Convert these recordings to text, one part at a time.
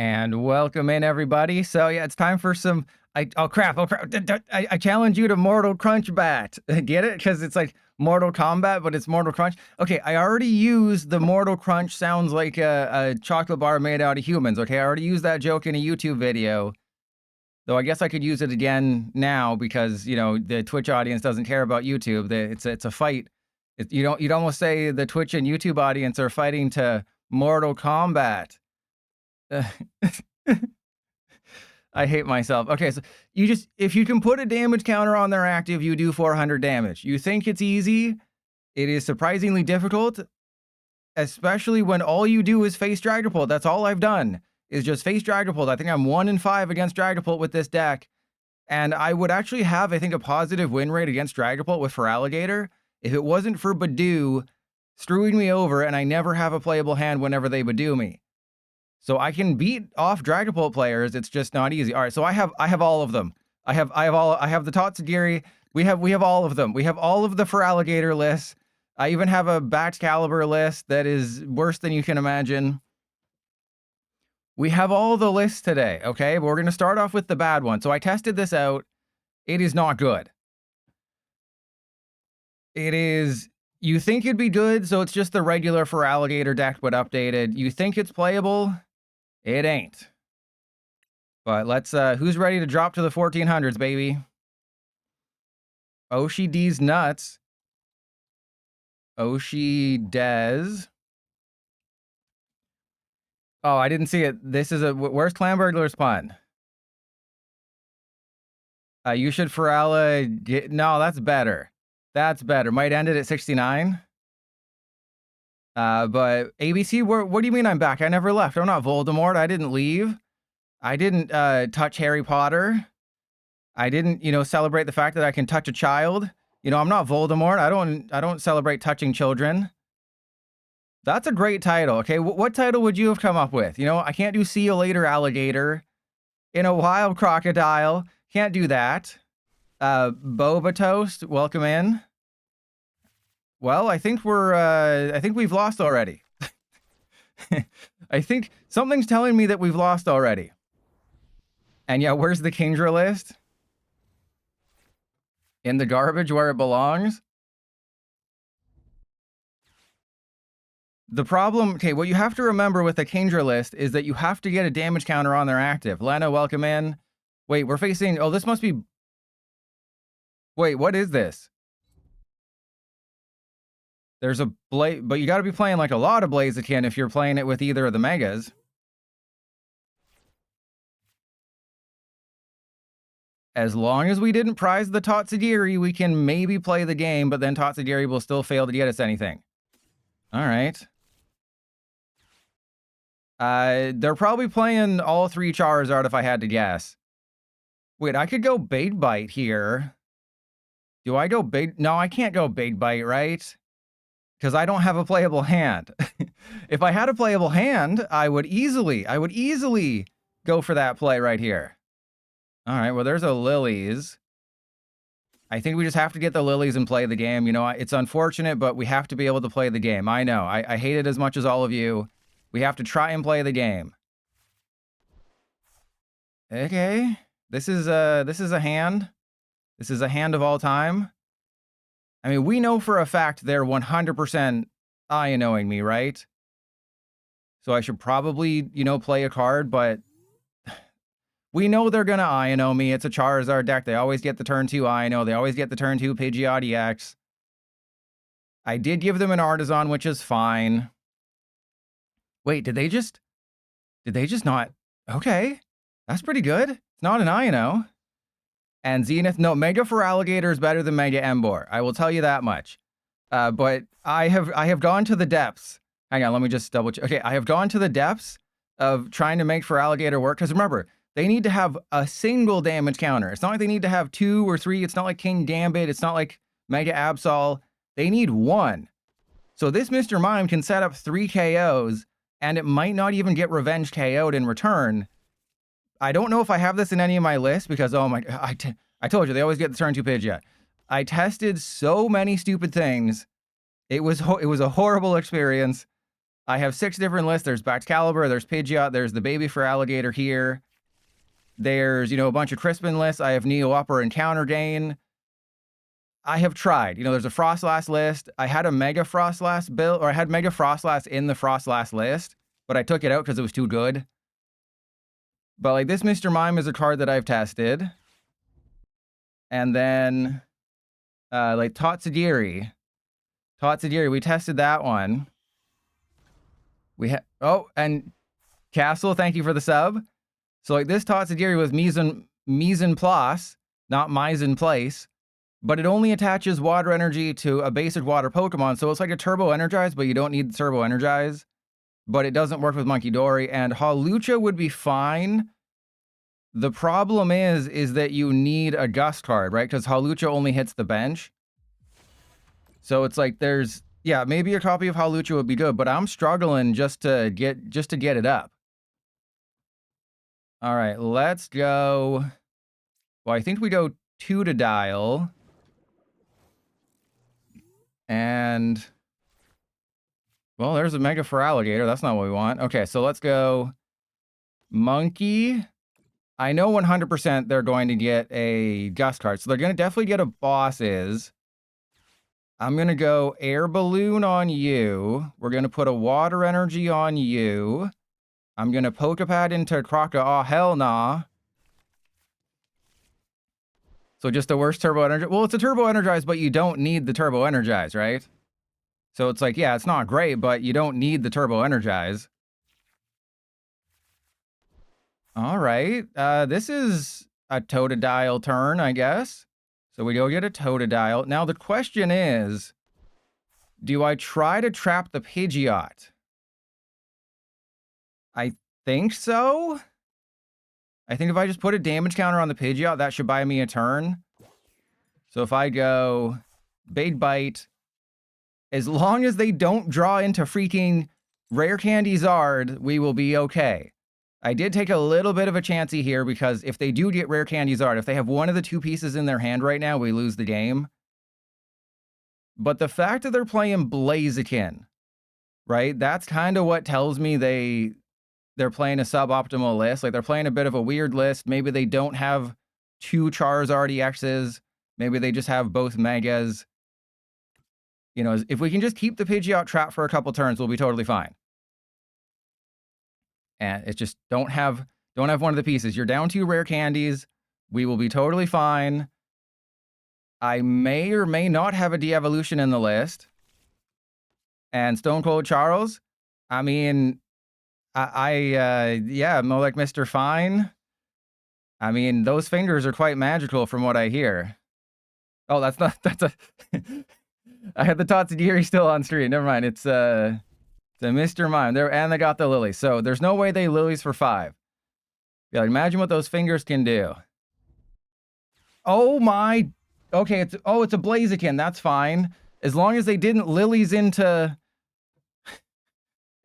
And welcome in, everybody. So yeah, it's time for some. Oh crap! Oh crap! I challenge you to Mortal Crunch Bat. Get it? Because it's like Mortal Kombat, but it's Mortal Crunch. Okay, I already used the Mortal Crunch sounds like a chocolate bar made out of humans. Okay, I already used that joke in a YouTube video. Though I guess I could use it again now because the Twitch audience doesn't care about YouTube. It's a fight. You'd almost say the Twitch and YouTube audience are fighting to Mortal Kombat. I hate myself. Okay, so if you can put a damage counter on their active, you do 400 damage. You think it's easy? It is surprisingly difficult, especially when all you do is face Dragapult. That's all I've done is just face Dragapult. I think I'm 1 in 5 against Dragapult with this deck, and I would actually have, I think, a positive win rate against Dragapult with Feraligatr if it wasn't for Badoo screwing me over, and I never have a playable hand whenever they Badoo me. So I can beat off Dragapult players. It's just not easy. All right, so I have all of them. I have the Tatsugiri. We have all of them. We have all of the Feraligatr lists. I even have a Baxcalibur list that is worse than you can imagine. We have all the lists today, okay? But we're going to start off with the bad one. So I tested this out. It is not good. It is... You think it'd be good, so it's just the regular Feraligatr deck, but updated. You think it's playable? It ain't. But let's, who's ready to drop to the 1400s, baby? Oshi D's nuts. Oshi Dez. Oh, I didn't see it. This is where's Clamburglar's pun? You should Ferala no, that's better. That's better. Might end it at 69. But ABC, what do you mean I'm back? I never left. I'm not Voldemort. I didn't leave. I didn't touch Harry Potter. I didn't, celebrate the fact that I can touch a child. I'm not Voldemort. I don't celebrate touching children. That's a great title. Okay, what title would you have come up with? I can't do see you later, alligator. In a wild crocodile. Can't do that. Boba Toast, welcome in. Well, I think we've lost already. I think something's telling me that we've lost already. And yeah, where's the Kingdra list? In the garbage where it belongs? The problem, okay, what you have to remember with the Kingdra list is that you have to get a damage counter on their active. Lena, welcome in. Wait, we're facing, oh, this must be, wait, what is this? There's a Blaze, but you got to be playing like a lot of Blaziken if you're playing it with either of the Megas. As long as we didn't prize the Tatsugiri, we can maybe play the game, but then Tatsugiri will still fail to get us anything. All right. They're probably playing all 3 Charizard if I had to guess. Wait, I could go Bait Bite here. Do I go Bait? No, I can't go Bait Bite, right? Because I don't have a playable hand. If I had a playable hand, I would easily go for that play right here. All right, well, there's a Lilies. I think we just have to get the Lilies and play the game. It's unfortunate, but we have to be able to play the game. I know. I hate it as much as all of you. We have to try and play the game. Okay. This is a hand. This is a hand of all time. I mean, we know for a fact they're 100% I-knowing me, right? So I should probably, play a card, but we know they're going to I-know me. It's a Charizard deck. They always get the turn 2 I-know. They always get the turn 2 Pidgeot EX. I did give them an Artisan, which is fine. Wait, did they just not? Okay, that's pretty good. It's not an I-know. And Zenith, no, Mega Feraligatr is better than Mega Emboar. I will tell you that much. But I have gone to the depths. Hang on, let me just double check. Okay, I have gone to the depths of trying to make Feraligatr work. Because remember, they need to have a single damage counter. It's not like they need to have 2 or 3. It's not like King Gambit. It's not like Mega Absol. They need 1. So this Mr. Mime can set up 3 KOs, and it might not even get revenge KO'd in return. I don't know if I have this in any of my lists because, oh my, I told you, they always get the turn 2 Pidgeot. I tested so many stupid things. It was a horrible experience. I have 6 different lists. There's Baxcalibur, there's Pidgeot, there's the baby Feraligatr here. There's, a bunch of Crispin lists. I have Neo Upper and Counter Gain. I have tried. There's a Frostlass list. I had a Mega Frostlass build, or I had Mega Frostlass in the Frostlass list, but I took it out because it was too good. But like this Mr. Mime is a card that I've tested. And then like Totsadiri. We tested that one. And Castle, thank you for the sub. So like this Totsadiri was mise en place, not mise en place. But it only attaches water energy to a basic water Pokemon, so it's like a Turbo Energize, but you don't need the Turbo Energize. But it doesn't work with Monkey Dory, and Hawlucha would be fine. The problem is that you need a Gust card, right? Because Hawlucha only hits the bench. So it's like maybe a copy of Hawlucha would be good, but I'm struggling just to get it up. All right, let's go. Well, I think we go Totodile. And, well, there's a Mega Feraligatr. That's not what we want. Okay, so let's go Monkey. I know 100% they're going to get a Gust card. So they're going to definitely get a Bosses. I'm going to go Air Balloon on you. We're going to put a Water Energy on you. I'm going to Pokepad into Croca. Oh, hell nah. So just the worst Turbo Energize. Well, it's a Turbo Energize, but you don't need the Turbo Energize, right? So it's like, yeah, it's not great, but you don't need the Turbo Energize. All right. This is a Totodile turn, I guess. So we go get a Totodile. Now the question is, do I try to trap the Pidgeot? I think so. I think if I just put a damage counter on the Pidgeot, that should buy me a turn. So if I go Big Bite, as long as they don't draw into freaking Rare Candy Zard, we will be okay. I did take a little bit of a chancey here because if they do get Rare Candy Zard, if they have one of the 2 pieces in their hand right now, we lose the game. But the fact that they're playing Blaziken, right? That's kind of what tells me they're playing a suboptimal list. Like they're playing a bit of a weird list. Maybe they don't have 2 Charizard EXs. Maybe they just have both Megas. If we can just keep the Pidgeot trapped for a couple turns, we'll be totally fine. And it's just don't have one of the pieces. You're down 2 rare candies. We will be totally fine. I may or may not have a de-evolution in the list. And Stone Cold Charles, I mean, yeah, more like Mr. Fine. I mean, those fingers are quite magical from what I hear. Oh, that's a... I had the Totsadiri still on screen. Never mind. It's a Mr. Mime. And they got the lilies. So there's no way they lilies for 5. Yeah, imagine what those fingers can do. Oh my... Okay, it's a Blaziken. That's fine. As long as they didn't lilies into...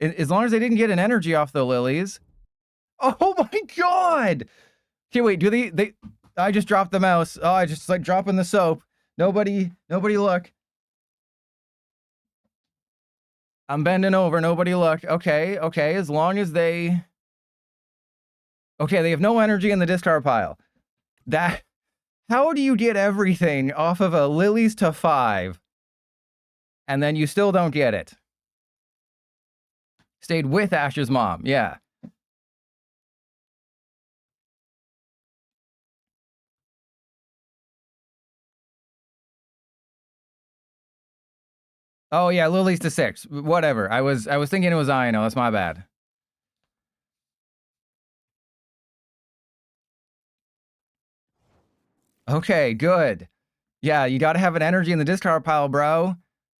As long as they didn't get an energy off the lilies. Oh my god! Okay, wait, do they... I just dropped the mouse. Oh, I just like dropping the soap. Nobody look. I'm bending over. Nobody look. Okay, as long as they... Okay, they have no energy in the discard pile. How do you get everything off of a lilies to 5? And then you still don't get it. Stayed with Ash's mom, yeah. Oh yeah, lilies to 6. Whatever. I was thinking it was Ino. That's my bad. Okay, good. Yeah, you got to have an energy in the discard pile, bro.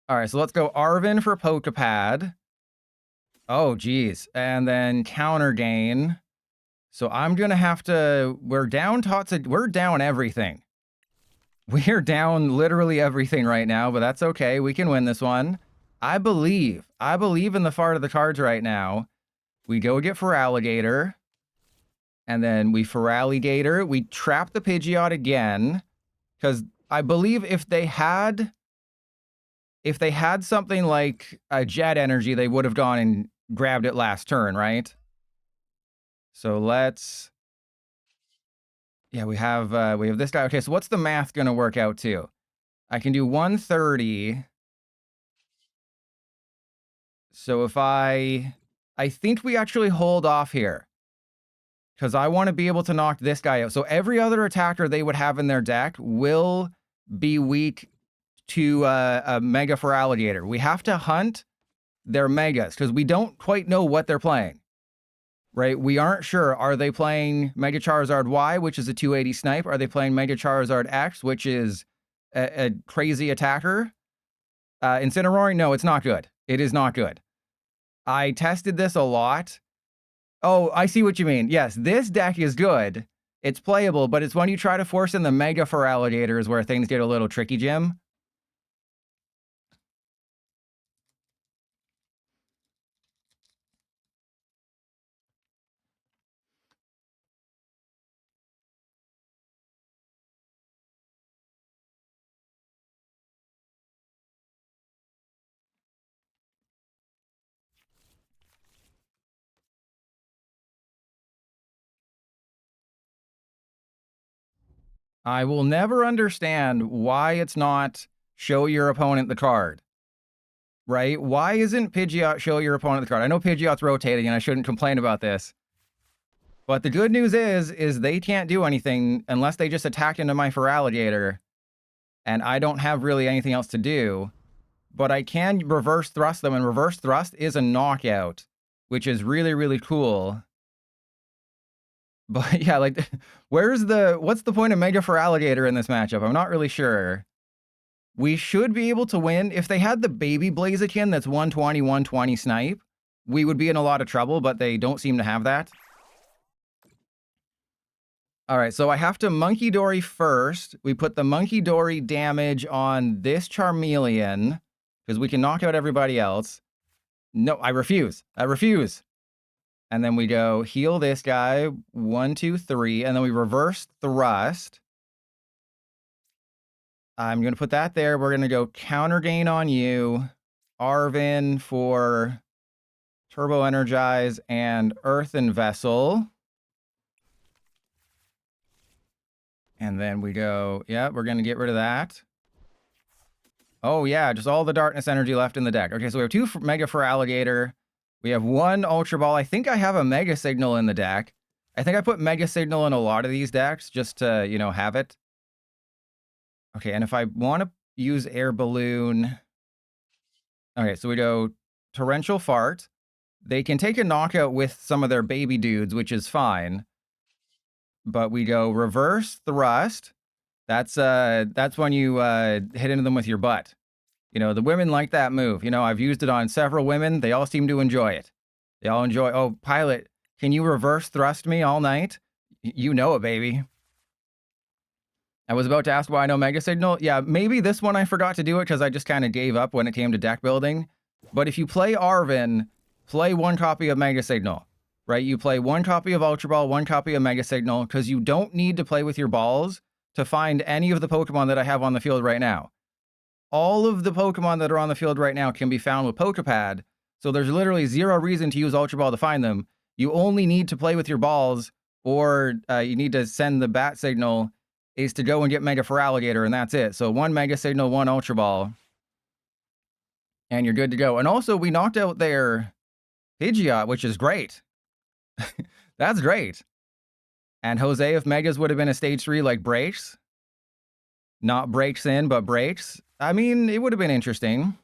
All right, so let's go Arvin for Pokepad. Oh, geez. And then Counter Gain. So I'm going to have to... We're down everything. We're down literally everything right now, but that's okay. We can win this one. I believe in the fart of the cards right now. We go get Feraligatr. And then we Feraligatr. We trap the Pidgeot again. Because I believe if they had something like a Jet Energy, they would have gone grabbed it last turn, right? So let's... Yeah, we have this guy. Okay, so what's the math going to work out to? I can do 130. So if I think we actually hold off here because I want to be able to knock this guy out. So every other attacker they would have in their deck will be weak to a Mega Feraligatr. We have to hunt their megas because we don't quite know what they're playing. Right? We aren't sure. Are they playing Mega Charizard Y, which is a 280 snipe? Are they playing Mega Charizard X, which is a crazy attacker? Incineroar? No, it's not good. It is not good. I tested this a lot. Oh, I see what you mean. Yes, this deck is good. It's playable, but it's when you try to force in the Mega Feraligatrs where things get a little tricky, Jim. I will never understand why it's not show your opponent the card. Right? Why isn't Pidgeot show your opponent the card? I know Pidgeot's rotating and I shouldn't complain about this. But the good news is they can't do anything unless they just attack into my Feraligatr. And I don't have really anything else to do. But I can reverse thrust them, and reverse thrust is a knockout, which is really, really cool. But yeah, like, what's the point of Mega Feraligatr in this matchup? I'm not really sure. We should be able to win. If they had the baby Blaziken that's 120, 120 snipe, we would be in a lot of trouble, but they don't seem to have that. All right, so I have to Monkey Dory first. We put the Monkey Dory damage on this Charmeleon, because we can knock out everybody else. No, I refuse. I refuse. And then we go heal this guy. 1, 2, 3. And then we reverse thrust. I'm going to put that there. We're going to go counter gain on you. Arvin for Turbo Energize and Earthen Vessel. And then we go, yeah, we're going to get rid of that. Oh, yeah, just all the darkness energy left in the deck. Okay, so we have 2 Mega Feraligatr. We have 1 Ultra Ball. I think I have a Mega Signal in the deck. I think I put Mega Signal in a lot of these decks just to, you know, have it. Okay, and if I want to use Air Balloon... Okay, so we go Torrential Fart. They can take a knockout with some of their baby dudes, which is fine. But we go Reverse Thrust. That's when you hit into them with your butt. You know, the women like that move. You know, I've used it on several women. They all seem to enjoy it. They all enjoy... Oh, Pilot, can you reverse thrust me all night? You know it, baby. I was about to ask why no Mega Signal. Yeah, maybe this one I forgot to do it because I just kind of gave up when it came to deck building. But if you play Arvin, play 1 copy of Mega Signal. Right? You play 1 copy of Ultra Ball, 1 copy of Mega Signal, because you don't need to play with your balls to find any of the Pokemon that I have on the field right now. All of the Pokemon that are on the field right now can be found with Pokepad, so there's literally 0 reason to use Ultra Ball to find them. You only need to play with your balls, or you need to send the bat signal, is to go and get Mega Feraligatr, and that's it. So 1 Mega Signal, 1 Ultra Ball, and you're good to go. And also, we knocked out their Pidgeot, which is great. That's great. And Jose, if Megas would have been a stage 3 like Breaks, not Breaks in, but Breaks, I mean, it would have been interesting.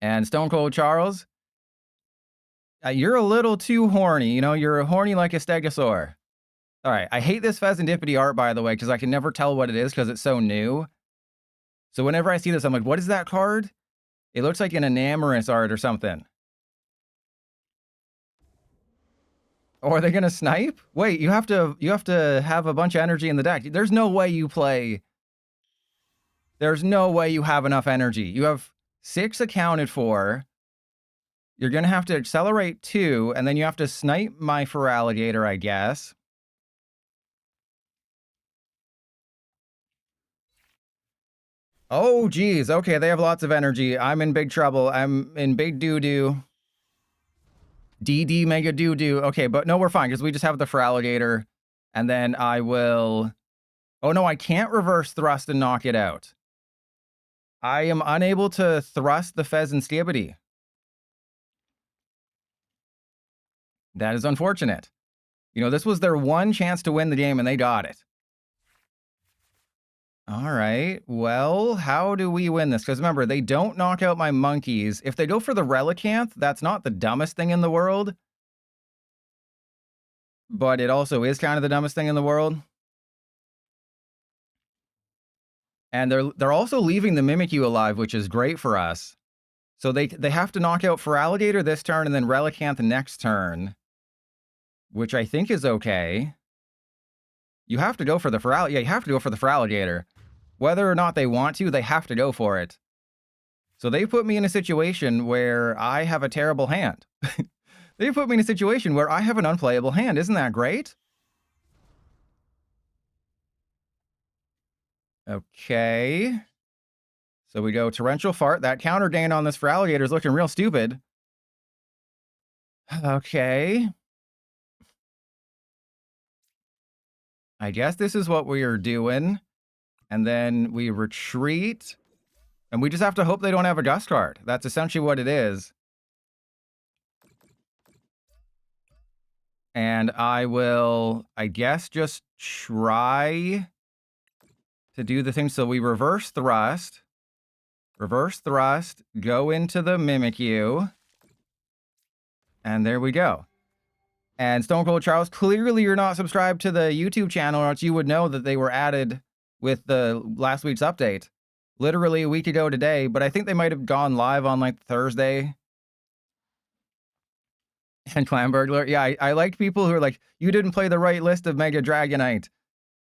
And Stone Cold Charles, you're a little too horny. You know, you're horny like a stegosaur. All right, I hate this Pheasantipity art, by the way, because I can never tell what it is because it's so new. So whenever I see this, I'm like, what is that card? It looks like an Enamorous art or something. Or are they going to snipe? Wait, you have to have a bunch of energy in the deck. There's no way you play... There's no way you have enough energy. You have 6 accounted for. You're going to have to accelerate 2, and then you have to snipe my Feraligatr, I guess. Oh, geez. Okay, they have lots of energy. I'm in big trouble. I'm in big doo-doo. DD mega doo-doo. Okay, but no, we're fine because we just have the Feraligatr. And then I will... Oh, no, I can't reverse thrust and knock it out. I am unable to thrust the Pheasant Skibidi. That is unfortunate. You know, this was their one chance to win the game, and they got it. All right. Well, how do we win this? Because remember, they don't knock out my monkeys. If they go for the Relicanth, that's not the dumbest thing in the world. But it also is kind of the dumbest thing in the world. And they're also leaving the Mimikyu alive, which is great for us. So they have to knock out Feraligatr this turn and then Relicanth next turn, which I think is okay. You have to go for the Feraligatr. Yeah, you have to go for the Feraligatr. Whether or not they want to, they have to go for it. So they put me in a situation where I have a terrible hand. They put me in a situation where I have an unplayable hand. Isn't that great? Okay. So we go Torrential Fart. That counter gain on this Feraligatr is looking real stupid. Okay. I guess this is what we are doing. And then we retreat. And we just have to hope they don't have a Gust card. That's essentially what it is. And I will, I guess, just try to do the thing. So we reverse thrust, go into the Mimikyu. And there we go. And Stone Cold Charles, clearly you're not subscribed to the YouTube channel, or else you would know that they were added with the last week's update. Literally a week ago today, but I think they might have gone live on like Thursday. And Clan Burglar. Yeah, I like people who are like, you didn't play the right list of Mega Dragonite.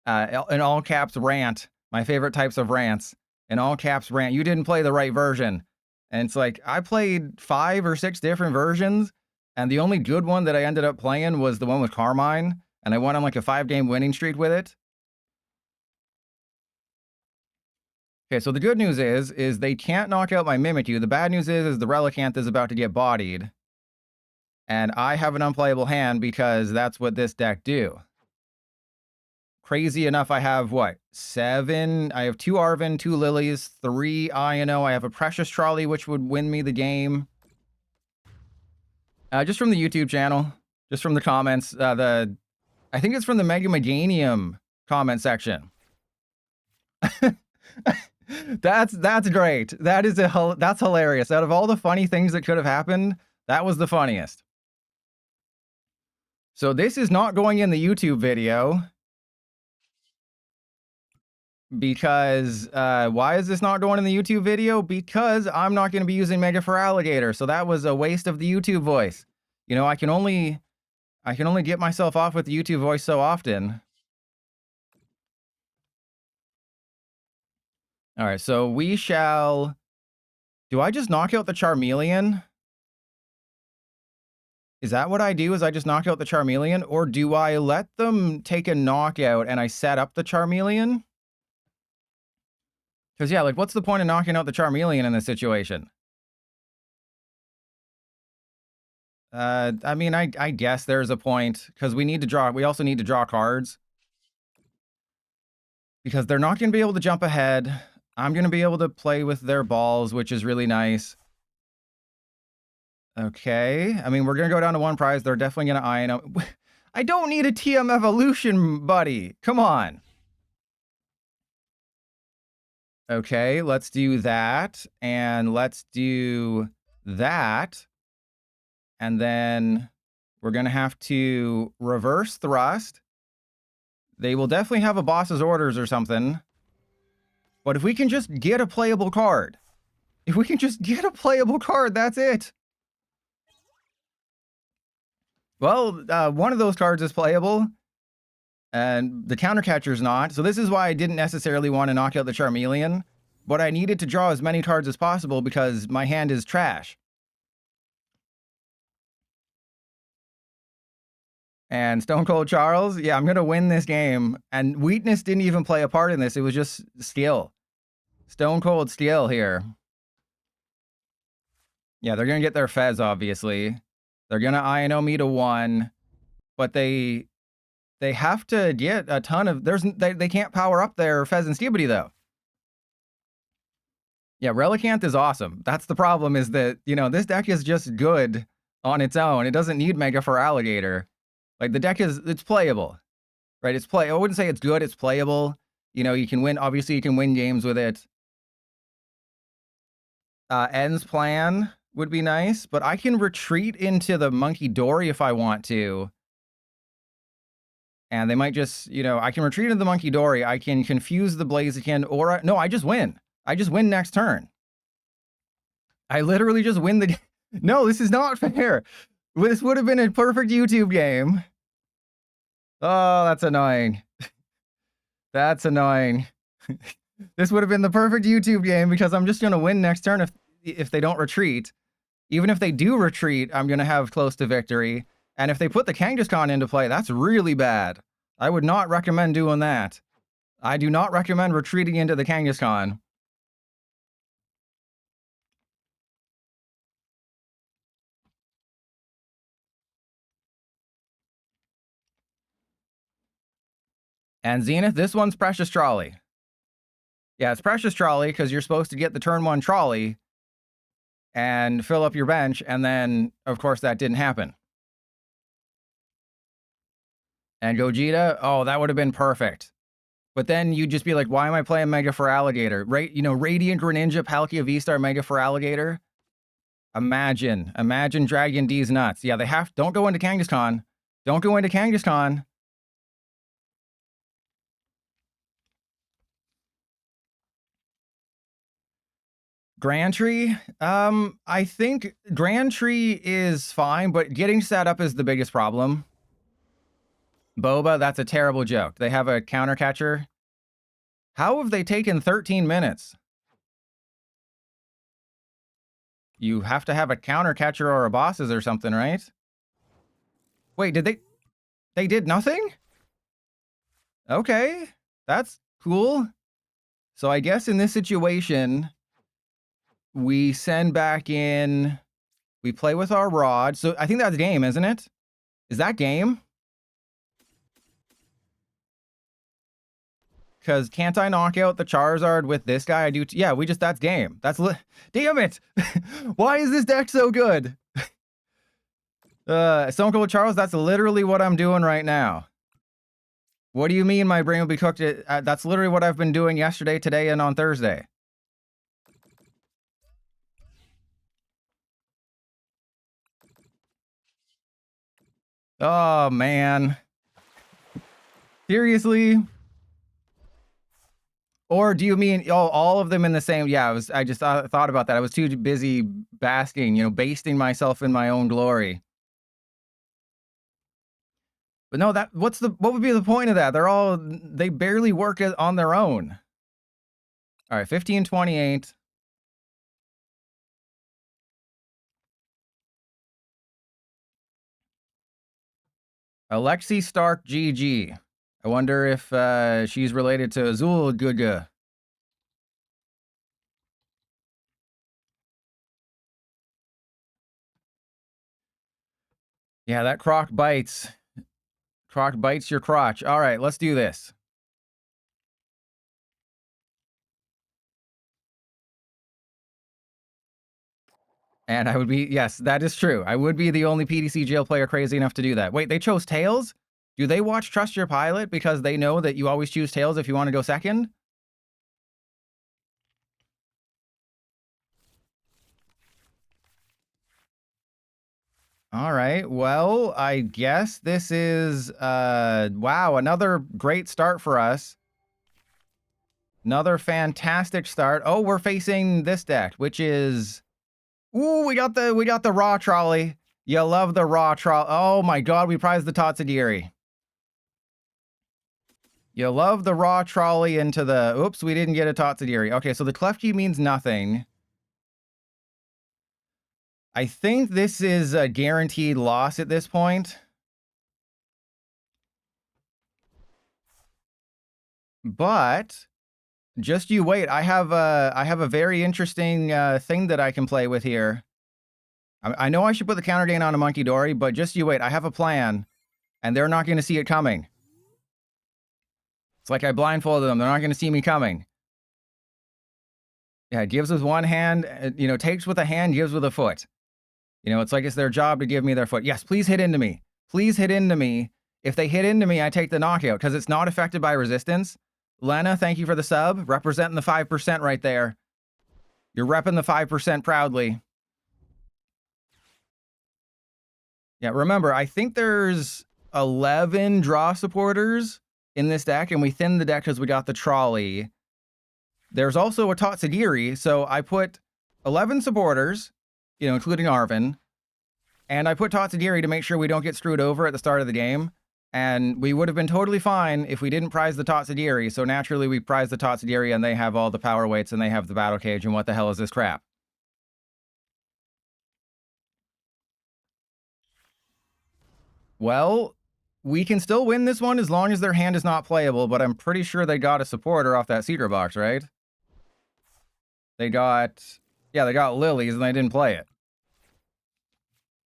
In all caps rant. My favorite types of rants. In all caps rant. You didn't play the right version. And it's like, I played 5 or 6 different versions. And the only good one that I ended up playing was the one with Carmine. And I went on like a 5-game winning streak with it. Okay, so the good news is they can't knock out my Mimikyu. The bad news is the Relicanth is about to get bodied. And I have an unplayable hand because that's what this deck do. Crazy enough, I have what? 7? I have 2 Arven, 2 Lilies, 3 Ino. I have a Precious Trolley, which would win me the game. Just from the YouTube channel. Just from the comments. I think it's from the Mega Meganium comment section. That's great. That's hilarious. Out of all the funny things that could have happened, that was the funniest. So this is not going in the YouTube video. Because, why is this not going in the YouTube video? Because I'm not going to be using Mega Feraligatr. So that was a waste of the YouTube voice. You know, I can only get myself off with the YouTube voice so often. All right, so we shall... Do I just knock out the Charmeleon? Is that what I do? Is I just knock out the Charmeleon? Or do I let them take a knockout and I set up the Charmeleon? Because, yeah, like, what's the point of knocking out the Charmeleon in this situation? I mean, I guess there's a point. Because we also need to draw cards. Because they're not going to be able to jump ahead. I'm going to be able to play with their balls, which is really nice. Okay. I mean, we're going to go down to 1 prize. They're definitely going to Ino. I don't need a TM Evolution, buddy. Come on. Okay, let's do that. And let's do that. And then we're going to have to reverse thrust. They will definitely have a boss's orders or something. But if we can just get a playable card. If we can just get a playable card, that's it. Well, one of those cards is playable. And the countercatcher's not. So this is why I didn't necessarily want to knock out the Charmeleon. But I needed to draw as many cards as possible because my hand is trash. And Stone Cold Charles, yeah, I'm going to win this game. And weakness didn't even play a part in this. It was just skill. Stone Cold Steel here. Yeah, they're gonna get their Fez, obviously. They're gonna INO me to 1, but they have to get a ton of... They can't power up their Fez and Steebity, though. Yeah, Relicanth is awesome. That's the problem, is that, you know, this deck is just good on its own. It doesn't need Mega Feraligatr. Like, the deck it's playable, right? I wouldn't say it's good, it's playable. You know, you can win, obviously you can win games with it. End's Plan would be nice, but I can retreat into the Monkey Dory if I want to. And they might just, you know, I can retreat into the Monkey Dory, I can confuse the Blaziken, or no, I just win. I just win next turn. I literally just win the... No, this is not fair. This would have been a perfect YouTube game. Oh, that's annoying. That's annoying. This would have been the perfect YouTube game because I'm just going to win next turn if they don't retreat. Even if they do retreat, I'm going to have close to victory. And if they put the Kangaskhan into play, that's really bad. I would not recommend doing that. I do not recommend retreating into the Kangaskhan. And Zenith, this one's Precious Trolley. Yeah, it's Precious Trolley because you're supposed to get the turn 1 Trolley and fill up your bench, and then, of course, that didn't happen. And Gogeta, oh, that would have been perfect. But then you'd just be like, why am I playing Mega Feraligatr? Right? You know, Radiant Greninja, Palkia V-Star, Mega Feraligatr. Imagine Dragon D's nuts. Yeah, don't go into Kangaskhan. Don't go into Kangaskhan. Grand Tree, I think Grand Tree is fine, but getting set up is the biggest problem. Boba, that's a terrible joke. They have a counter catcher. How have they taken 13 minutes? You have to have a counter catcher or a bosses or something, right? Wait, they did nothing? Okay, that's cool. So I guess in this situation, we send back in, we play with our rod. So I think that's game, isn't it? Is that game? Because can't I knock out the Charizard with this guy? I do. Yeah, that's game. Damn it. Why is this deck so good? Stone Cold Charles, that's literally what I'm doing right now. What do you mean my brain will be cooked? That's literally what I've been doing yesterday, today, and on Thursday. Oh, man. Seriously? Or do you mean all of them in the same? Yeah, I just thought about that. I was too busy basking, you know, basting myself in my own glory. But no, what would be the point of that? They barely work on their own. All right, 1528. Alexi Stark GG. I wonder if she's related to Azul Guga. Yeah, that croc bites. Croc bites your crotch. All right, let's do this. And I would be, yes, that is true. I would be the only PDC jail player crazy enough to do that. Wait, they chose Tails? Do they watch Trust Your Pilot because they know that you always choose Tails if you want to go second? All right, well, I guess this is, wow, another great start for us. Another fantastic start. Oh, we're facing this deck, which is... Ooh, we got the raw trolley. You love the raw trolley. Oh my god, we prized the Tatsugiri. You love the raw trolley into the... Oops, we didn't get a Tatsugiri. Okay, so the Klefki means nothing. I think this is a guaranteed loss at this point. But Just you wait. I have a very interesting thing that I can play with here. I know I should put the counter gain on a Monkey Dory, but just you wait. I have a plan, and they're not going to see it coming. It's like I blindfolded them. They're not going to see me coming. Yeah, it gives with one hand, you know, takes with a hand, gives with a foot. You know, it's like it's their job to give me their foot. Yes, please hit into me. Please hit into me. If they hit into me, I take the knockout because it's not affected by resistance. Lena, thank you for the sub. Representing the 5% right there. You're repping the 5% proudly. Yeah, remember, I think there's 11 draw supporters in this deck, and we thinned the deck because we got the trolley. There's also a Tatsugiri, so I put 11 supporters, you know, including Arvin, and I put Tatsugiri to make sure we don't get screwed over at the start of the game. And we would have been totally fine if we didn't prize the Tatsugiri, so naturally we prize the Tatsugiri and they have all the power weights and they have the battle cage, and what the hell is this crap? Well, we can still win this one as long as their hand is not playable, but I'm pretty sure they got a supporter off that Cedar box, right? They got Lilies and they didn't play it.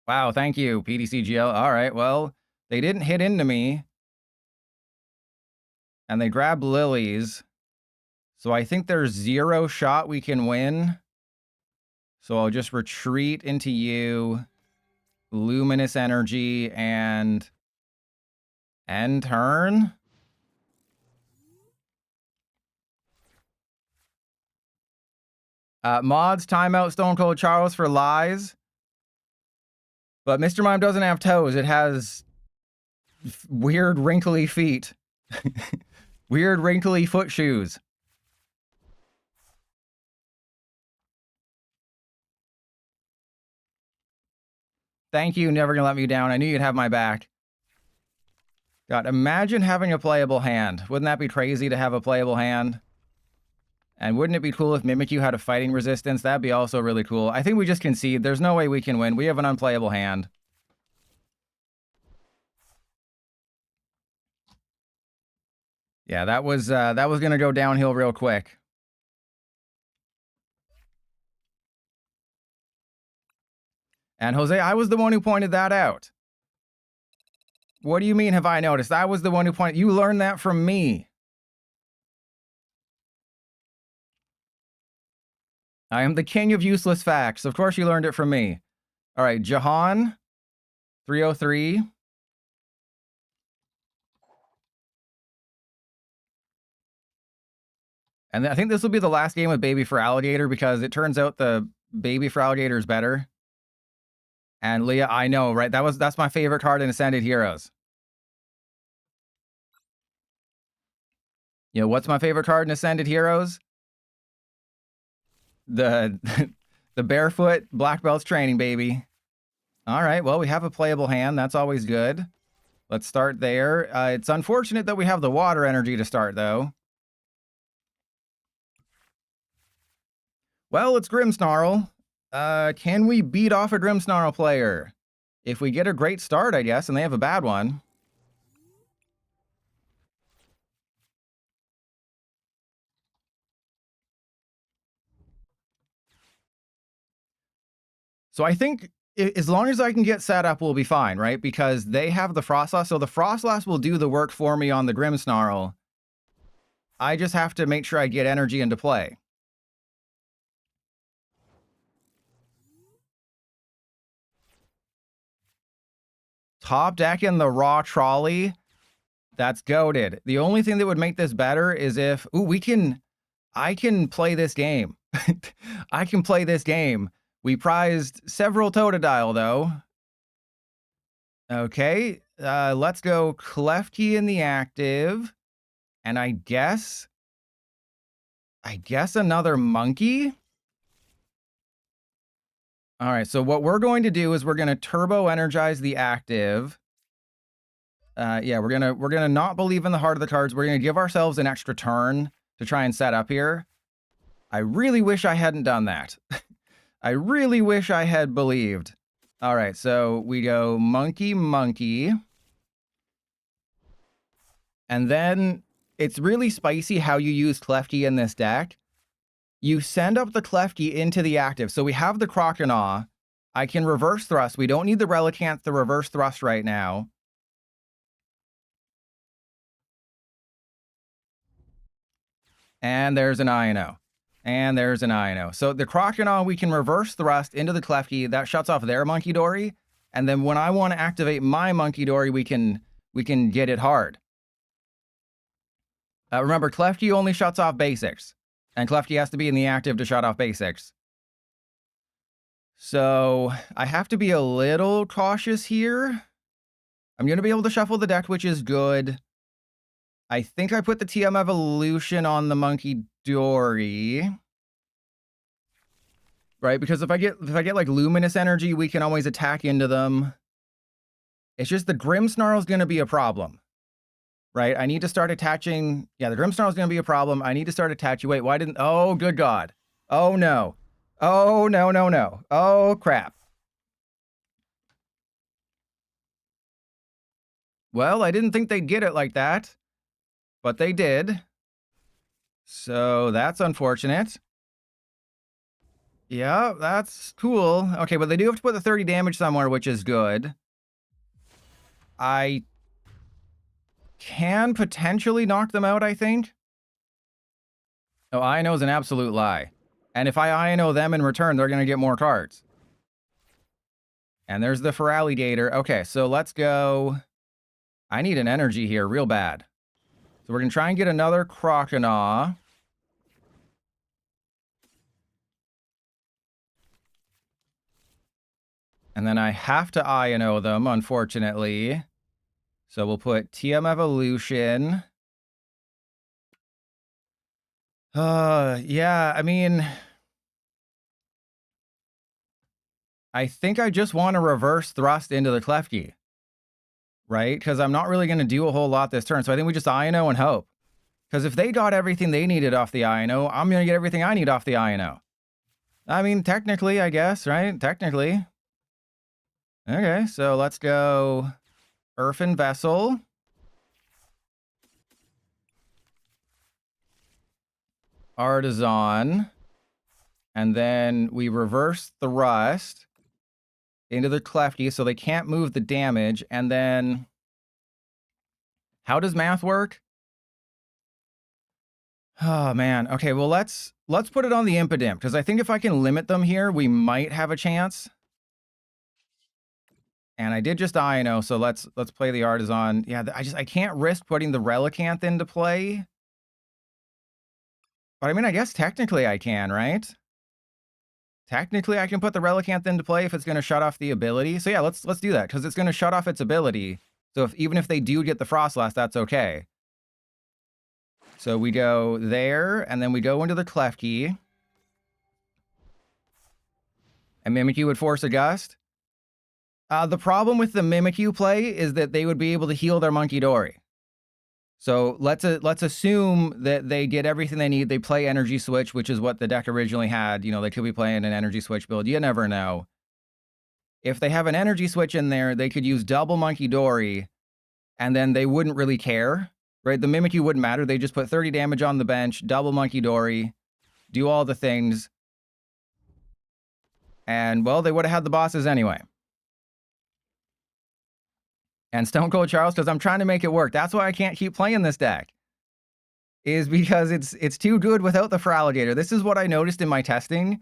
Wow, thank you, PDCGL. All right, well, they didn't hit into me. And they grabbed Lilies. So I think there's 0 shot we can win. So I'll just retreat into you, Luminous Energy, and end turn. Mods, timeout Stone Cold Charles for lies. But Mr. Mime doesn't have toes. It has weird wrinkly feet. Weird wrinkly foot shoes. Thank you, never gonna let me down. I knew you'd have my back. God, imagine having a playable hand. Wouldn't that be crazy to have a playable hand? And wouldn't it be cool if Mimikyu had a fighting resistance? That'd be also really cool. I think we just concede. There's no way we can win. We have an unplayable hand. Yeah, that was gonna go downhill real quick. And Jose, I was the one who pointed that out. What do you mean have I noticed? I was the one who pointed. You learned that from me. I am the king of useless facts. Of course you learned it from me. All right, Jahan, 303. And I think this will be the last game with Baby Feraligatr because it turns out the Baby Feraligatr is better. And Leah, I know, right? That's my favorite card in Ascended Heroes. You know, what's my favorite card in Ascended Heroes? The the Barefoot Black Belts training, baby. All right, well, we have a playable hand. That's always good. Let's start there. It's unfortunate that we have the water energy to start, though. Well, it's Grimmsnarl. Can we beat off a Grimmsnarl player? If we get a great start, I guess, and they have a bad one. So I think as long as I can get set up, we'll be fine, right? Because they have the Frostlass, so the Frostlass will do the work for me on the Grimmsnarl. I just have to make sure I get energy into play. Top deck in the raw trolley. That's goated. The only thing that would make this better is if, I can play this game. I can play this game. We prized several Totodile, though. Okay, let's go Klefki in the active. And I guess another monkey? All right, so what we're going to do is we're going to turbo energize the active. Yeah, we're gonna not believe in the heart of the cards. We're gonna give ourselves an extra turn to try and set up here. I really wish I hadn't done that. I really wish I had believed. All right, so we go monkey, monkey. And then It's really spicy how you use Klefki in this deck. You send up the Klefki into the active. So we have the Croconaw. I can reverse thrust. We don't need the Relicanth to reverse thrust right now. And there's an INO. And there's an INO. So the Croconaw, we can reverse thrust into the Klefki. That shuts off their Monkey Dory. And then when I want to activate my Monkey Dory, we can get it hard. Remember, Klefki only shuts off basics. And Klefki has to be in the active to shut off basics. So I have to be a little cautious here. I'm going to be able to shuffle the deck, which is good. I think I put the TM Evolution on the Monkey Dory. Right? Because if I get like Luminous Energy, we can always attack into them. It's just the Grimmsnarl is going to be a problem. Right? I need to start attaching. Yeah, the Grimmsnarl is going to be a problem. I need to start attaching. Wait, why didn't... Oh, good God. Oh, no. Oh, no, no, no. Oh, crap. Well, I didn't think they'd get it like that. But they did. So that's unfortunate. Yeah, that's cool. Okay, but they do have to put the 30 damage somewhere, which is good. I can potentially knock them out, I think. Oh, INO is an absolute lie. And if I INO them in return, they're going to get more cards. And there's the Feraligatr. Okay, so let's go. I need an energy here real bad. So we're going to try and get another Croconaw. And then I have to INO them, unfortunately. So we'll put TM Evolution. Yeah, I mean... I think I just want to reverse thrust into the Klefki. Right? Because I'm not really going to do a whole lot this turn. So I think we just INO and hope. Because if they got everything they needed off the INO, I'm going to get everything I need off the INO. I mean, technically, I guess, right? Technically. Okay, so let's go Earthen Vessel. Artisan. And then we reverse thrust into the Klefki so they can't move the damage. And then how does math work? Oh, man. Okay, well, let's put it on the Impidimp, because I think if I can limit them here, we might have a chance. And I did just INO, so let's play the Artisan. Yeah, I can't risk putting the Relicanth into play. But I mean, I guess technically I can, right? Technically, I can put the Relicanth into play if it's going to shut off the ability. So yeah, let's do that, because it's going to shut off its ability. So even if they do get the Frostlass, that's okay. So we go there, and then we go into the Klefki. And Mimikyu would force a Gust. The problem with the Mimikyu play is that they would be able to heal their Monkey Dory. So let's assume that they get everything they need. They play Energy Switch, which is what the deck originally had. You know, they could be playing an Energy Switch build. You never know. If they have an Energy Switch in there, they could use double Monkey Dory, and then they wouldn't really care, right? The Mimikyu wouldn't matter. They just put 30 damage on the bench, double Monkey Dory, do all the things. And, well, they would have had the bosses anyway. And Stone Cold Charles, because I'm trying to make it work. That's why I can't keep playing this deck. Is because it's too good without the Feraligatr. This is what I noticed in my testing.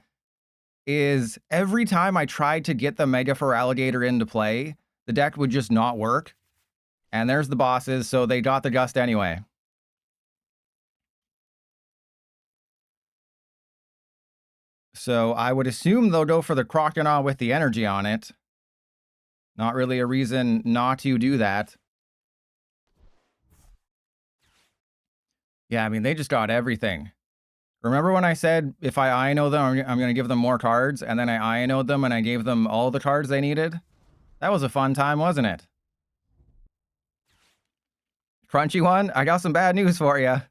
Is every time I tried to get the Mega Feraligatr into play, the deck would just not work. And there's the bosses, so they got the Gust anyway. So I would assume they'll go for the Croconaw with the energy on it. Not really a reason not to do that. Yeah, I mean, they just got everything. Remember when I said if I INO them, I'm going to give them more cards, and then I INO'd them and I gave them all the cards they needed? That was a fun time, wasn't it? Crunchy one, I got some bad news for you.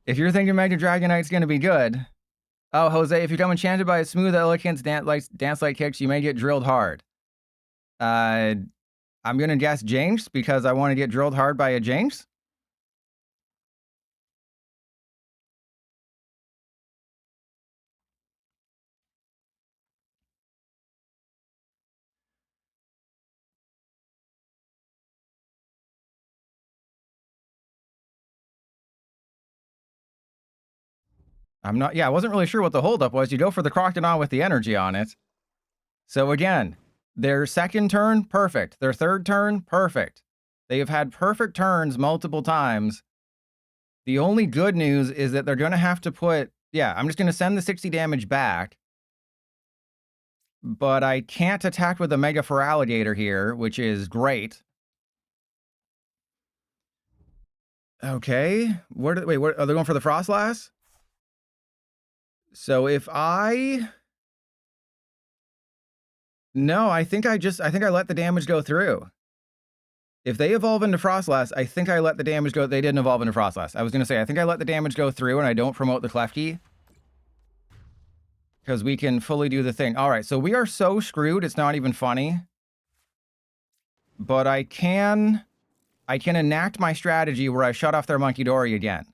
If you're thinking Mega Dragonite's going to be good... Oh, Jose, if you come enchanted by a smooth, elegant dance-like kicks, you may get drilled hard. I'm going to guess Jinx, because I want to get drilled hard by a Jinx. I wasn't really sure what the holdup was. You go for the Crocodile with the energy on it. So again, their second turn, perfect. Their third turn, perfect. They have had perfect turns multiple times. The only good news is that they're going to have to put, I'm just going to send the 60 damage back. But I can't attack with a Mega Feraligatr here, which is great. Okay. What are they going for the Frostlass? So if no, I think I let the damage go through. If they evolve into Frostlass, I think I let the damage go. They didn't evolve into Frostlass. I was going to say, I think I let the damage go through and I don't promote the Klefki. Because we can fully do the thing. All right, so we are so screwed, it's not even funny. But I can enact my strategy where I shut off their Monkey Dory again.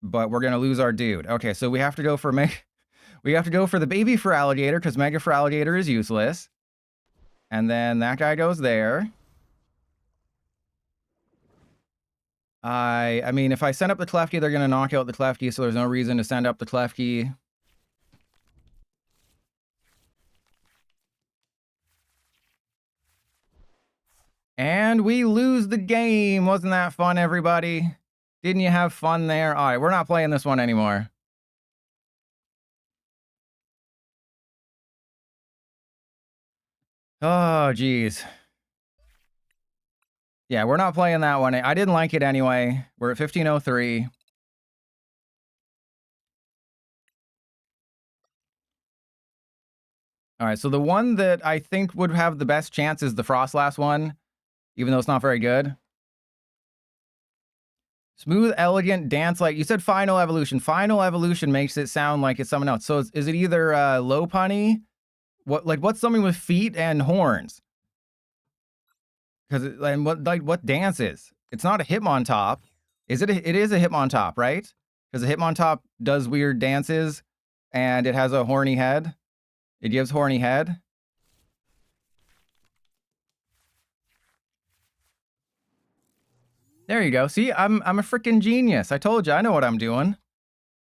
But we're going to lose our dude. Okay, so we have to go for the baby Feraligatr because Mega Feraligatr is useless. And then that guy goes there. I mean, if I send up the Klefki, they're going to knock out the Klefki, so there's no reason to send up the Klefki. And we lose the game. Wasn't that fun, everybody? Didn't you have fun there? All right, we're not playing this one anymore. Oh, geez. Yeah, we're not playing that one. I didn't like it anyway. We're at 1503. All right, so the one that I think would have the best chance is the Frostlass one, even though it's not very good. Smooth, elegant, dance-like. You said Final Evolution. Final Evolution makes it sound like it's someone else. So is it either Lopunny? What's something with feet and horns? Because what dance is? It's not a Hitmontop. Is it? It is a Hitmontop, right? Because a Hitmontop does weird dances, and it has a horny head. It gives horny head. There you go. See, I'm a freaking genius. I told you, I know what I'm doing.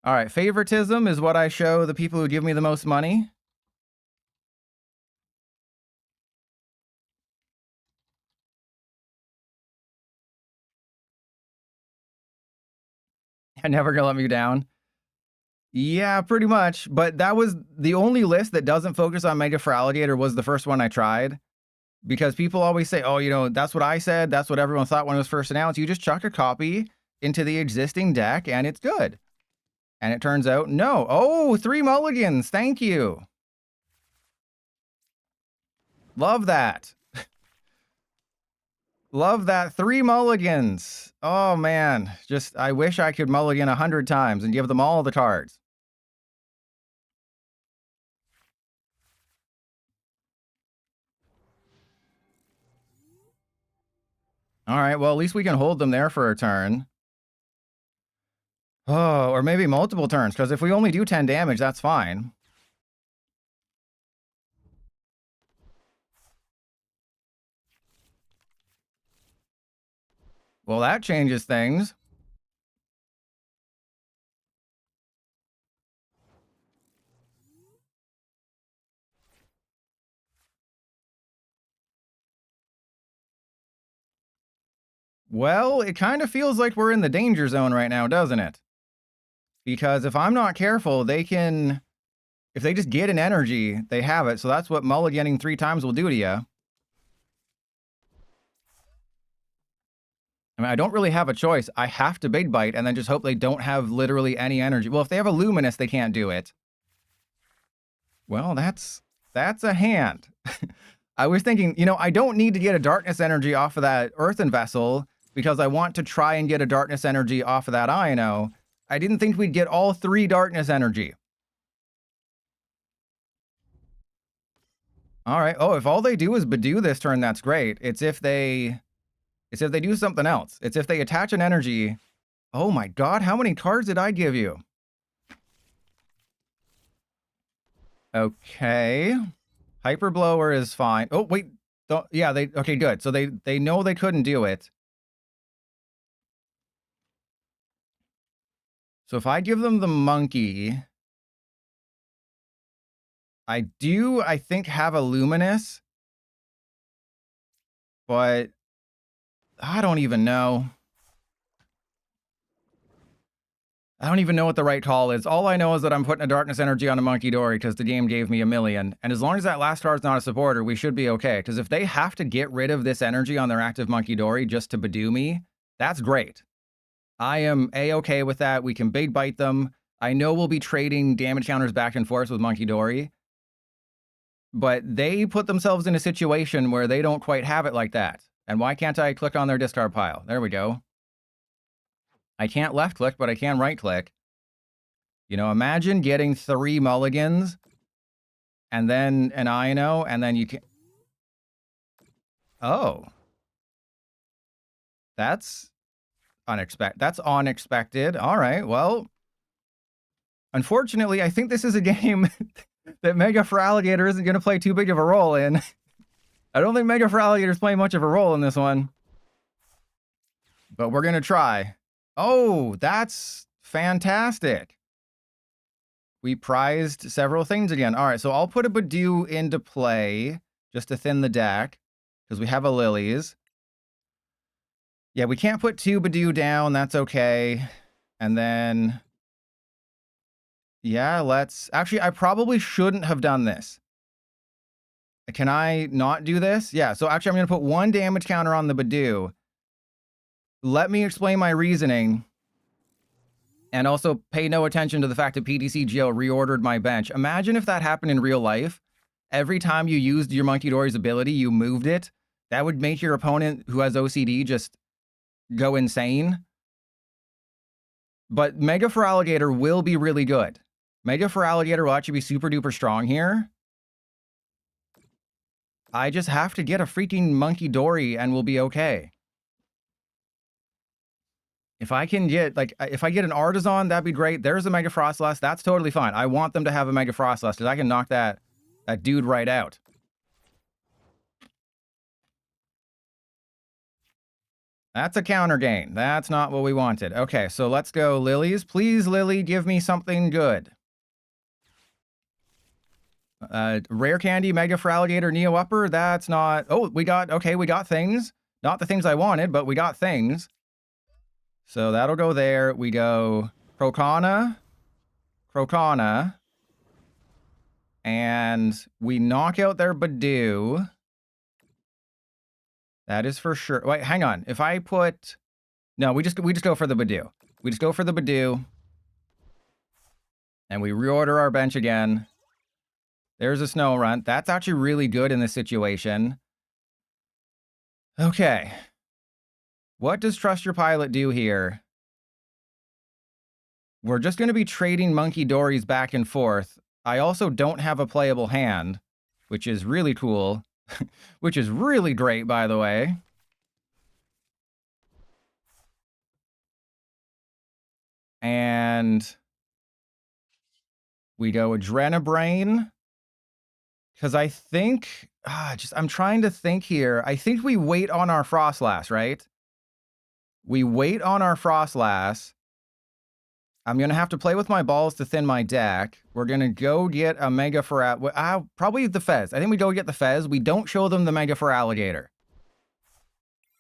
All right, favoritism is what I show the people who give me the most money. And never gonna let me down. Yeah, pretty much. But that was the only list that doesn't focus on Mega Feraligatr was the first one I tried. Because people always say, oh, you know, that's what I said. That's what everyone thought when it was first announced. You just chuck a copy into the existing deck and it's good. And it turns out, no. Oh, 3 mulligans. Thank you. Love that. Love that. 3 mulligans. Oh, man. Just, I wish I could mulligan 100 times and give them all the cards. All right, well, at least we can hold them there for a turn. Oh, or maybe multiple turns, because if we only do 10 damage, that's fine. Well, that changes things. Well, it kind of feels like we're in the danger zone right now, doesn't it? Because if I'm not careful, they can... If they just get an energy, they have it. So that's what mulliganing 3 times will do to you. I mean, I don't really have a choice. I have to Big Bite and then just hope they don't have literally any energy. Well, if they have a Luminous, they can't do it. Well, that's a hand. I was thinking, you know, I don't need to get a Darkness energy off of that Earthen Vessel because I want to try and get a Darkness energy off of that Iono. I didn't think we'd get all 3 Darkness energy. All right. Oh, if all they do is Badoo this turn, that's great. It's if they do something else. It's if they attach an energy. Oh my god, how many cards did I give you? Okay. Hyper Blower is fine. Oh, wait. Yeah, okay, good. So they know they couldn't do it. So if I give them the monkey, I think, have a luminous, but I don't even know. I don't even know what the right call is. All I know is that I'm putting a darkness energy on a monkey dory because the game gave me 1,000,000. And as long as that last star is not a supporter, we should be okay. Because if they have to get rid of this energy on their active monkey dory just to Badoo me, that's great. I am A-okay with that. We can big bite them. I know we'll be trading damage counters back and forth with monkey dory. But they put themselves in a situation where they don't quite have it like that. And why can't I click on their discard pile? There we go. I can't left click, but I can right click. You know, imagine getting 3 mulligans and then an Ino, and then you can... Oh. That's unexpected. All right, well... Unfortunately, I think this is a game that Mega Feraligatr isn't going to play too big of a role in. I don't think Mega Feraligatr is playing much of a role in this one. But we're going to try. Oh, that's fantastic. We prized several things again. All right, so I'll put a Badoo into play just to thin the deck because we have a Lilies. Yeah, we can't put 2 Badoo down. That's okay. And then... Yeah, let's... Actually, I probably shouldn't have done this. Can I not do this? Yeah, so actually I'm going to put 1 damage counter on the Badoo. Let me explain my reasoning. And also pay no attention to the fact that PTCGO reordered my bench. Imagine if that happened in real life. Every time you used your Monkey Dory's ability, you moved it. That would make your opponent who has OCD just go insane. But Mega Feraligatr will be really good. Mega Feraligatr will actually be super duper strong here. I just have to get a freaking Monkey Dory and we'll be okay. If I can get, like, if I get an Artisan, that'd be great. There's a Mega Frostlass. That's totally fine. I want them to have a Mega Frostlass because I can knock that dude right out. That's a counter gain. That's not what we wanted. Okay, so let's go Lilies. Please, Lily, give me something good. Rare Candy, Mega Feraligatr, Neo Upper. That's not... Oh, we got things. Not the things I wanted, but we got things. So that'll go there. We go Crocana, and we knock out their Badoo. That is for sure. Wait, hang on. If I put... No, we just go for the Badoo. We just go for the Badoo. And we reorder our bench again. There's a Snow Runt. That's actually really good in this situation. Okay. What does Trust Your Pilot do here? We're just going to be trading Monkey Dories back and forth. I also don't have a playable hand, which is really cool. Which is really great, by the way. And we go Adrenabrain. Because I think... I'm trying to think here. I think we wait on our Frostlass, right? We wait on our Frostlass. I'm going to have to play with my balls to thin my deck. We're going to go get a Mega Feraligatr. Probably the Fez. I think we go get the Fez. We don't show them the Mega Feraligatr.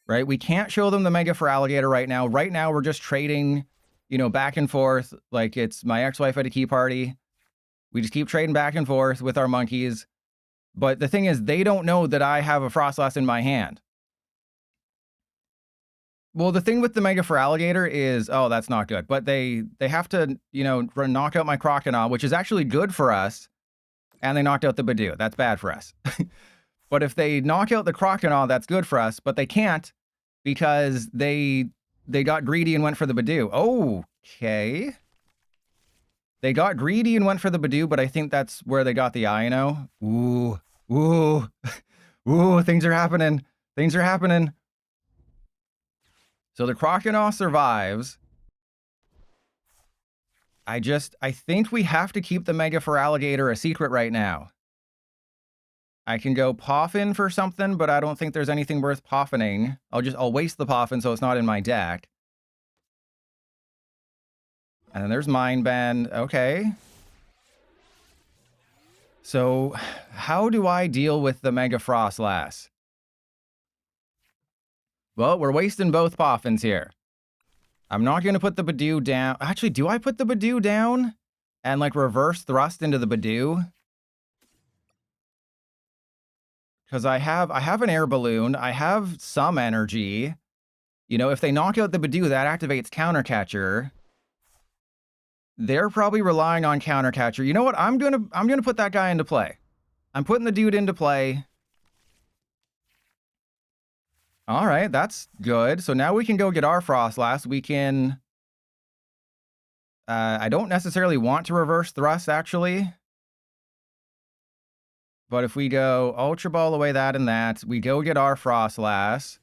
Right? We can't show them the Mega Feraligatr right now. Right now, we're just trading, you know, back and forth. Like it's my ex-wife at a key party. We just keep trading back and forth with our monkeys. But the thing is, they don't know that I have a Frostlass in my hand. Well, the thing with the Mega Feraligatr is, oh, that's not good. But they have to, you know, knock out my Crocodile, which is actually good for us. And they knocked out the Badoo. That's bad for us. But if they knock out the Crocodile, that's good for us. But they can't because they got greedy and went for the Badoo. Okay. They got greedy and went for the Badoo, but I think that's where they got the Ino. Ooh. Ooh. Ooh, things are happening. Things are happening. So the Crocodile survives. I think we have to keep the Mega Feraligatr a secret right now. I can go Poffin for something, but I don't think there's anything worth Poffining. I'll waste the Poffin so it's not in my deck. And then there's Mind Bend. Okay. So how do I deal with the Mega Frostlass? Well, we're wasting both Poffins here. I'm not going to put the Badoo down. Actually, do I put the Badoo down and like reverse thrust into the Badoo? Because I have an air balloon. I have some energy. You know, if they knock out the Badoo, that activates Countercatcher. They're probably relying on Countercatcher. You know what? I'm gonna put that guy into play. I'm putting the dude into play. All right, that's good. So now we can go get our Frostlass. We can... I don't necessarily want to reverse thrust, actually. But if we go Ultra Ball away that and that, we go get our Frostlass.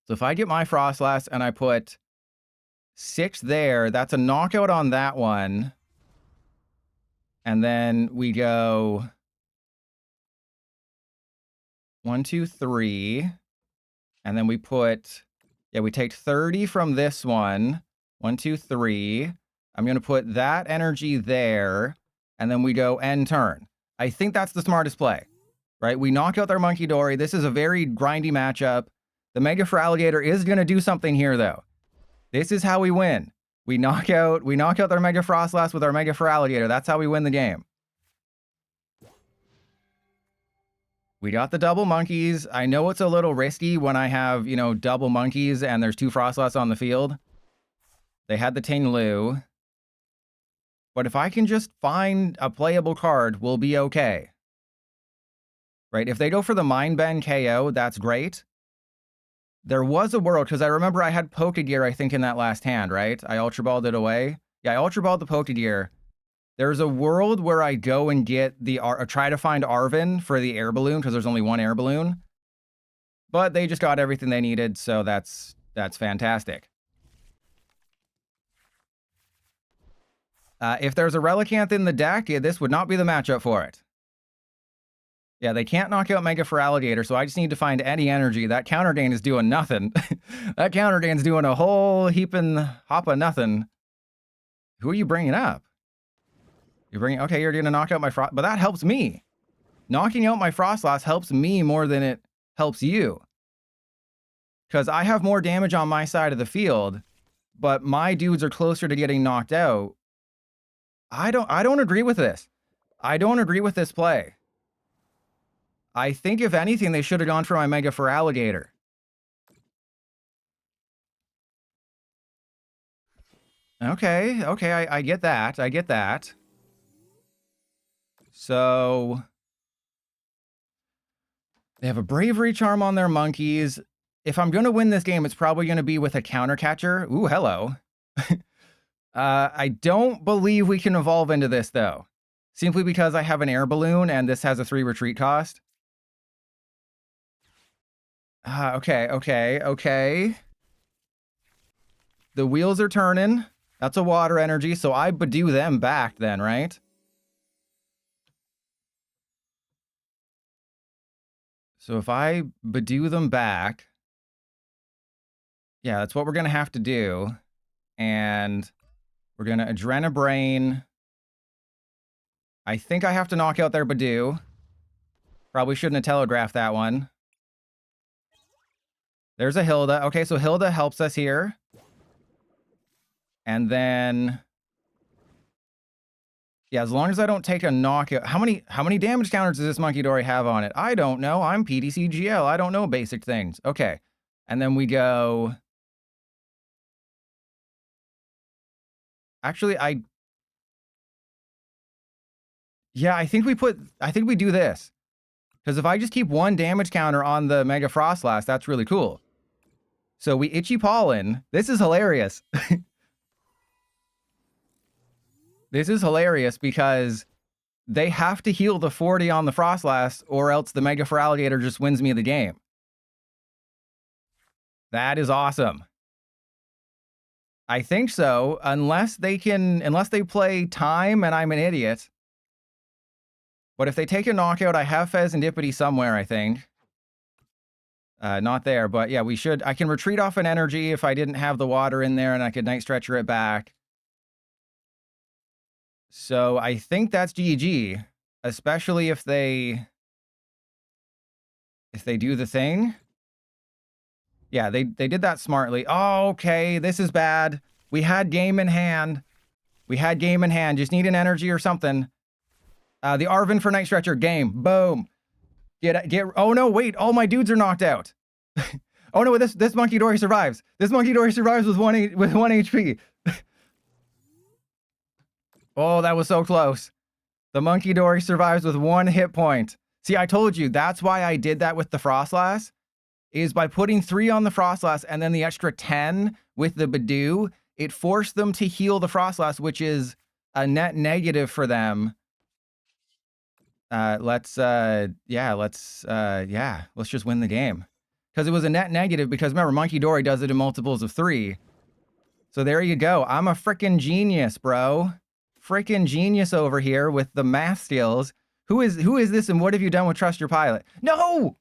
So if I get my Frostlass and I put 6 there, that's a knockout on that one. And then we go 1, 2, 3. And then we put, yeah, we take 30 from this one. 1, 2, 3. I'm going to put that energy there. And then we go end turn. I think that's the smartest play, right? We knock out their Monkey Dory. This is a very grindy matchup. The Mega Feraligatr is going to do something here, though. This is how we win. We knock out their Mega Frostlass with our Mega Feraligatr. That's how we win the game. We got the double monkeys. I know it's a little risky when I have, you know, double monkeys and there's 2 Frostlass on the field. They had the Ting Lu. But if I can just find a playable card, we'll be okay. Right? If they go for the Mind Bend KO, that's great. There was a world, because I remember I had Pokegear, I think, in that last hand, right? I Ultra Balled it away. Yeah, I Ultra Balled the Pokegear. There's a world where I go and get the... try to find Arven for the air balloon, because there's only one air balloon. But they just got everything they needed, so that's fantastic. If there's a Relicanth in the deck, yeah, this would not be the matchup for it. Yeah, they can't knock out Mega Feraligatr, so I just need to find any energy. That Counter Gain is doing nothing. That Counter Gain's doing a whole heaping hop of nothing. Who are you bringing up? You're bringing... Okay, you're going to knock out my Frost... But that helps me. Knocking out my Frostlass helps me more than it helps you. Because I have more damage on my side of the field, but my dudes are closer to getting knocked out. I don't agree with this. I don't agree with this play. I think, if anything, they should have gone for my Mega Feraligatr. Okay, I get that. I get that. So... they have a Bravery Charm on their monkeys. If I'm going to win this game, it's probably going to be with a Countercatcher. Ooh, hello. I don't believe we can evolve into this, though. Simply because I have an air balloon and this has a 3 retreat cost. Okay. The wheels are turning. That's a water energy, so I Badoo them back then, right? So if I Badoo them back... yeah, that's what we're going to have to do. And we're going to Adrenabrain. I think I have to knock out their Badoo. Probably shouldn't have telegraphed that one. There's a Hilda. Okay, so Hilda helps us here. And then... yeah, as long as I don't take a knockout... How many damage counters does this Monkey Dory have on it? I don't know. I'm PDCGL. I don't know basic things. Okay. And then we go... actually, yeah, I think we do this. Because if I just keep 1 damage counter on the Mega Frostlass, that's really cool. So we Itchy Pollen. This is hilarious. This is hilarious because they have to heal the 40 on the Frostlass, or else the Mega Feraligatr just wins me the game. That is awesome. I think so, unless they play time and I'm an idiot. But if they take a knockout, I have Fezandipity somewhere, I think. Not there, but yeah, we should. I can retreat off an energy if I didn't have the water in there, and I could Night Stretcher it back. So I think that's GG, especially if they do the thing. Yeah, they did that smartly. Oh, okay, this is bad. We had game in hand. Just need an energy or something. The Arvin for Night Stretcher, game. Boom. Get. Oh no, wait. All my dudes are knocked out. Oh no, this Monkey Dory survives. This Monkey Dory survives with one HP. Oh, that was so close. The Monkey Dory survives with 1 hit point. See, I told you, that's why I did that with the Frostlass, is by putting 3 on the Frostlass and then the extra 10 with the Badoo, it forced them to heal the Frostlass, which is a net negative for them. Let's just win the game. Because it was a net negative, because remember, Monkey Dory does it in multiples of 3. So there you go. I'm a freaking genius, bro. Freaking genius over here with the math skills. Who is this, and what have you done with Trust Your Pilot? No!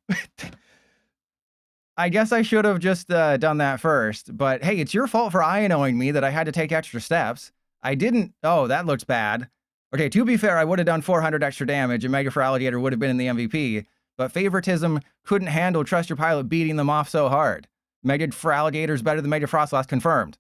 I guess I should have just done that first. But hey, it's your fault for INOing me that I had to take extra steps. I didn't... Oh, that looks bad. Okay, to be fair, I would have done 400 extra damage, and Mega Feraligatr would have been in the MVP, but favoritism couldn't handle Trust Your Pilot beating them off so hard. Mega Feraligatr's better than Mega Frostlass, confirmed.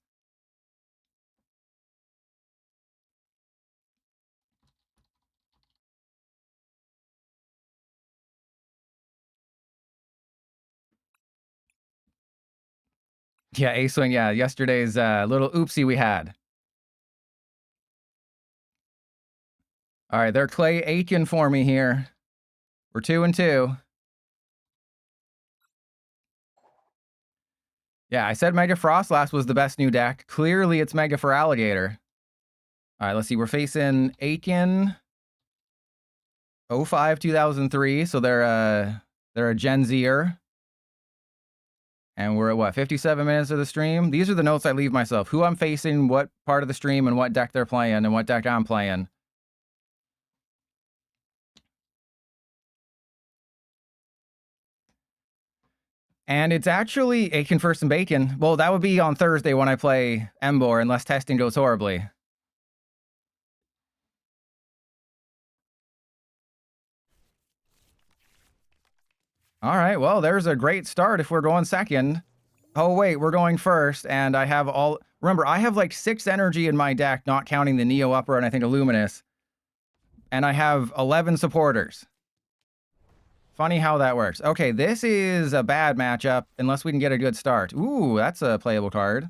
Yeah, A-Swing, yeah, yesterday's little oopsie we had. All right, they're Clay Aiken for me here. We're 2-2. Yeah, I said Mega Frostlass was the best new deck. Clearly, it's Mega Feraligatr. All right, let's see. We're facing Aiken 05 2003, so they're a Gen Zer. And we're at what, 57 minutes of the stream? These are the notes I leave myself. Who I'm facing, what part of the stream, and what deck they're playing, and what deck I'm playing. And it's actually Aiken first and Bacon. Well, that would be on Thursday when I play Embor, unless testing goes horribly. All right, well, there's a great start if we're going second. Oh, wait, we're going first, and I have all... Remember, I have like 6 energy in my deck, not counting the Neo Upper and I think a Luminous. And I have 11 supporters. Funny how that works. Okay, this is a bad matchup, unless we can get a good start. Ooh, that's a playable card.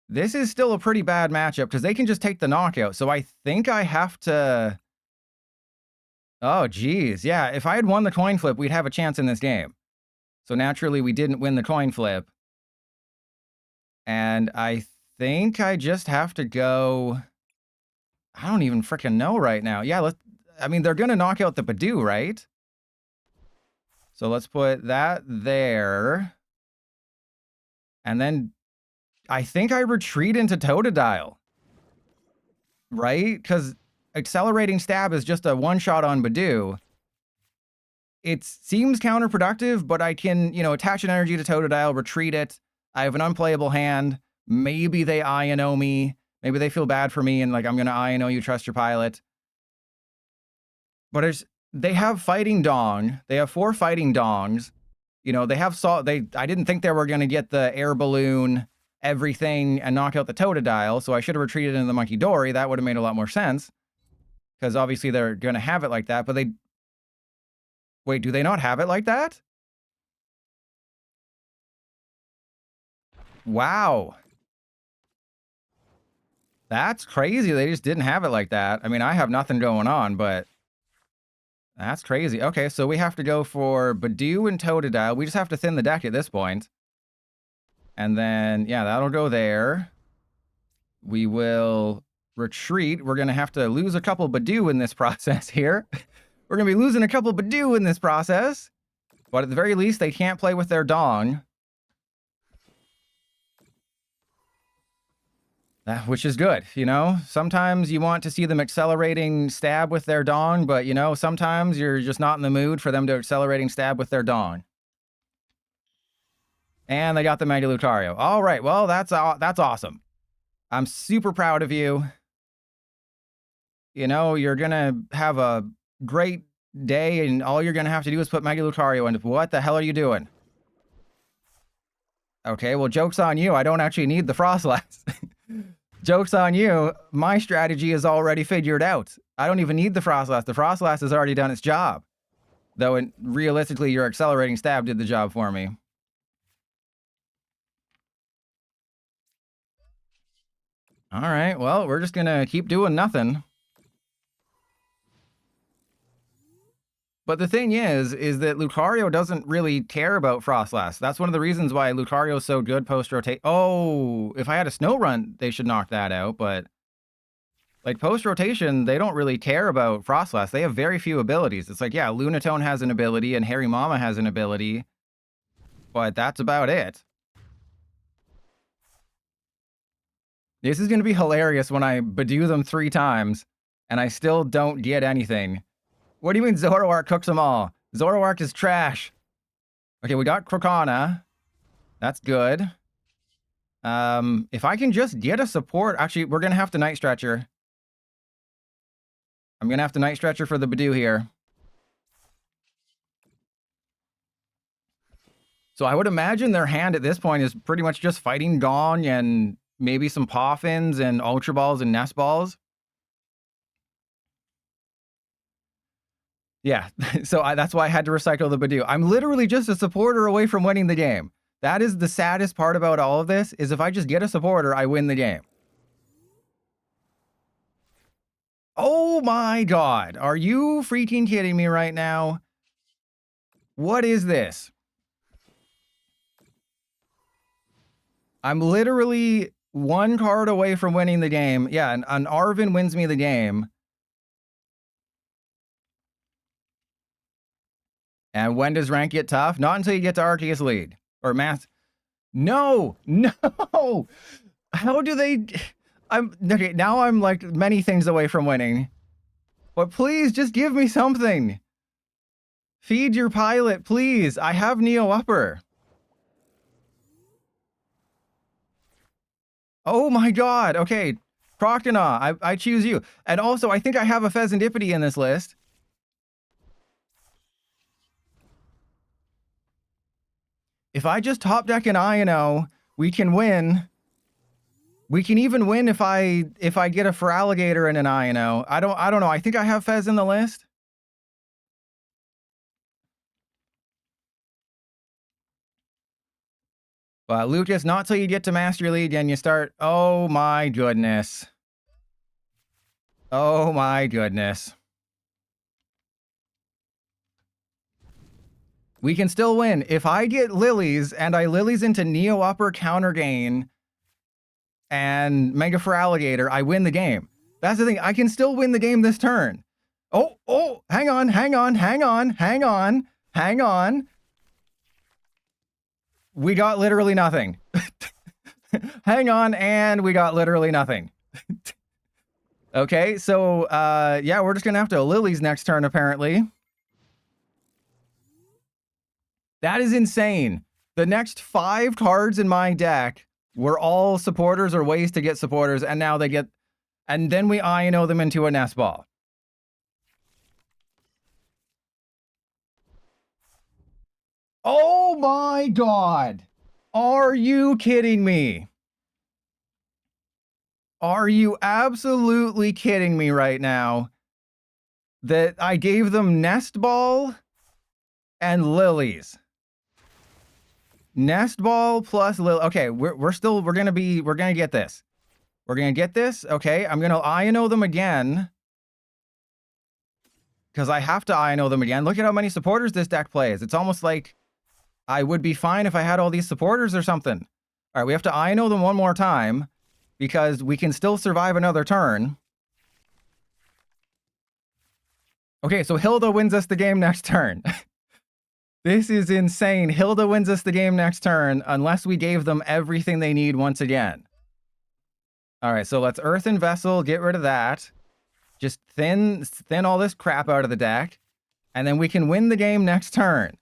This is still a pretty bad matchup, because they can just take the knockout, so I think I have to... Oh, geez. Yeah, if I had won the coin flip, we'd have a chance in this game. So naturally, we didn't win the coin flip. And I think I just have to go... I don't even freaking know right now. Yeah, I mean, they're going to knock out the Badoo, right? So let's put that there. And then I think I retreat into Totodile. Right? Because accelerating stab is just a one-shot on Badoo. It seems counterproductive, but I can, attach an energy to Totodile, retreat it. I have an unplayable hand. Maybe they INO me. Maybe they feel bad for me and like, I'm going to INO you, Trust Your Pilot. But they have Fighting Dong. They have 4 Fighting Dongs. They have I didn't think they were going to get the air balloon, everything, and knock out the Totodile, so I should have retreated into the Monkey Dory. That would have made a lot more sense. Because obviously they're going to have it like that, but they... Wait, do they not have it like that? Wow. That's crazy. They just didn't have it like that. I mean, I have nothing going on, but... That's crazy. Okay, so we have to go for Badoo and Totodile. We just have to thin the deck at this point. And then, yeah, that'll go there. We will retreat. We're going to have to lose a couple Badoo in this process here. We're going to be losing a couple Badoo in this process. But at the very least, they can't play with their Dong. Which is good, you know? Sometimes you want to see them accelerating stab with their dong, but, you know, sometimes you're just not in the mood for them to accelerating stab with their dong. And they got the Mega Lucario. All right, well, that's awesome. I'm super proud of you. You know, you're going to have a great day, and all you're going to have to do is put Mega Lucario in. What the hell are you doing? Okay, well, joke's on you. I don't actually need the Frostlass. Joke's on you. My strategy is already figured out. I don't even need the Frostlass. The Frostlass has already done its job. Though, realistically, your accelerating stab did the job for me. All right, well, we're just going to keep doing nothing. But the thing is that Lucario doesn't really care about Frostlass. That's one of the reasons why Lucario's so good post-rotate. Oh, if I had a Snow Run, they should knock that out, but like post-rotation, they don't really care about Frostlass. They have very few abilities. It's like, yeah, Lunatone has an ability and Harry Mama has an ability, but that's about it. This is going to be hilarious when I Badoo them 3 times and I still don't get anything. What do you mean Zoroark cooks them all? Zoroark is trash. Okay, we got Crocana. That's good. If I can just get a support... Actually, we're going to have to Night Stretcher. I'm going to have to Night Stretcher for the Badoo here. So I would imagine their hand at this point is pretty much just fighting Gong and maybe some Poffins and Ultra Balls and Nest Balls. Yeah, so that's why I had to recycle the Badoo. I'm literally just a supporter away from winning the game. That is the saddest part about all of this, is if I just get a supporter, I win the game. Oh my god, are you freaking kidding me right now? What is this? I'm literally 1 card away from winning the game. Yeah, an Arven wins me the game. And when does rank get tough? Not until you get to Arceus League. Or Math. No! No! How do they... Okay, now I'm like many things away from winning. But please, just give me something. Feed your pilot, please. I have Neo Upper. Oh my god. Okay. Crocodile, I choose you. And also, I think I have a Pheasantipity in this list. If I just top deck an Ino, we can win. We can even win if I get a Feraligatr and an Ino. I don't know. I think I have Fez in the list. But Lucas, not till you get to Master League and you start. Oh my goodness. Oh my goodness. We can still win. If I get Lilies and I Lilies into Neo Upper Counter Gain and Mega Feraligatr, I win the game. That's the thing. I can still win the game this turn. Oh, hang on. We got literally nothing. Hang on, and we got literally nothing. Okay, so, yeah, we're just gonna have to Lilies next turn, apparently. That is insane. The next 5 cards in my deck were all supporters or ways to get supporters, and now they get... And then we INO them into a Nest Ball. Oh my god! Are you kidding me? Are you absolutely kidding me right now? That I gave them Nest Ball and Lilies. Nest Ball plus Lily. Okay, we're gonna get this. We're gonna get this. Okay, I'm gonna INO them again. Because I have to INO them again. Look at how many supporters this deck plays. It's almost like I would be fine if I had all these supporters or something. All right, we have to INO them one more time. Because we can still survive another turn. Okay, so Hilda wins us the game next turn. This is insane. Hilda wins us the game next turn unless we gave them everything they need once again. All right, so let's Earthen Vessel, get rid of that. Just thin all this crap out of the deck, and then we can win the game next turn.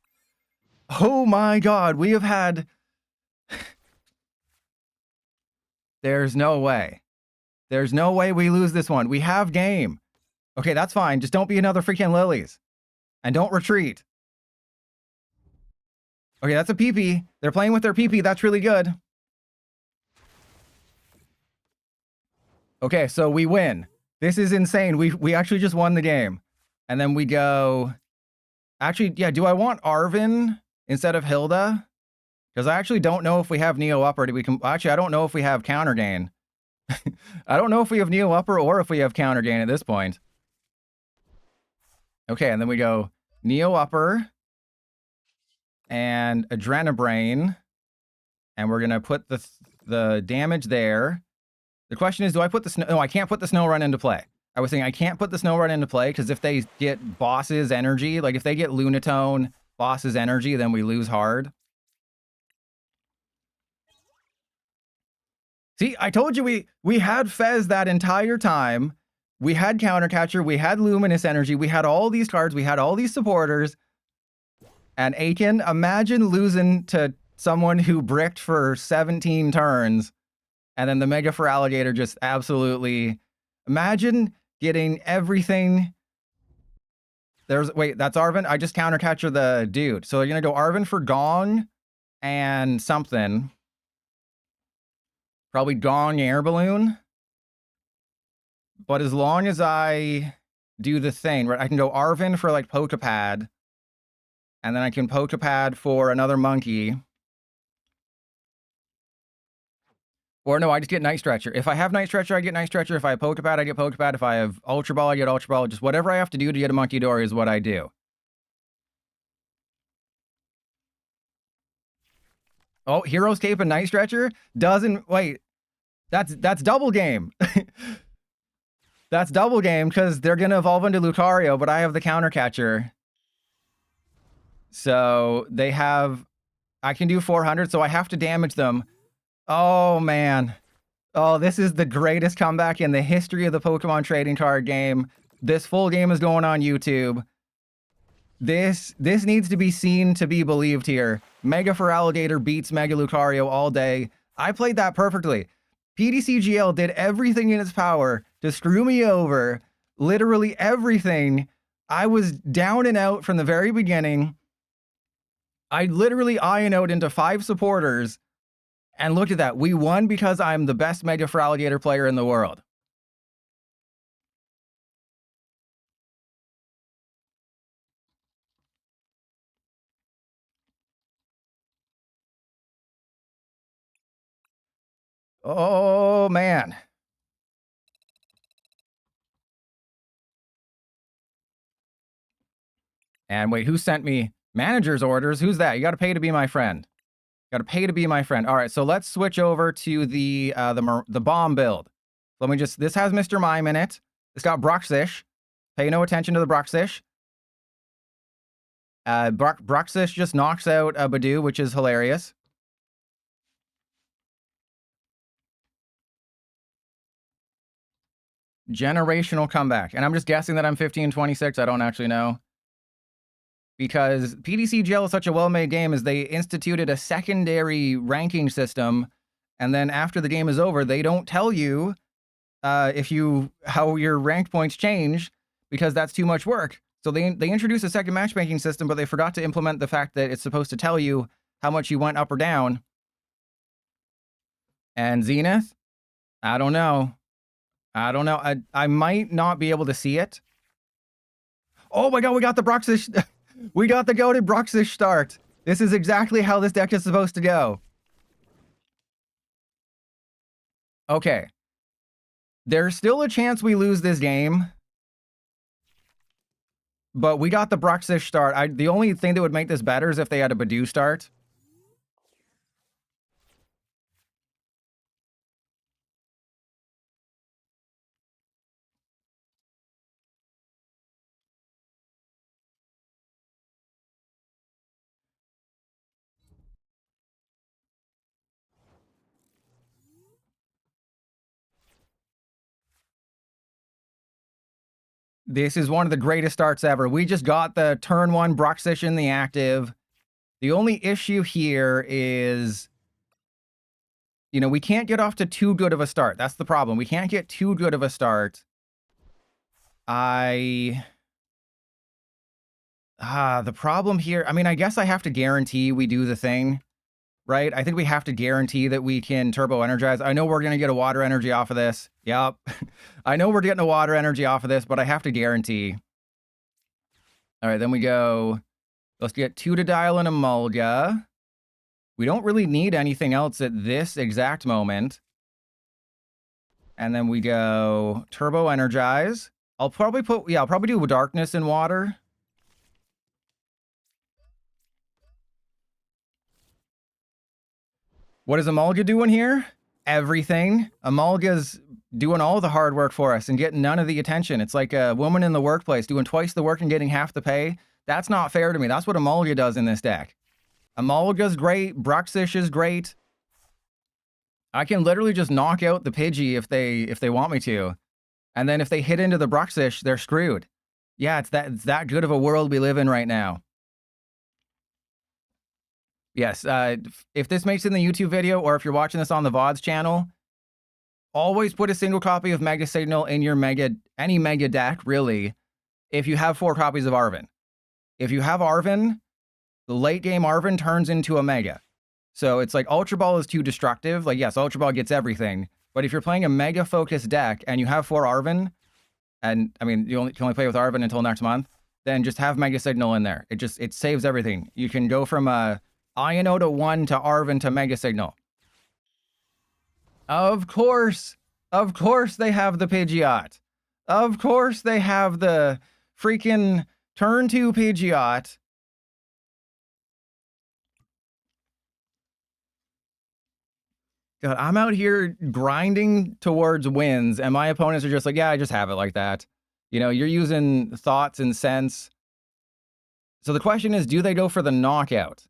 Oh my god, we have had... There's no way. There's no way we lose this one. We have game. Okay, that's fine. Just don't be another freaking Lilies. And don't retreat. Okay, that's a PP. They're playing with their PP. That's really good. Okay, so we win. This is insane. We actually just won the game. And then we go... Actually, yeah, do I want Arven instead of Hilda? Because I actually don't know if we have Neo Upper. Actually, I don't know if we have Counter Gain. I don't know if we have Neo Upper or if we have Counter Gain at this point. Okay, and then we go Neo Upper and Adrenabrain. And we're going to put the damage there. The question is, do I put the snow? No, I can't put the snow run into play. I was saying I can't put the snow run into play because if they get boss's energy, like if they get Lunatone, boss's energy, then we lose hard. See, I told you we had Fez that entire time. We had Countercatcher, we had Luminous Energy, we had all these cards, we had all these supporters. And Aiken, imagine losing to someone who bricked for 17 turns, and then the Mega Feraligatr just absolutely... Imagine getting everything... Wait, that's Arven? I just Countercatcher the dude. So you're gonna go Arven for Gong and something. Probably Gong Air Balloon. But as long as I do the thing, right, I can go Arven for like Pokepad. And then I can Pokepad for another monkey. Or no, I just get Night Stretcher. If I have Night Stretcher, I get Night Stretcher. If I have Pokepad, I get Pokepad. If I have Ultra Ball, I get Ultra Ball. Just whatever I have to do to get a Monkey Door is what I do. Oh, Hero's Cape and Night Stretcher doesn't... Wait, that's double game. That's double game because they're going to evolve into Lucario, but I have the Countercatcher. So they have... I can do 400, so I have to damage them. Oh, man. Oh, this is the greatest comeback in the history of the Pokemon trading card game. This full game is going on YouTube. This needs to be seen to be believed here. Mega Feraligatr beats Mega Lucario all day. I played that perfectly. PDCGL did everything in its power to screw me over. Literally everything. I was down and out from the very beginning. I literally INO'd into 5 supporters. And look at that. We won because I'm the best Mega Feraligatr player in the world. Oh, man. And wait, who sent me manager's orders? Who's that? You got to pay to be my friend. Got to pay to be my friend. All right, so let's switch over to the bomb build. Let me just... This has Mr. Mime in it. It's got Broxish. Pay no attention to the Broxish. Broxish just knocks out Badoo, which is hilarious. Generational comeback. And I'm just guessing that I'm 15-26. I don't actually know. Because PDCGL is such a well-made game as they instituted a secondary ranking system, and then after the game is over, they don't tell you how your ranked points change because that's too much work. So they introduced a second matchmaking system, but they forgot to implement the fact that it's supposed to tell you how much you went up or down. And Zenith? I don't know. I might not be able to see it. Oh my god, we got the Broxish. We got the goated Broxish start. This is exactly how this deck is supposed to go. Okay. There's still a chance we lose this game. But we got the Broxish start. The only thing that would make this better is if they had a Badoo start. This is one of the greatest starts ever. We just got the turn 1 Bruxish in the active. The only issue here is, you know, we can't get off to too good of a start. That's the problem. We can't get too good of a start. The problem here, I mean, I guess I have to guarantee we do the thing, right? I think we have to guarantee that we can turbo energize. I know we're going to get a water energy off of this. Yep. I know we're getting a water energy off of this, but I have to guarantee. All right, then we go, let's get 2 to dial and a Mulga. We don't really need anything else at this exact moment. And then we go turbo energize. I'll probably do darkness and water. What is Amalga doing here? Everything. Amalga's doing all the hard work for us and getting none of the attention. It's like a woman in the workplace doing twice the work and getting half the pay. That's not fair to me. That's what Amalga does in this deck. Amalga's great. Bruxish is great. I can literally just knock out the Pidgey if they want me to. And then if they hit into the Bruxish, they're screwed. Yeah, it's that good of a world we live in right now. Yes, if this makes it in the YouTube video, or if you're watching this on the VODs channel, always put a single copy of Mega Signal in your any Mega deck, really, if you have 4 copies of Arven. If you have Arven, the late game Arven turns into a Mega. So it's like Ultra Ball is too destructive. Like, yes, Ultra Ball gets everything. But if you're playing a Mega focused deck and you have 4 Arven, and I mean, you can only play with Arven until next month, then just have Mega Signal in there. It saves everything. You can go from a Iota 1 to Arven to Mega Signal. Of course they have the Pidgeot. Of course they have the freaking turn 2 Pidgeot. God, I'm out here grinding towards wins, and my opponents are just like, yeah, I just have it like that. You know, you're using thoughts and sense. So the question is, do they go for the knockout?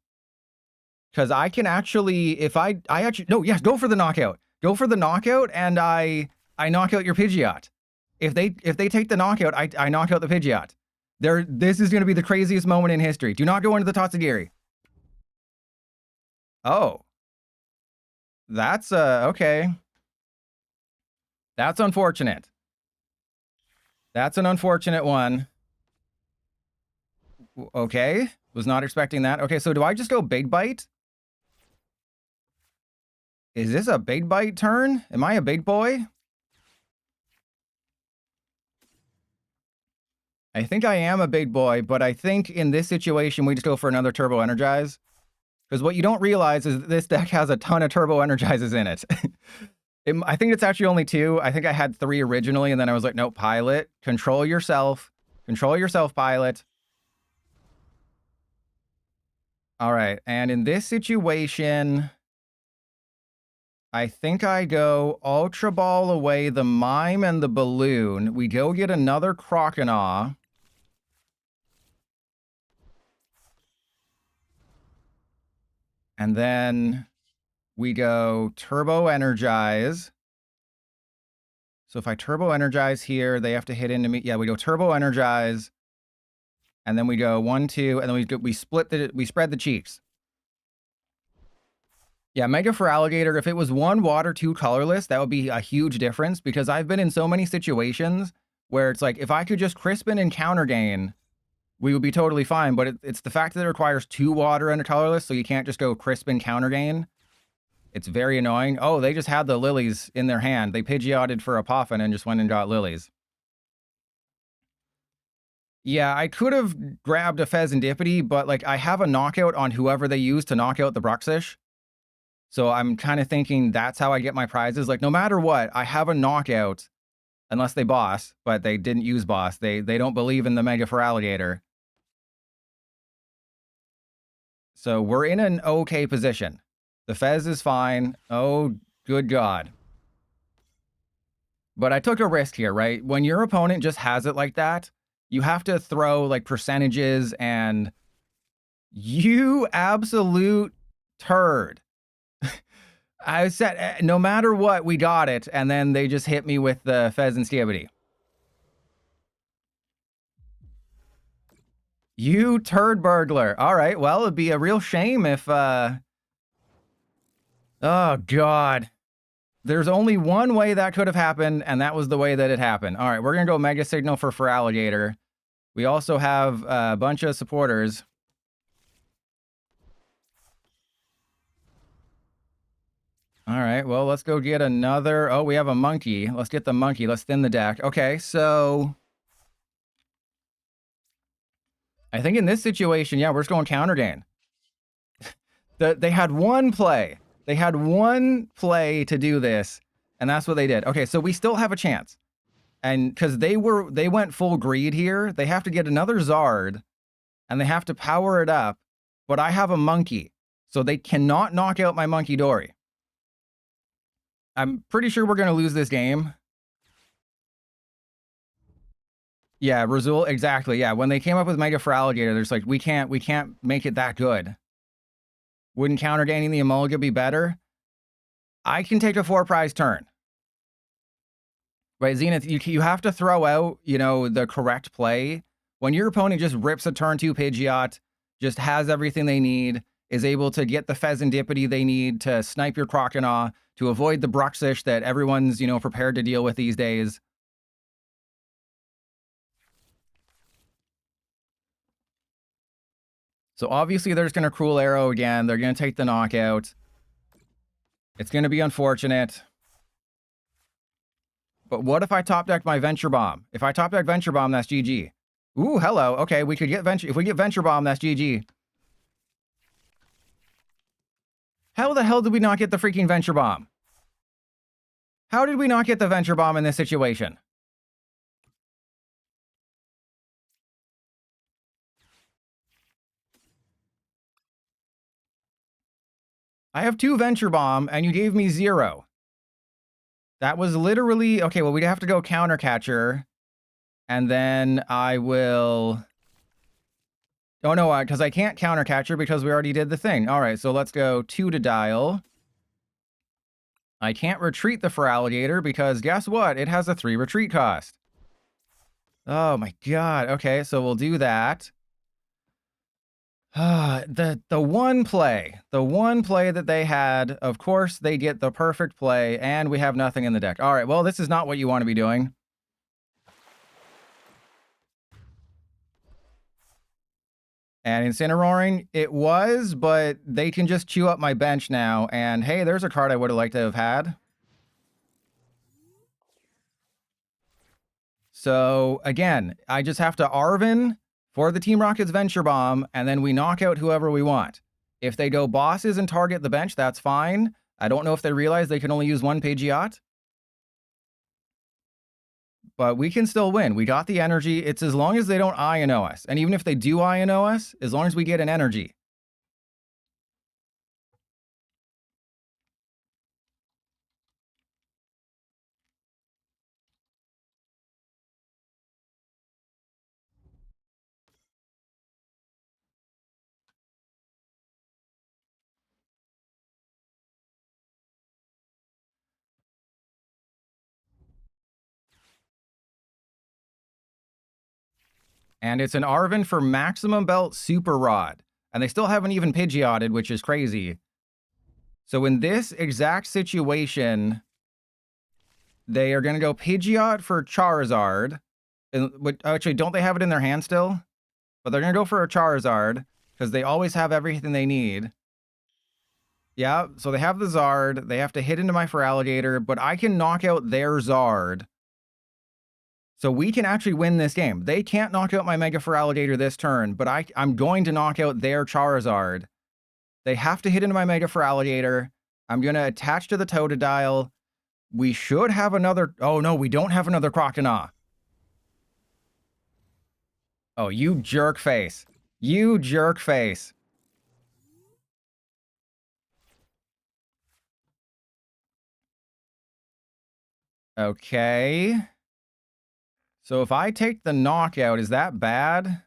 Because I can actually, if I actually, no, yes, go for the knockout. Go for the knockout, and I knock out your Pidgeot. If they take the knockout, I knock out the Pidgeot. This is going to be the craziest moment in history. Do not go into the Tatsugiri. Oh. That's, okay. That's unfortunate. That's an unfortunate one. Okay. Was not expecting that. Okay, so do I just go Big Bite? Is this a Big Bite turn? Am I a big boy? I think I am a big boy, but I think in this situation, we just go for another Turbo Energize. Because what you don't realize is that this deck has a ton of Turbo Energizes in it. I think it's actually only 2. I think I had 3 originally, and then I was like, nope, Pilot. Control yourself. Control yourself, Pilot. All right, and in this situation, I think I go Ultra Ball away the Mime and the Balloon. We go get another Croconaw. And then we go Turbo Energize. So if I Turbo Energize here, they have to hit into me. Yeah, we go Turbo Energize. And then we go 1, 2, and then we spread the cheeks. Yeah, Mega Feraligatr, if it was 1 water, 2 colorless, that would be a huge difference, because I've been in so many situations where it's like, if I could just Crispin and counter gain, we would be totally fine, but it's the fact that it requires 2 water and a colorless, so you can't just go Crispin counter gain. It's very annoying. Oh, they just had the lilies in their hand. They Pidgeotted for a Poffin and just went and got lilies. Yeah, I could have grabbed a Fezandipity, but like I have a knockout on whoever they use to knock out the Bruxish. So I'm kind of thinking that's how I get my prizes. Like, no matter what, I have a knockout, unless they boss, but they didn't use boss. They don't believe in the Mega Feraligatr. So we're in an okay position. The Fez is fine. Oh, good God. But I took a risk here, right? When your opponent just has it like that, you have to throw like percentages, and you absolute turd. I said, no matter what, we got it. And then they just hit me with the Fez and Skibidi. You turd burglar. All right, well, it'd be a real shame if, oh, God. There's only one way that could have happened, and that was the way that it happened. All right, we're going to go Mega Signal for Feraligatr. We also have a bunch of supporters. All right, well, let's go get another... Oh, we have a monkey. Let's get the monkey. Let's thin the deck. Okay, so... I think in this situation, yeah, we're just going counter gain. They had one play. They had one play to do this, and that's what they did. Okay, so we still have a chance. And because they went full greed here, they have to get another Zard, and they have to power it up. But I have a monkey, so they cannot knock out my Monkey Dory. I'm pretty sure we're going to lose this game. Yeah, Razul, exactly. Yeah, when they came up with Mega Feraligatr, there's like, we can't make it that good. Wouldn't counter gaining the Emolga be better? I can take a 4-prize turn. Right, Zenith, you have to throw out, you know, the correct play. When your opponent just rips a turn 2 Pidgeot, just has everything they need, is able to get the Pheasantipity they need to snipe your Croconaw, to avoid the Bruxish that everyone's, you know, prepared to deal with these days. So obviously they're just going to Cruel Arrow again. They're going to take the knockout. It's going to be unfortunate. But what if I top deck my Venture Bomb? If I top deck Venture Bomb, that's GG. Ooh, hello. Okay, we could get Venture... If we get Venture Bomb, that's GG. How the hell did we not get the freaking Venture Bomb? How did we not get the Venture Bomb in this situation? I have 2 Venture Bomb, and you gave me 0. That was literally... Okay, well, we'd have to go Counter Catcher. And then I will... Oh, no, because I can't Counter Catcher because we already did the thing. All right, so let's go 2 to dial. I can't retreat the Feraligatr because guess what? It has a 3 retreat cost. Oh, my God. Okay, so we'll do that. The one play that they had, of course, they get the perfect play, and we have nothing in the deck. All right, well, this is not what you want to be doing. And Incineroaring, it was, but they can just chew up my bench now. And hey, there's a card I would have liked to have had. So again, I just have to Arven for the Team Rocket's Venture Bomb, and then we knock out whoever we want. If they go bosses and target the bench, that's fine. I don't know if they realize they can only use 1 Pidgeot. But we can still win. We got the energy. It's as long as they don't INO us. And even if they do INO us, as long as we get an energy. And it's an Arven for Maximum Belt Super Rod. And they still haven't even Pidgeotted, which is crazy. So in this exact situation, they are going to go Pidgeot for Charizard. Actually, don't they have it in their hand still? But they're going to go for a Charizard, because they always have everything they need. Yeah, so they have the Zard. They have to hit into my Feraligatr, but I can knock out their Zard. So we can actually win this game. They can't knock out my Mega Feraligatr this turn, but I'm going to knock out their Charizard. They have to hit into my Mega Feraligatr. I'm going to attach to the Totodile. We should have another... Oh, no, we don't have another Croconaw. Oh, you jerk face. You jerk face. Okay. So if I take the knockout, is that bad?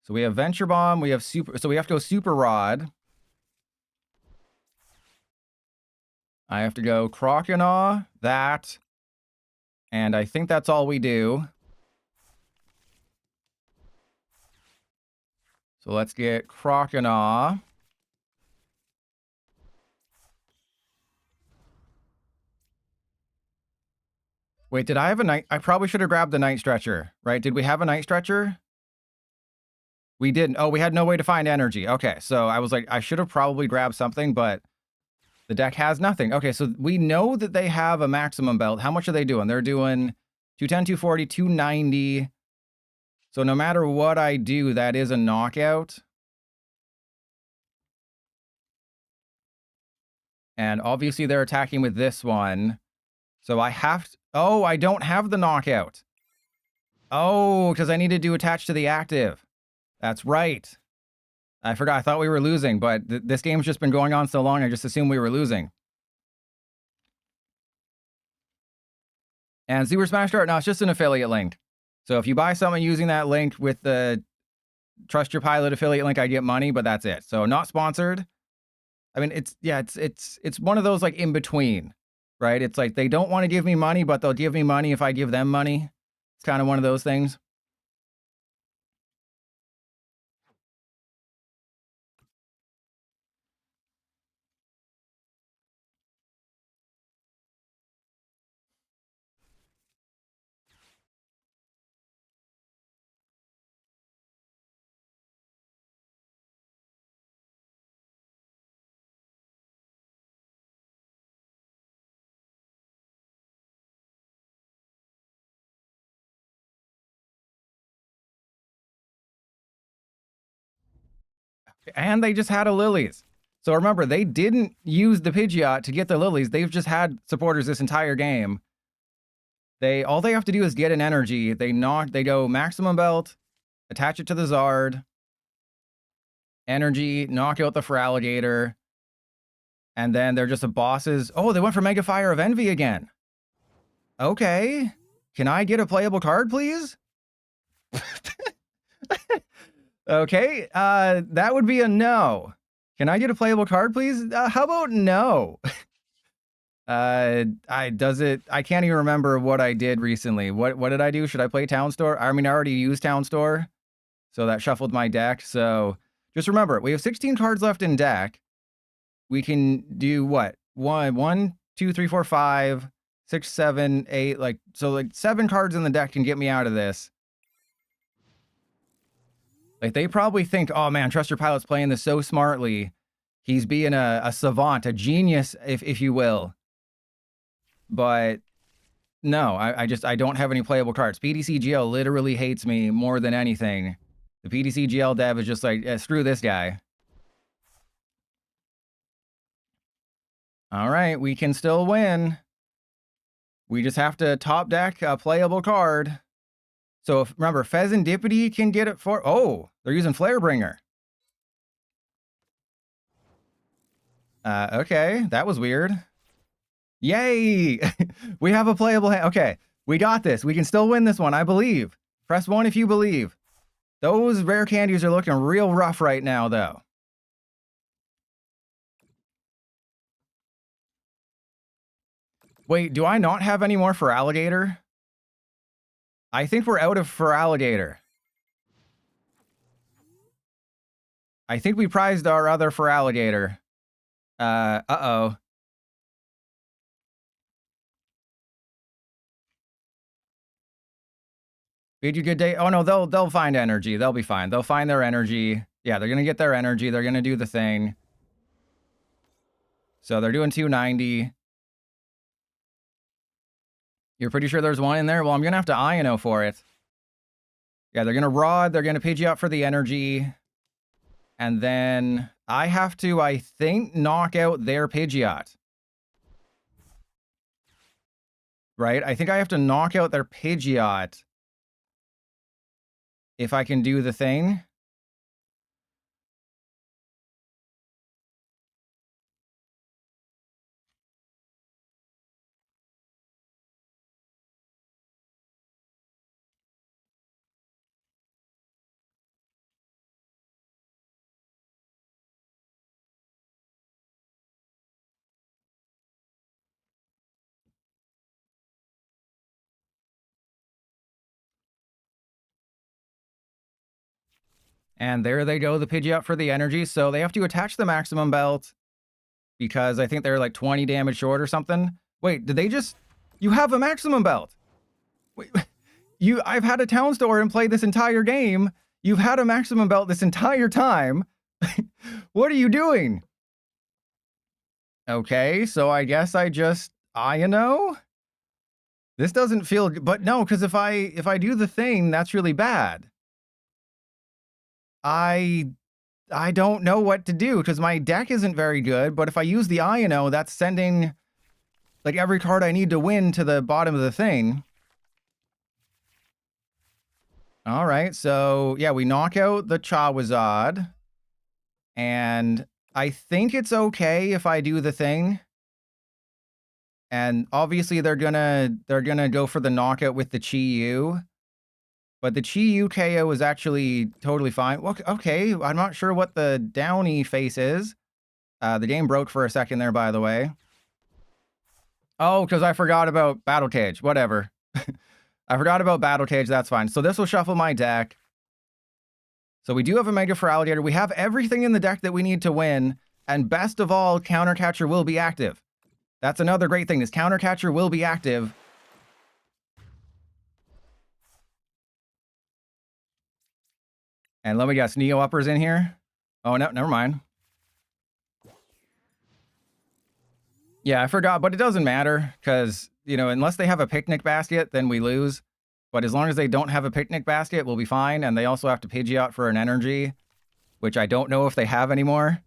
So we have Venture Bomb, we have Super... So we have to go Super Rod. I have to go Croconaw, that. And I think that's all we do. So let's get Croconaw. Wait, did I have a night? I probably should have grabbed the night stretcher, right? Did we have a night stretcher? We didn't. Oh, we had no way to find energy. Okay, so I was like, I should have probably grabbed something, but the deck has nothing. Okay, so we know that they have a maximum belt. How much are they doing? They're doing 210, 240, 290. So no matter what I do, that is a knockout. And obviously they're attacking with this one. So I have to, oh, I don't have the knockout. Oh, because I needed to attach to the active. That's right. I forgot. I thought we were losing, but this game's just been going on so long, I just assumed we were losing. And Super Smash Start, no, it's just an affiliate link. So if you buy something using that link with the Trust Your Pilot affiliate link, I get money, but that's it. So not sponsored. I mean, it's one of those like in between, right? It's like they don't want to give me money, but they'll give me money if I give them money. It's kind of one of those things. And they just had a Lilies. So remember, they didn't use the Pidgeot to get the Lilies. They've just had supporters this entire game. All they have to do is get an energy. They go maximum belt, attach it to the Zard, energy, knock out the Feraligatr, and then they're just a bosses. Oh, they went for Mega Fire of Envy again. Okay. Can I get a playable card, please? Okay, that would be a no. Can I get a playable card, please? How about no? I can't even remember what I did recently. What did I do? Should I play Town Store? I mean, I already used Town Store, so that shuffled my deck. So just remember, we have 16 cards left in deck. We can do what? 1, 2, 3, 4, 5, 6, 7, 8. Like, so like 7 cards in the deck can get me out of this. Like, they probably think, oh man, Trust Your Pilot's playing this so smartly. He's being a savant, a genius, if you will. But no, I don't have any playable cards. PDCGL literally hates me more than anything. The PDCGL dev is just like, screw this guy. All right, we can still win. We just have to top deck a playable card. So remember, Pheasantipity can get it for... Oh, they're using Flarebringer. Okay, that was weird. Yay! We have a playable hand. Okay, we got this. We can still win this one, I believe. Press 1 if you believe. Those rare candies are looking real rough right now, though. Wait, do I not have any more Feraligatr? I think we're out of Feraligatr. I think we prized our other Feraligatr. Uh-oh. Bid you good day. Oh no, they'll find energy. They'll be fine. They'll find their energy. Yeah, they're gonna get their energy. They're gonna do the thing. So they're doing 290. You're pretty sure there's one in there? Well, I'm gonna have to Iono for it. Yeah, they're gonna Rod. They're gonna Pidgeot for the energy. And then I have to, I think, knock out their Pidgeot. Right? I think I have to knock out their Pidgeot if I can do the thing. And there they go, the Pidgeot for the energy. So they have to attach the maximum belt because I think they're like 20 damage short or something. Wait, did they just... You have a maximum belt. Wait, I've had a town store and played this entire game. You've had a maximum belt this entire time. What are you doing? Okay, so I guess I just... This doesn't feel... But no, because if I do the thing, that's really bad. I don't know what to do because my deck isn't very good, but if I use the Iono, that's sending like every card I need to win to the bottom of the thing. All right, so yeah, we knock out the Charizard, and I think it's okay if I do the thing. And obviously they're gonna go for the knockout with the Chi-Yu. But the Chi-Yu KO is actually totally fine. Okay, I'm not sure what the Downy face is. The game broke for a second there, by the way. Oh, because I forgot about Battle Cage. Whatever. I forgot about Battle Cage. That's fine. So this will shuffle my deck. So we do have a Mega Feraligatr. We have everything in the deck that we need to win. And best of all, Countercatcher will be active. That's another great thing. This Countercatcher will be active. And let me guess, Neo Upper's in here? Oh, no, never mind. Yeah, I forgot, but it doesn't matter, because, you know, unless they have a picnic basket, then we lose. But as long as they don't have a picnic basket, we'll be fine, and they also have to Pidgeot for an energy, which I don't know if they have anymore.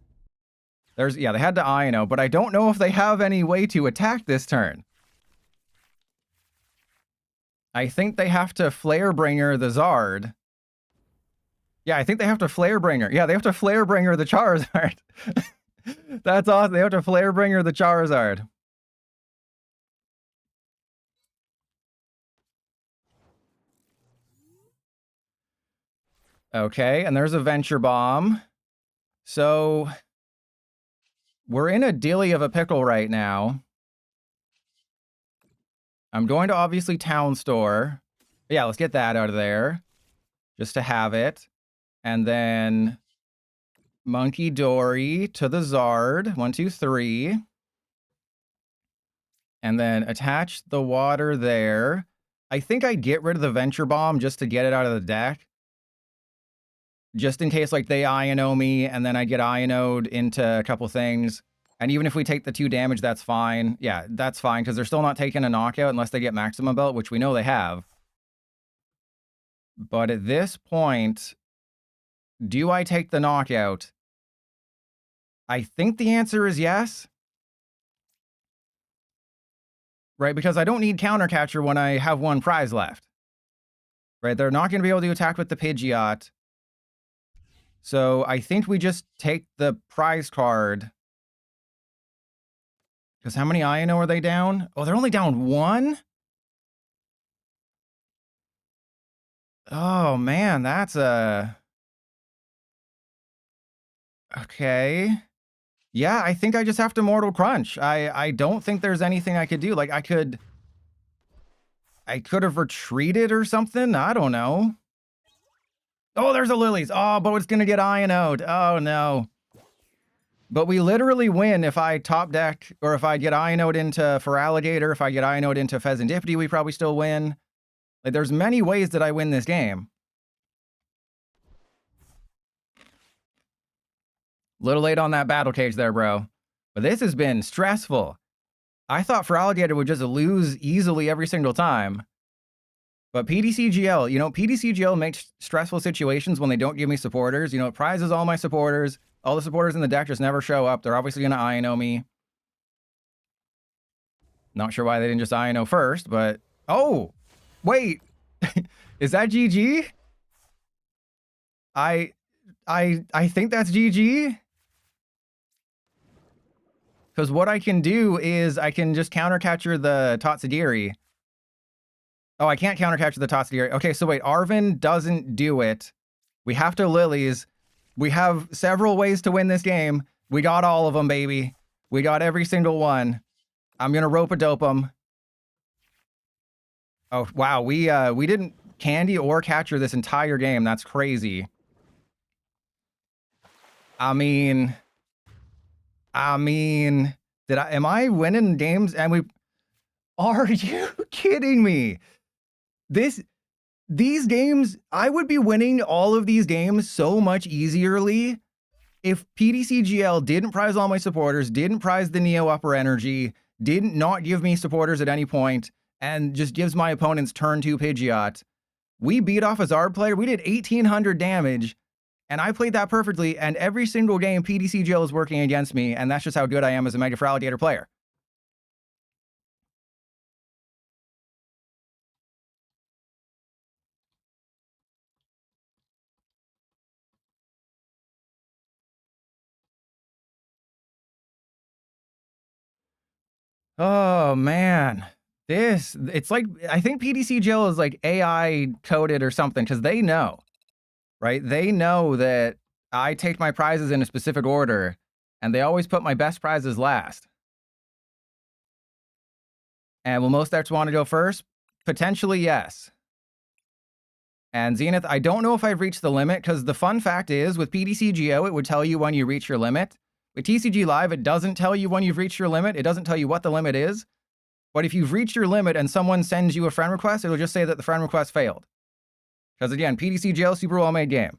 Yeah, they had to Iono, but I don't know if they have any way to attack this turn. I think they have to Flarebringer the Zard. Yeah, I think they have to Flarebringer. Yeah, they have to Flarebringer the Charizard. That's awesome. They have to Flarebringer the Charizard. Okay, and there's a Venture Bomb. So we're in a dilly of a pickle right now. I'm going to obviously Town Store. Yeah, let's get that out of there. Just to have it. And then Monkey Dory to the Zard. 1, 2, 3. And then attach the water there. I think I get rid of the Venture Bomb just to get it out of the deck. Just in case like they Iono me and then I get Iono'd into a couple things. And even if we take the 2 damage, that's fine. Yeah, that's fine because they're still not taking a knockout unless they get Maximum Belt, which we know they have. But at this point, do I take the knockout? I think the answer is yes. Right, because I don't need Countercatcher when I have 1 prize left. Right, they're not going to be able to attack with the Pidgeot. So I think we just take the prize card. Because how many Iono are they down? Oh, they're only down 1? Oh, man, that's a... Okay. Yeah, I think I just have to Mortal Crunch. I don't think there's anything I could do. Like, I could have retreated or something. I don't know. Oh, there's a Lilies. Oh, but it's going to get Iono'd. Oh, no. But we literally win if I top deck, or if I get Iono'd into Feraligatr, if I get Iono'd into Pheasantipity, we probably still win. Like, there's many ways that I win this game. Little late on that Battle Cage there, bro. But this has been stressful. I thought Feraligatr would just lose easily every single time. But PDCGL, you know, PDCGL makes stressful situations when they don't give me supporters. You know, it prizes all my supporters. All the supporters in the deck just never show up. They're obviously going to Iono me. Not sure why they didn't just Iono first, but... Oh! Wait! Is that GG? I think that's GG? Because what I can do is I can just Countercatcher the Tatsugiri. Oh, I can't Countercatcher the Tatsugiri. Okay, so wait, Arven doesn't do it. We have to Lilies. We have several ways to win this game. We got all of them, baby. We got every single one. I'm gonna Rope-a-Dope them. Oh, wow, we didn't Candy or Catcher this entire game. That's crazy. I mean, am I winning games? And are you kidding me? These games, I would be winning all of these games so much easierly if PDCGL didn't prize all my supporters, didn't prize the Neo upper energy, didn't not give me supporters at any point, and just gives my opponents turn 2 Pidgeot. We beat off a Zard player. We did 1,800 damage, and I played that perfectly, and every single game PDCGL is working against me, and that's just how good I am as a Mega Feraligatr player. Oh, man. It's like, I think PDCGL is like AI coded or something, because they know, right? They know that I take my prizes in a specific order, and they always put my best prizes last. And will most decks want to go first? Potentially, yes. And Zenith, I don't know if I've reached the limit, because the fun fact is, with PDCGO, it would tell you when you reach your limit. With TCG Live, it doesn't tell you when you've reached your limit. It doesn't tell you what the limit is. But if you've reached your limit and someone sends you a friend request, it'll just say that the friend request failed. Because again, PDCGO, super well-made game.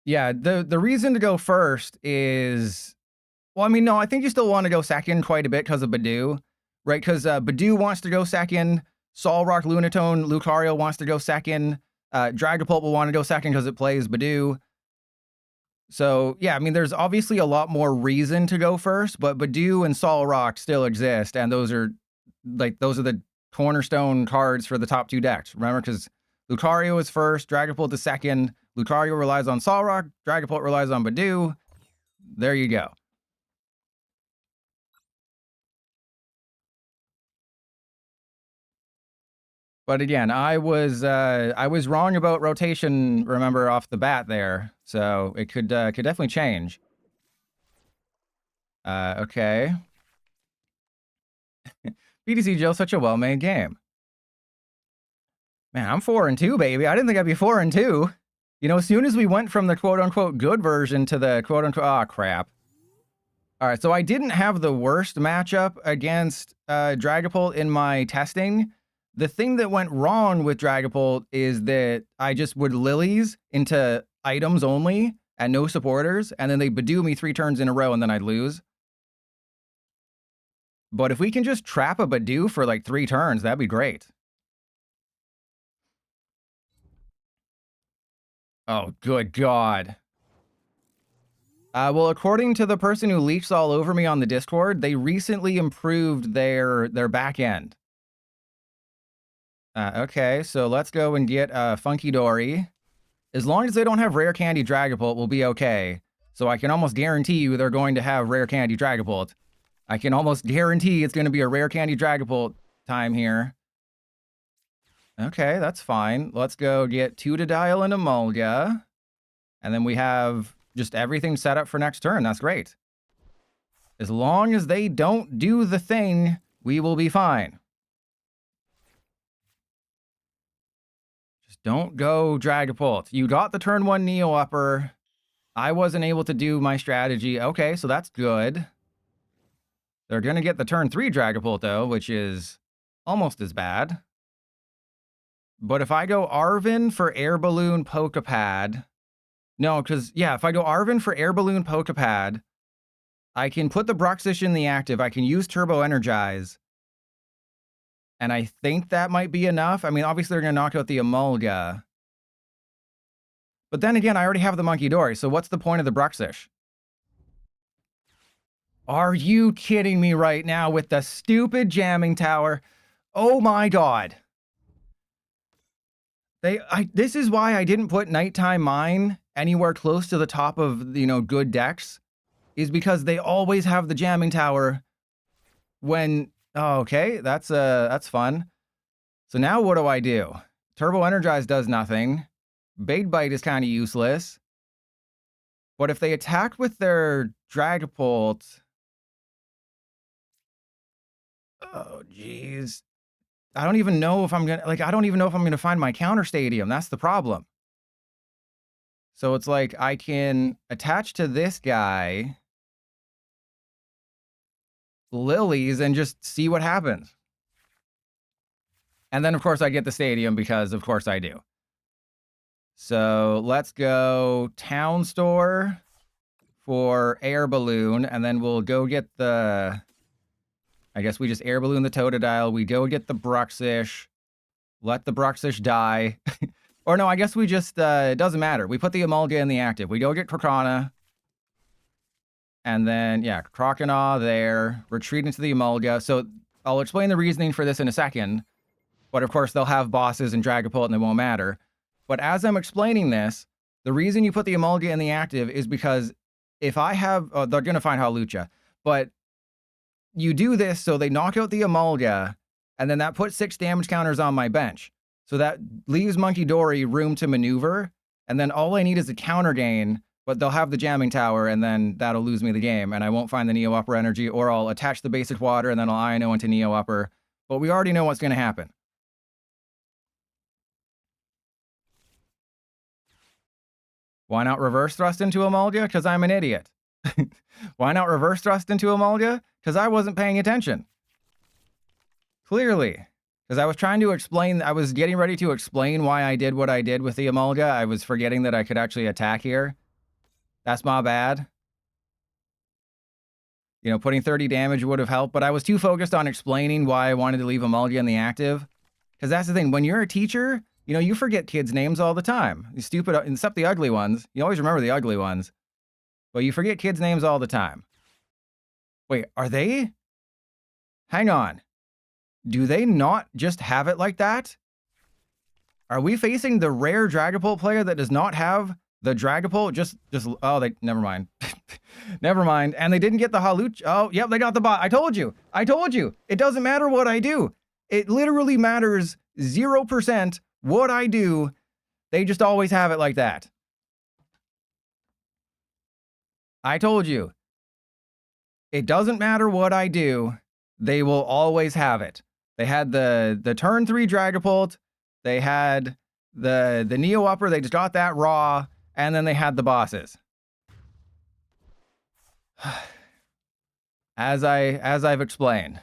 Yeah, the reason to go first is, well, I mean, no, I think you still want to go second quite a bit because of Badoo, right? Because Badoo wants to go second, Solrock, Lunatone, Lucario wants to go second, Dragapult will want to go second because it plays Badoo. So, yeah, I mean, there's obviously a lot more reason to go first, but Badoo and Solrock still exist, and those are the cornerstone cards for the top 2 decks. Remember, because Lucario is first, Dragapult is second, Lucario relies on Solrock, Dragapult relies on Badoo. There you go. But again, I was wrong about rotation, remember, off the bat there. So it could definitely change. Okay. BTC Joe, such a well-made game. Man, I'm 4-2, baby. I didn't think I'd be 4-2. You know, as soon as we went from the quote-unquote good version to the quote-unquote, ah, crap. All right, so I didn't have the worst matchup against Dragapult in my testing. The thing that went wrong with Dragapult is that I just would lilies into items only and no supporters, and then they Badoo me 3 turns in a row, and then I'd lose. But if we can just trap a Badoo for like 3 turns, that'd be great. Oh, good God. Well, according to the person who leaks all over me on the Discord, they recently improved their back end. Okay, so let's go and get Funky Dory. As long as they don't have Rare Candy Dragapult, we'll be okay. So I can almost guarantee you they're going to have Rare Candy Dragapult. I can almost guarantee it's going to be a Rare Candy Dragapult time here. Okay, that's fine. Let's go get Totodile and Emolga. And then we have just everything set up for next turn. That's great. As long as they don't do the thing, we will be fine. Just don't go Dragapult. You got the turn 1 Neo upper. I wasn't able to do my strategy. Okay, so that's good. They're going to get the turn 3 Dragapult, though, which is almost as bad. But if I go Arven for Air Balloon Pokepad... No, because, yeah, if I go Arven for Air Balloon Pokepad, I can put the Bruxish in the active. I can use Turbo Energize. And I think that might be enough. I mean, obviously they're going to knock out the Emolga. But then again, I already have the Monkey Dory, so what's the point of the Bruxish? Are you kidding me right now with the stupid jamming tower? Oh my God. This is why I didn't put Nighttime Mine anywhere close to the top of, you know, good decks, is because they always have the jamming tower when, oh, okay, that's fun. So now what do I do? Turbo Energize does nothing. Bait Bite is kind of useless. But if they attack with their Dragapult, oh, jeez. I don't even know if I'm gonna, like, I don't even know if I'm gonna find my counter stadium. That's the problem. So it's like I can attach to this guy lilies and just see what happens. And then, of course, I get the stadium because, of course, I do. So let's go town store for air balloon, and then we'll go get the... I guess we just air balloon the Totodile. We go get the Bruxish. Let the Bruxish die. Or no, I guess we just... it doesn't matter. We put the Emolga in the active. We go get Crocana. And then, yeah, Croconaw there. Retreat into the Emolga. So I'll explain the reasoning for this in a second. But of course, they'll have bosses and Dragapult and it won't matter. But as I'm explaining this, the reason you put the Emolga in the active is because if I have... Oh, they're going to find Hawlucha. But you do this so they knock out the Emolga, and then that puts 6 damage counters on my bench. So that leaves Monkey Dory room to maneuver, and then all I need is a counter gain, but they'll have the Jamming Tower, and then that'll lose me the game, and I won't find the Neo Upper energy, or I'll attach the basic water, and then I'll INO into Neo Upper. But we already know what's going to happen. Why not reverse thrust into Emolga? Because I'm an idiot. Why not reverse thrust into Emolga? Because I wasn't paying attention. Clearly. Because I was trying to explain, I was getting ready to explain why I did what I did with the Emolga. I was forgetting that I could actually attack here. That's my bad. You know, putting 30 damage would have helped, but I was too focused on explaining why I wanted to leave Emolga in the active. Because that's the thing, when you're a teacher, you know, you forget kids' names all the time. You stupid, except the ugly ones. You always remember the ugly ones. But you forget kids' names all the time. Wait, are they? Hang on. Do they not just have it like that? Are we facing the rare Dragapult player that does not have the Dragapult? Oh, never mind. Never mind. And they didn't get the Hawlucha. Oh, yep, they got the bot. I told you. It doesn't matter what I do. It literally matters 0% what I do. They just always have it like that. I told you. It doesn't matter what I do. They will always have it. They had the turn 3 Dragapult. They had the Neo Upper. They just got that raw. And then they had the bosses. As I've explained.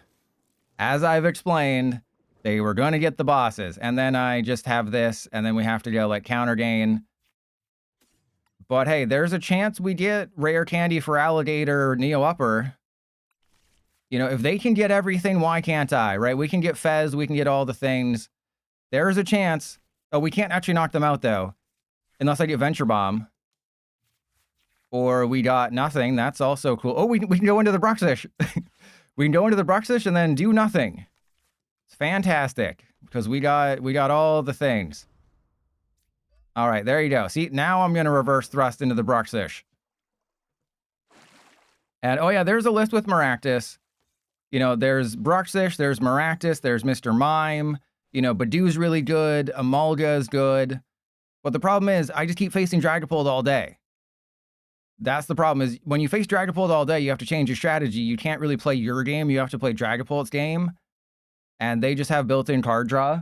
They were going to get the bosses. And then I just have this. And then we have to go like counter gain. But hey, there's a chance we get rare candy Feraligatr Neo Upper. You know, if they can get everything, why can't I, right? We can get Fez, we can get all the things. There's a chance. Oh, we can't actually knock them out, though. Unless I get Venture Bomb. Or we got nothing. That's also cool. Oh, we can go into the Bruxish. We can go into the Bruxish and then do nothing. It's fantastic. Because we got all the things. All right, there you go. See, now I'm going to reverse thrust into the Bruxish. And, oh yeah, there's a list with Maractus. You know, there's Bruxish, there's Maractus, there's Mr. Mime. You know, Badoo's really good. Emolga is good. But the problem is, I just keep facing Dragapult all day. That's the problem, is when you face Dragapult all day, you have to change your strategy. You can't really play your game. You have to play Dragapult's game. And they just have built-in card draw.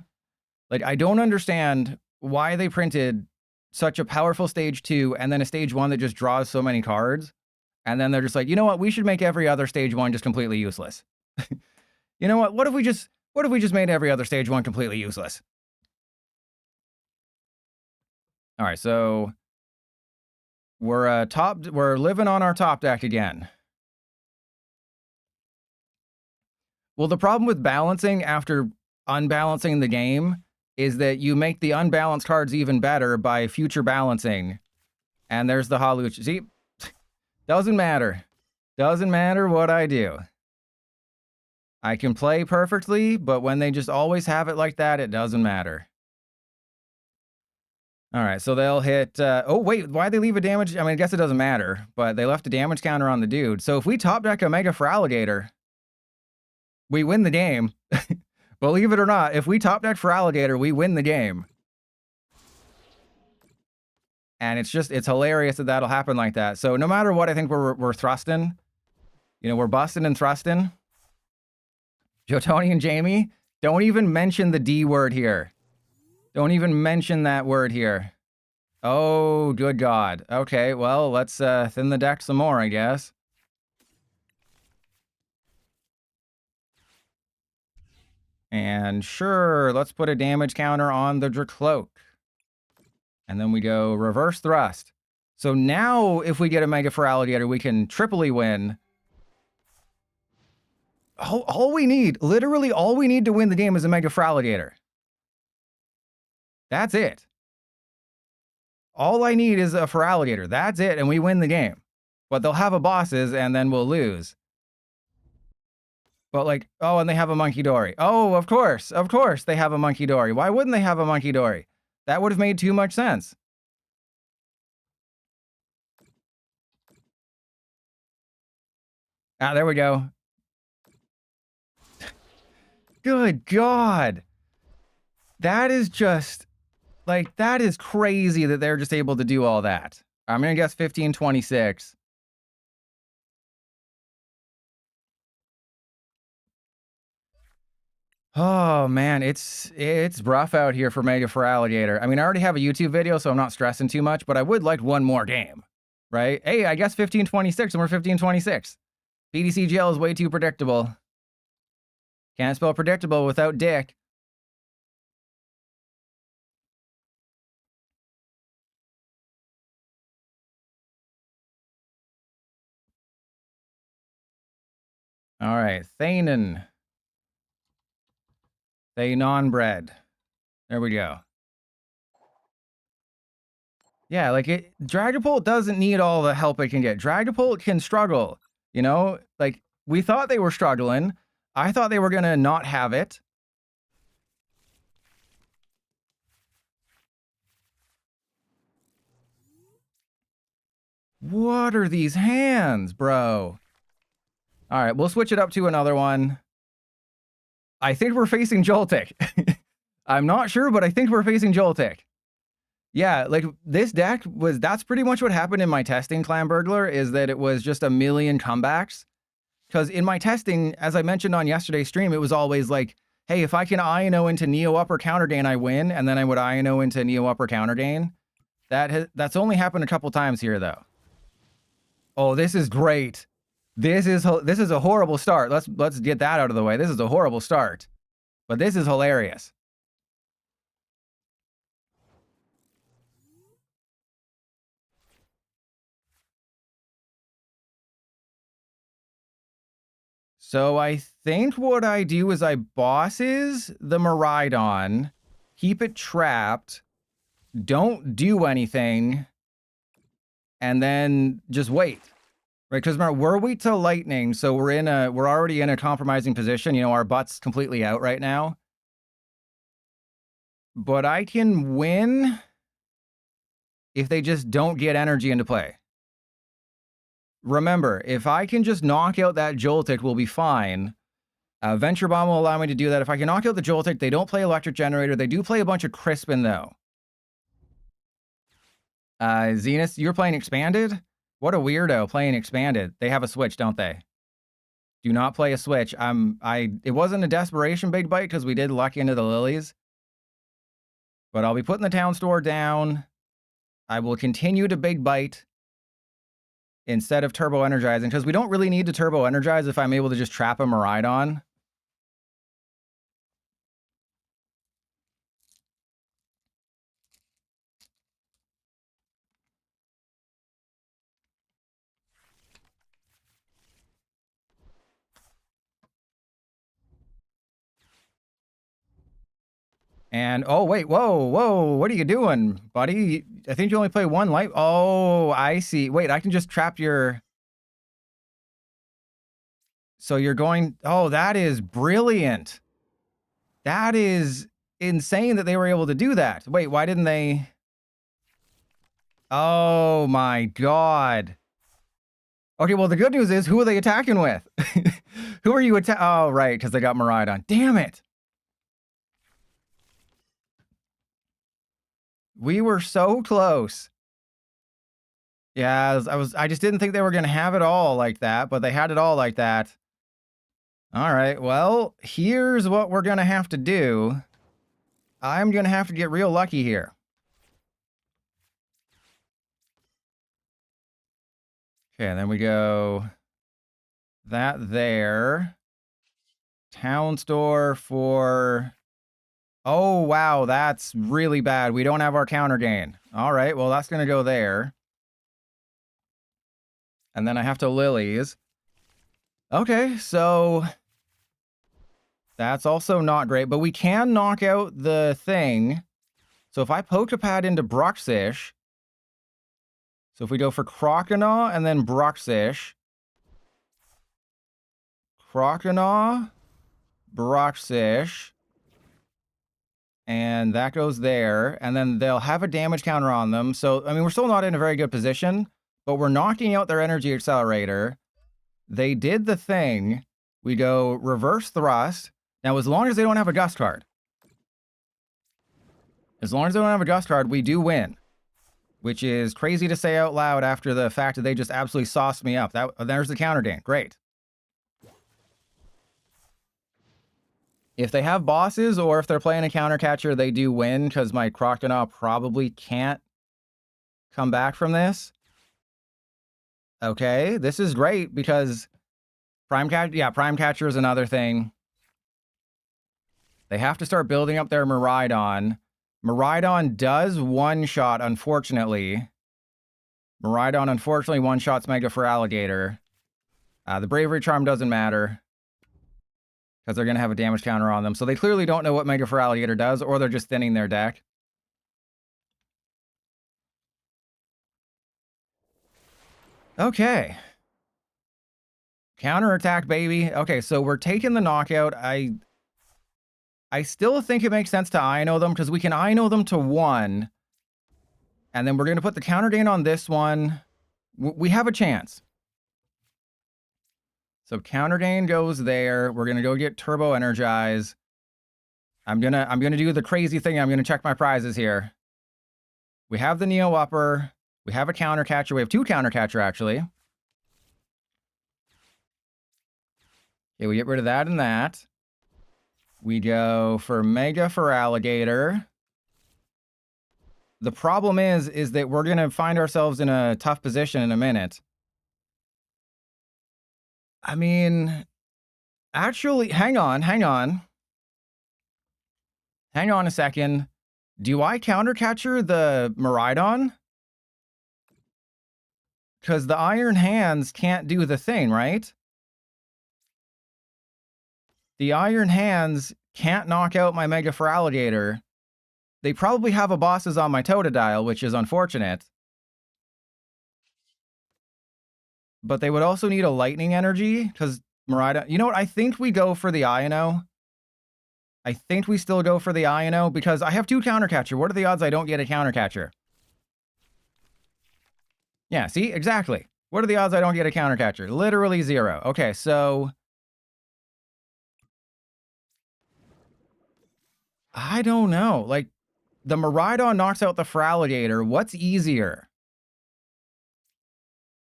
Like, I don't understand why they printed such a powerful stage 2 and then a stage 1 that just draws so many cards. And then they're just like, you know what? We should make every other stage 1 just completely useless. You know what? What if we just made every other stage 1 completely useless? All right, so we're living on our top deck again. Well, the problem with balancing after unbalancing the game is that you make the unbalanced cards even better by future balancing. And there's the Hawlucha. See, doesn't matter. Doesn't matter what I do. I can play perfectly, but when they just always have it like that, it doesn't matter. All right, so they'll hit... oh, wait, why'd they leave a damage... I mean, I guess it doesn't matter, but they left a damage counter on the dude. So if we top deck a Mega Feraligatr, we win the game. Believe it or not, if we top deck Feraligatr, we win the game. And it's hilarious that that'll happen like that. So no matter what, I think we're thrusting. You know, we're busting and thrusting. Jotoni and Jamie, Don't even mention the D word here. Don't even mention that word here. Oh, good God. Okay, well, let's thin the deck some more, I guess. And sure, let's put a damage counter on the Dracloak. And then we go reverse thrust. So now, if we get a Mega Feraligatr, we can triply win. All we need, literally all we need to win the game is a Mega Feraligatr. That's it. All I need is a Feraligatr. That's it, and we win the game. But they'll have a bosses, and then we'll lose. But like, oh, and they have a Monkey Dory. Oh, of course they have a Monkey Dory. Why wouldn't they have a Monkey Dory? That would have made too much sense. Ah, there we go. Good God. That is just, like, that is crazy that they're just able to do all that. I'm going to guess 1526. Oh, man, it's rough out here for Mega Feraligatr. I mean, I already have a YouTube video, so I'm not stressing too much, but I would like one more game, right? Hey, I guess 1526, and we're 1526. PDCGL is way too predictable. Can't spell predictable without dick. All right, Thanon. Thanon bread. There we go. Yeah, like Dragapult doesn't need all the help it can get. Dragapult can struggle, you know? Like, we thought they were struggling. I thought they were going to not have it. What are these hands, bro? All right, we'll switch it up to another one. I think we're facing Joltik. I'm not sure, but I think we're facing Joltik. Yeah, like this deck was, that's pretty much what happened in my testing, Clan Burglar, is that it was just a million comebacks. Because in my testing, as I mentioned on yesterday's stream, it was always like, hey, if I can INO into Neo Upper Counter Gain, I win, and then I would INO into Neo Upper Counter Gain. That's only happened a couple times here, though. Oh, this is great. This is a horrible start. Let's get that out of the way. This is a horrible start, but this is hilarious. So I think what I do is I bosses the Miraidon, keep it trapped, don't do anything, and then just wait. Right, because we're weak to lightning, so we're already in a compromising position. You know, our butt's completely out right now. But I can win if they just don't get energy into play. Remember, if I can just knock out that Joltik, we'll be fine. Venture Bomb will allow me to do that. If I can knock out the Joltik, they don't play Electric Generator. They do play a bunch of Crispin, though. Zenith, you're playing Expanded? What a weirdo, playing Expanded. They have a switch, don't they? Do not play a switch. It wasn't a desperation big bite because we did luck into the lilies. But I'll be putting the town store down. I will continue to big bite instead of turbo energizing, because we don't really need to turbo energize if I'm able to just trap a Miraidon. And, oh, wait, whoa, what are you doing, buddy? I think you only play one light. Oh, I see. Wait, I can just trap your... So you're going... Oh, that is brilliant. That is insane that they were able to do that. Wait, why didn't they... Oh, my God. Okay, well, the good news is, who are they attacking with? Who are you attacking? Oh, right, because they got Miraidon. Damn it. We were so close. Yeah, I just didn't think they were going to have it all like that, but they had it all like that. All right, well, here's what we're going to have to do. I'm going to have to get real lucky here. Okay, then we go that there. Town store for... Oh, wow, that's really bad. We don't have our counter gain. All right, well, that's going to go there. And then I have to lilies. Okay, so... That's also not great, but we can knock out the thing. So if I poke a pad into Bruxish... So if we go for Croconaw and then Bruxish... Croconaw, Bruxish... And that goes there. And then they'll have a damage counter on them. So, I mean, we're still not in a very good position. But we're knocking out their energy accelerator. They did the thing. We go reverse thrust. Now, as long as they don't have a gust card. As long as they don't have a gust card, we do win. Which is crazy to say out loud after the fact that they just absolutely sauced me up. There's the counter gain. Great. If they have bosses or if they're playing a counter catcher, they do win because my Croconaw probably can't come back from this. Okay, this is great because Prime Catcher is another thing. They have to start building up their Miraidon. Miraidon does one-shot, unfortunately. Miraidon, unfortunately, one-shots Mega Feraligatr. The Bravery Charm doesn't matter because they're going to have a damage counter on them. So they clearly don't know what Mega Feraligatr does, or they're just thinning their deck. Okay. Counterattack, baby. Okay, so we're taking the knockout. I still think it makes sense to Ino them, because we can Ino them to 1. And then we're going to put the counter gain on this one. We have a chance. So counter gain goes there. We're going to go get Turbo Energize. I'm gonna do the crazy thing. I'm going to check my prizes here. We have the Neo Upper. We have a counter catcher. We have 2 counter catcher, actually. Okay, we get rid of that and that. We go for Mega Feraligatr. The problem is that we're going to find ourselves in a tough position in a minute. I mean, actually, hang on. Hang on a second. Do I countercatcher the Miraidon? Because the Iron Hands can't do the thing, right? The Iron Hands can't knock out my Mega Feraligatr. They probably have a bosses on my Totodile, which is unfortunate. But they would also need a lightning energy, because Miraidon... You know what? I think we go for the Ino. I think we still go for the Ino, because I have 2 countercatcher. What are the odds I don't get a countercatcher? Yeah, see? Exactly. What are the odds I don't get a countercatcher? Literally 0. Okay, so... I don't know. Like, the Miraidon knocks out the Feraligatr. What's easier?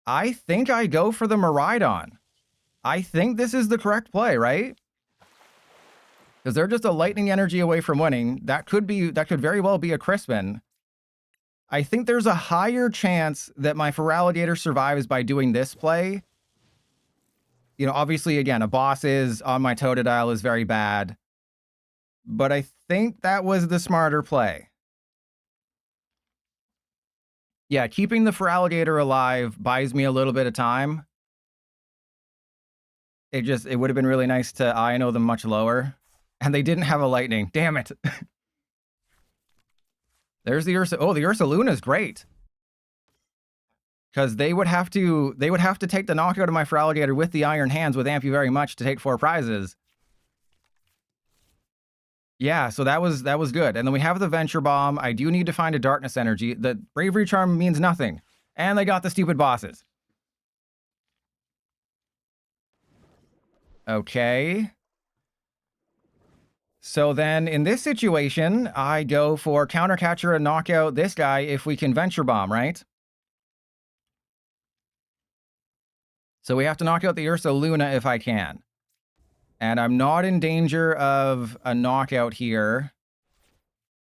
I think I go for the Miraidon. I think this is the correct play, right? Because they're just a lightning energy away from winning. That could very well be a Crispin. I think there's a higher chance that my Feraligatr survives by doing this play. You know, obviously, again, a boss is on my Totodile is very bad. But I think that was the smarter play. Yeah, keeping the Feraligatr alive buys me a little bit of time. It would have been really nice to Ino them much lower. And they didn't have a lightning. Damn it. There's the Ursa. Oh, the Ursaluna is great. Because they would have to take the knockout of my Feraligatr with the Iron Hands with Amp You Very Much to take 4 prizes. Yeah, so that was good. And then we have the Venture Bomb. I do need to find a Darkness Energy. The Bravery Charm means nothing. And they got the stupid bosses. Okay. So then, in this situation, I go for Countercatcher and knock out this guy if we can Venture Bomb, right? So we have to knock out the Ursaluna if I can. And I'm not in danger of a knockout here.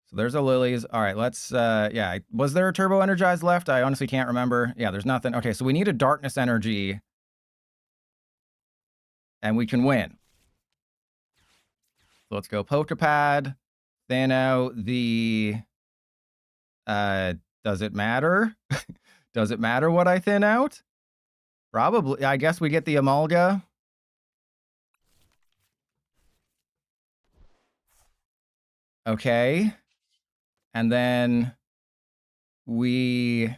So there's a Lilies. All right, let's, yeah. Was there a Turbo Energized left? I honestly can't remember. Yeah, there's nothing. Okay, so we need a Darkness Energy. And we can win. So let's go Pokepad. Thin out the... does it matter? Does it matter what I thin out? Probably. I guess we get the Emolga. Okay. And then we...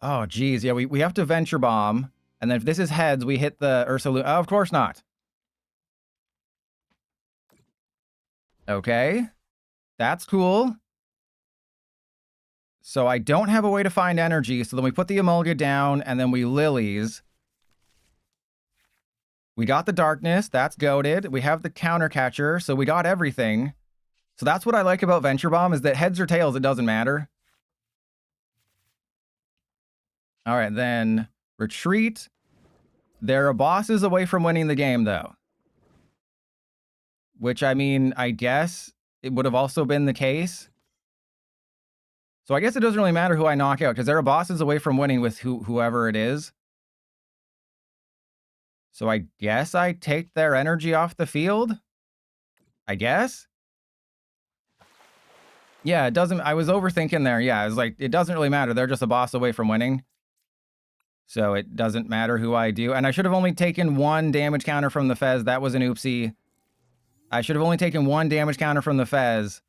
Oh, geez. Yeah, we have to Venture Bomb. And then if this is heads, we hit the Ursaluna. Oh, of course not. Okay. That's cool. So I don't have a way to find energy. So then we put the Emolga down, and then we Lilies. We got the Darkness. That's goated. We have the Counter Catcher. So we got everything. So that's what I like about Venture Bomb, is that heads or tails, it doesn't matter. All right, then Retreat. There are bosses away from winning the game, though. Which, I mean, I guess it would have also been the case. So I guess it doesn't really matter who I knock out, because there are bosses away from winning with whoever it is. So I guess I take their energy off the field? I guess? Yeah, it doesn't... I was overthinking there. Yeah, I was like, it doesn't really matter. They're just a boss away from winning. So it doesn't matter who I do. And I should have only taken one damage counter from the Fez. That was an oopsie. I should have only taken one damage counter from the Fez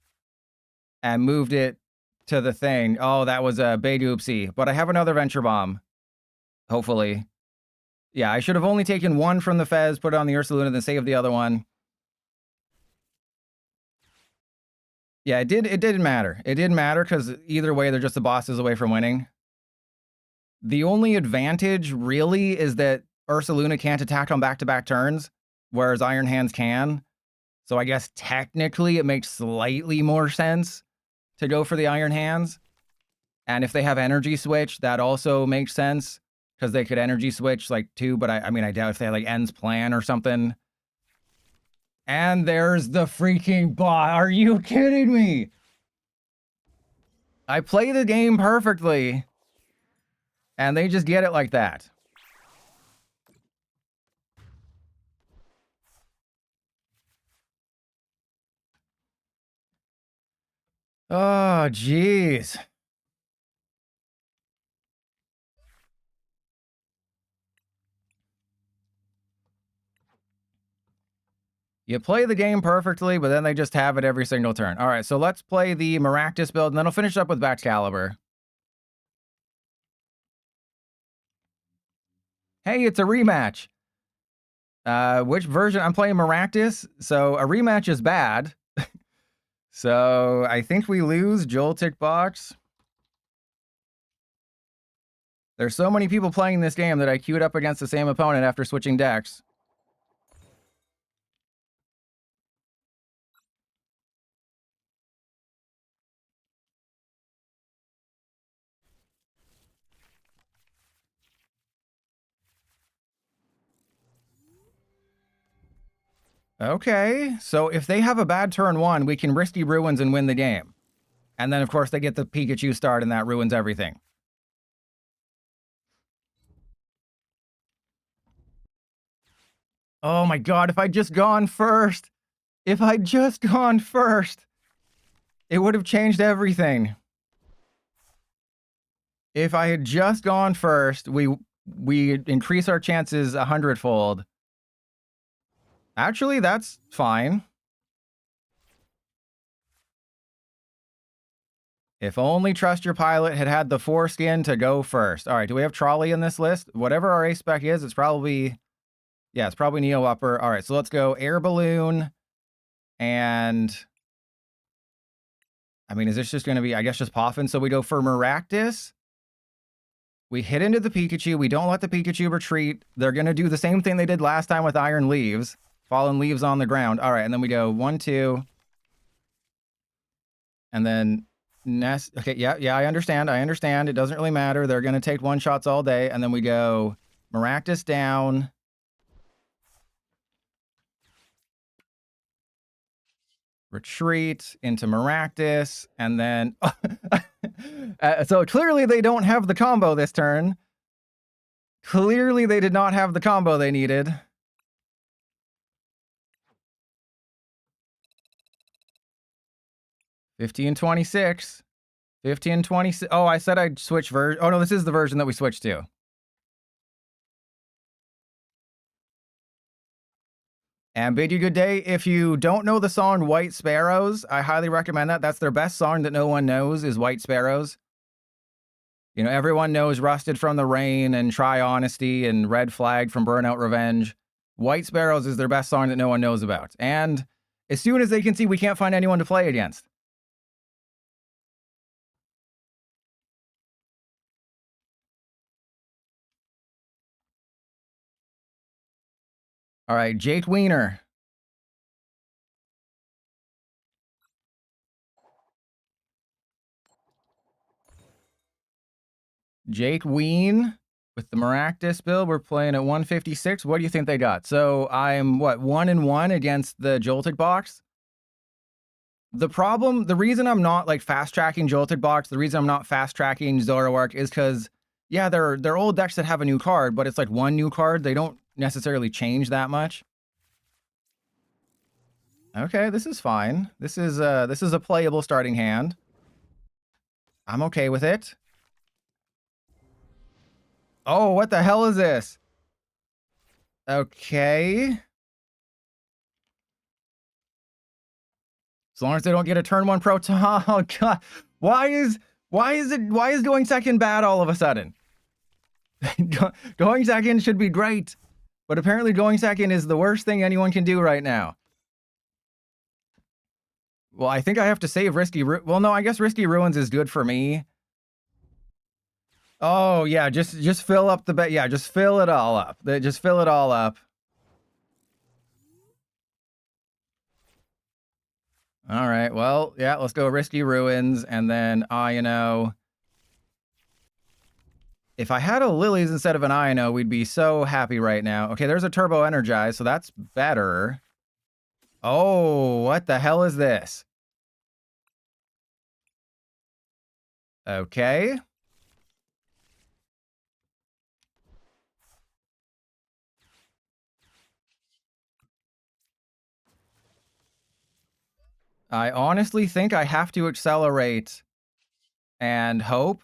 and moved it to the thing. Oh, that was a big oopsie. But I have another Venture Bomb. Hopefully. Yeah, I should have only taken one from the Fez, put it on the Ursaluna, then save the other one. Yeah, it didn't matter. It didn't matter because either way, they're just the bosses away from winning. The only advantage, really, is that Ursaluna can't attack on back-to-back turns, whereas Iron Hands can. So I guess technically it makes slightly more sense to go for the Iron Hands. And if they have Energy Switch, that also makes sense, because they could Energy Switch, like, too, but I mean, I doubt if they had, like, End's Plan or something. And there's the freaking bot. Are you kidding me? I play the game perfectly, and they just get it like that. Oh, jeez. You play the game perfectly, but then they just have it every single turn. All right, so let's play the Maractus build, and then I'll finish up with Baxcalibur. Hey, it's a rematch. Which version? I'm playing Maractus, so a rematch is bad. So I think we lose Joltik Box. There's so many people playing this game that I queued up against the same opponent after switching decks. Okay, so if they have a bad turn one, we can Risky Ruins and win the game. And then, of course, they get the Pikachu start, and that ruins everything. Oh my god, if I'd just gone first! If I'd just gone first! It would have changed everything. If I had just gone first, we increase our chances 100-fold. Actually, that's fine. If only Trust Your Pilot had had the foreskin to go first. All right, do we have Trolley in this list? Whatever our ace spec is, it's probably... Yeah, it's probably Neo Upper. All right, so let's go Air Balloon. And... I mean, is this just going to be, I guess, just Poffin? So we go for Maractus. We hit into the Pikachu. We don't let the Pikachu retreat. They're going to do the same thing they did last time with Iron Leaves. Fallen leaves on the ground. All right, and then we go 1, 2. And then Nest. Okay, yeah, I understand. It doesn't really matter. They're going to take one-shots all day. And then we go Maractus down. retreat into Maractus, and then so clearly they don't have the combo this turn. Clearly they did not have the combo they needed. $15.26. 15.26. Oh, I said I'd switch version. Oh no, this is the version that we switched to. And bid you good day. If you don't know the song White Sparrows, I highly recommend that. That's their best song that no one knows is White Sparrows. You know, everyone knows Rusted from the Rain and Try Honesty and Red Flag from Burnout Revenge. White Sparrows is their best song that no one knows about. And as soon as they can see, we can't find anyone to play against. All right, Jake Wiener. Jake Wien with the Maractus build. We're playing at 156. What do you think they got? So I'm, what, 1-1 against the Jolted box? The problem, the reason I'm not like fast tracking Jolted box, the reason I'm not fast tracking Zoroark is because, yeah, they're old decks that have a new card, but it's like one new card. They don't necessarily change that much. Okay, this is fine. This is a playable starting hand. I'm okay with it. Oh, what the hell is this? Okay. As long as they don't get a turn one proton. Oh god. Why is going second bad all of a sudden? Going second should be great. But apparently going second is the worst thing anyone can do right now. Well, I think I have to save Risky Well, no, I guess Risky Ruins is good for me. Oh, yeah, just fill up the yeah, just fill it all up. Just fill it all up. All right, well, yeah, let's go Risky Ruins, and then Ino. If I had a Lilies instead of an Ino, we'd be so happy right now. Okay, there's a Turbo Energize, so that's better. Oh, what the hell is this? Okay. I honestly think I have to accelerate and hope.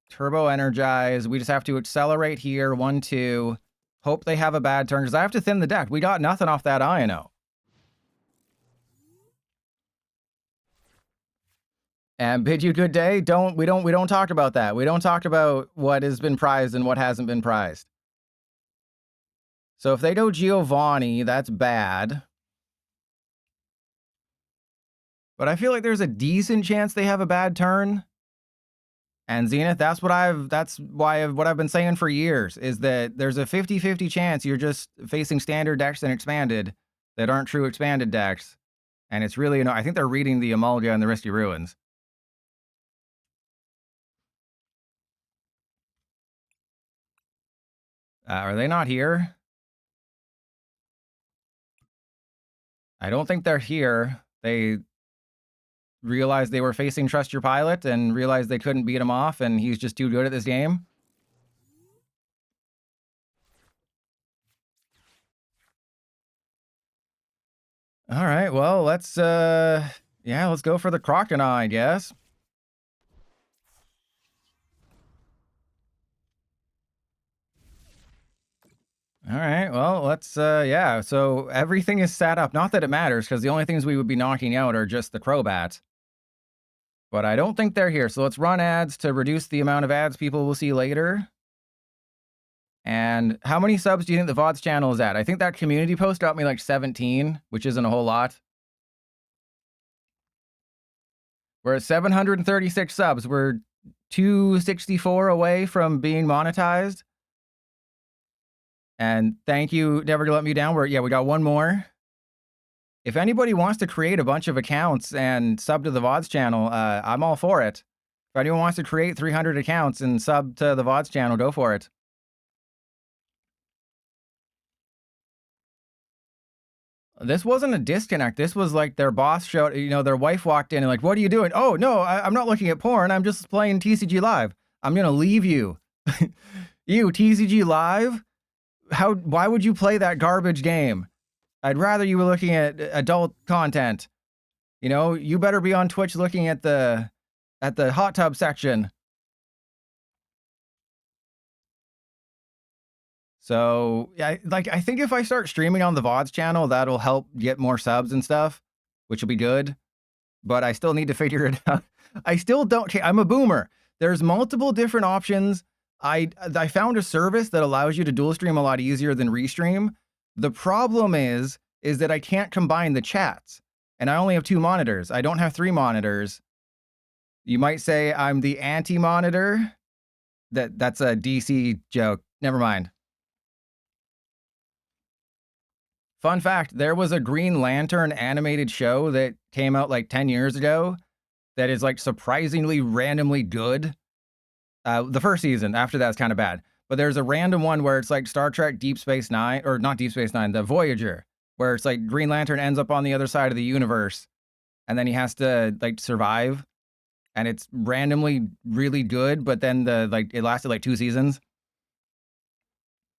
Turbo Energize. We just have to accelerate here. 1, 2. Hope they have a bad turn, because I have to thin the deck. We got nothing off that Ino. And bid you good day. We don't talk about that. We don't talk about what has been prized and what hasn't been prized. So if they go Giovanni, that's bad. But I feel like there's a decent chance they have a bad turn. And Zenith, that's what I've been saying for years, is that there's a 50-50 chance you're just facing standard decks and expanded that aren't true expanded decks. And it's really, I think they're reading the Emolga and the Risky Ruins. Are they not here? I don't think they're here. They realized they were facing Trust Your Pilot and realized they couldn't beat him off, and he's just too good at this game. All right, well, let's go for the Crocodile, I guess. All right, well, let's so everything is set up. Not that it matters, because the only things we would be knocking out are just the Crobat. But I don't think they're here, so let's run ads to reduce the amount of ads people will see later. And how many subs do you think the VODs channel is at? I think that community post got me like 17, which isn't a whole lot. We're at 736 subs. We're 264 away from being monetized. And thank you, Never Let Me Down. We got one more. If anybody wants to create a bunch of accounts and sub to the VODs channel, I'm all for it. If anyone wants to create 300 accounts and sub to the VODs channel, go for it. This wasn't a disconnect. This was like their boss showed, their wife walked in and like, what are you doing? Oh, no, I'm not looking at porn. I'm just playing TCG Live. I'm going to leave you. You, TCG Live? Why would you play that garbage game? I'd rather you were looking at adult content. You better be on Twitch looking at the hot tub section. So yeah, I think if I start streaming on the VODs channel, that'll help get more subs and stuff, which will be good. But I still need to figure it out. I still don't. I'm a boomer. There's multiple different options. I found a service that allows you to dual stream a lot easier than restream. The problem is that I can't combine the chats, and I only have 2 monitors. I don't have 3 monitors. You might say I'm the anti-monitor. That's a DC joke. Never mind. Fun fact, there was a Green Lantern animated show that came out like 10 years ago that is like surprisingly randomly good. The first season, after that's kind of bad. But there's a random one where it's like Star Trek Deep Space Nine, or not Deep Space Nine, the Voyager, where it's like Green Lantern ends up on the other side of the universe and then he has to like survive. And it's randomly really good, but then it lasted like 2 seasons.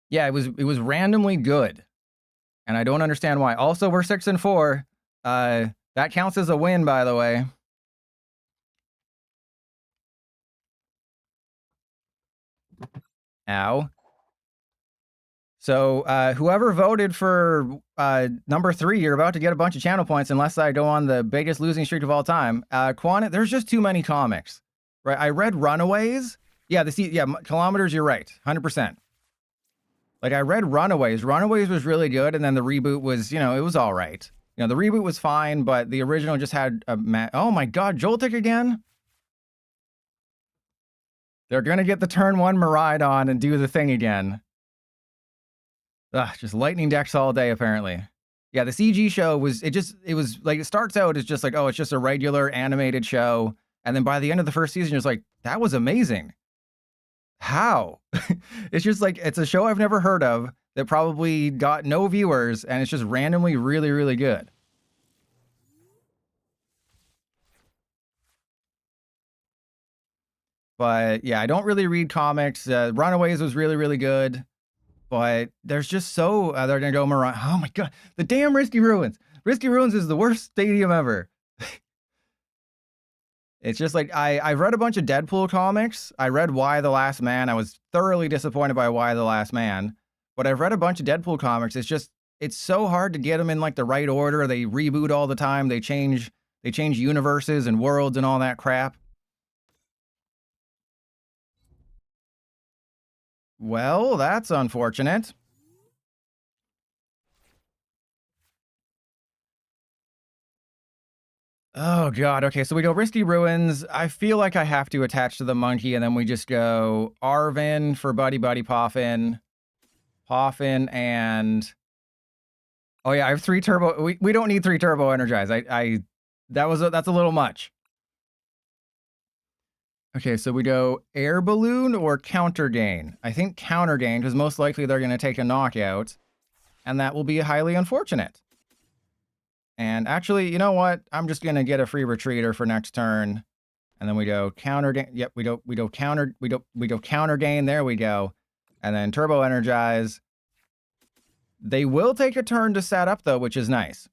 Yeah, it was randomly good. And I don't understand why. Also, we're 6-4. That counts as a win, by the way. Ow. So whoever voted for number 3, you're about to get a bunch of channel points unless I go on the biggest losing streak of all time. There's just too many comics, right? I read Runaways. Yeah, kilometers. You're right, 100%. Like I read Runaways. Runaways was really good, and then the reboot was, it was all right. The reboot was fine, but the original just had a oh my god, Joltik again. They're gonna get the turn 1 Miraidon and do the thing again. Ugh, just lightning decks all day, apparently. Yeah, the CG show was like, it starts out as just like, oh, it's just a regular animated show. And then by the end of the first season, it's like, that was amazing. How? It's just like, it's a show I've never heard of that probably got no viewers, and it's just randomly really, really good. But yeah, I don't really read comics. Runaways was really, really good. But there's just they're gonna go Mirai. Oh my god, the damn Risky Ruins. Risky Ruins is the worst stadium ever. It's just like I've read a bunch of Deadpool comics. I read Y the Last Man. I was thoroughly disappointed by Y the Last Man. But I've read a bunch of Deadpool comics. It's so hard to get them in like the right order. They reboot all the time. They change universes and worlds and all that crap. Well, that's unfortunate. Oh god, okay, so we go Risky Ruins. I feel like I have to attach to the monkey, and then we just go Arvin for Buddy Buddy Poffin. Poffin and... Oh yeah, I have 3 turbo... We don't need 3 turbo energize. That's a little much. Okay, so we go Air Balloon or Counter Gain. I think Counter Gain, because most likely they're going to take a knockout, and that will be highly unfortunate. And actually, you know what? I'm just going to get a free retreater for next turn. And then we go Counter Gain. Yep, we go Counter Gain. There we go. And then Turbo Energize. They will take a turn to set up, though, which is nice.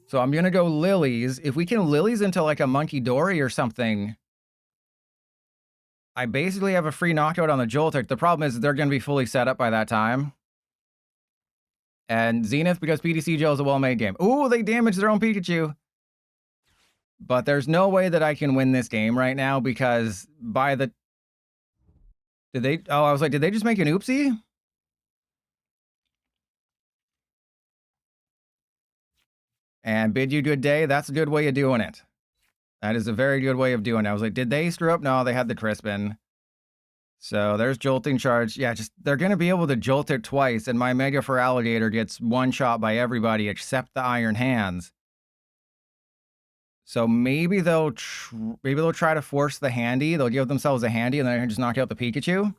So I'm going to go Lilies. If we can Lilies into like a Monkey Dory or something, I basically have a free knockout on the Joltik. The problem is they're going to be fully set up by that time. And Zenith, because PTC Joe is a well-made game. Ooh, they damaged their own Pikachu. But there's no way that I can win this game right now because by the... Did they... Oh, I was like, did they just make an oopsie? And bid you good day. That's a good way of doing it. That is a very good way of doing it. I was like, did they screw up? No, they had the Crispin. So there's Jolting Charge. Yeah, just they're going to be able to jolt it twice, and my Mega Feraligatr gets one shot by everybody except the Iron Hands. So maybe they'll try to force the Handy. They'll give themselves a Handy, and then I can just knock out the Pikachu.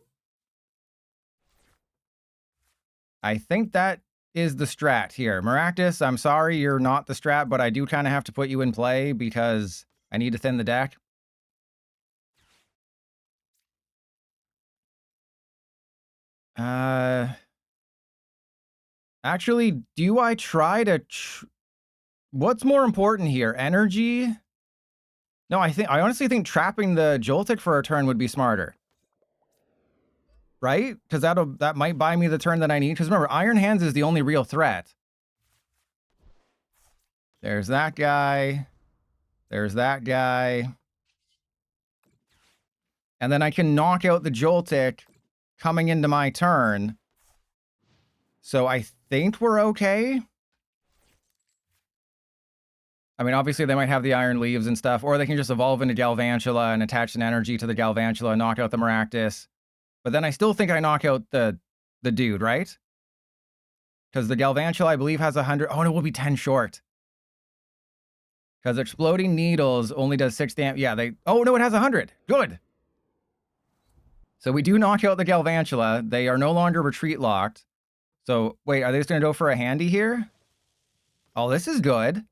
I think that is the strat here. Maractus, I'm sorry you're not the strat, but I do kind of have to put you in play because I need to thin the deck. Actually, do I try to... What's more important here? Energy? No, I honestly think trapping the Joltik for a turn would be smarter. Right? Because that might buy me the turn that I need. Because remember, Iron Hands is the only real threat. There's that guy. There's that guy. And then I can knock out the Joltik coming into my turn. So I think we're okay. I mean, obviously they might have the Iron Leaves and stuff, or they can just evolve into Galvantula and attach an energy to the Galvantula and knock out the Maractus. But then I still think I knock out the dude, right? Because the Galvantula, I believe, has 100. Oh, no, it will be 10 short. Because Exploding Needles only does 6 damage. Yeah, they... Oh, no, it has 100. Good. So we do knock out the Galvantula. They are no longer retreat locked. So, wait, are they just going to go for a handy here? Oh, this is good.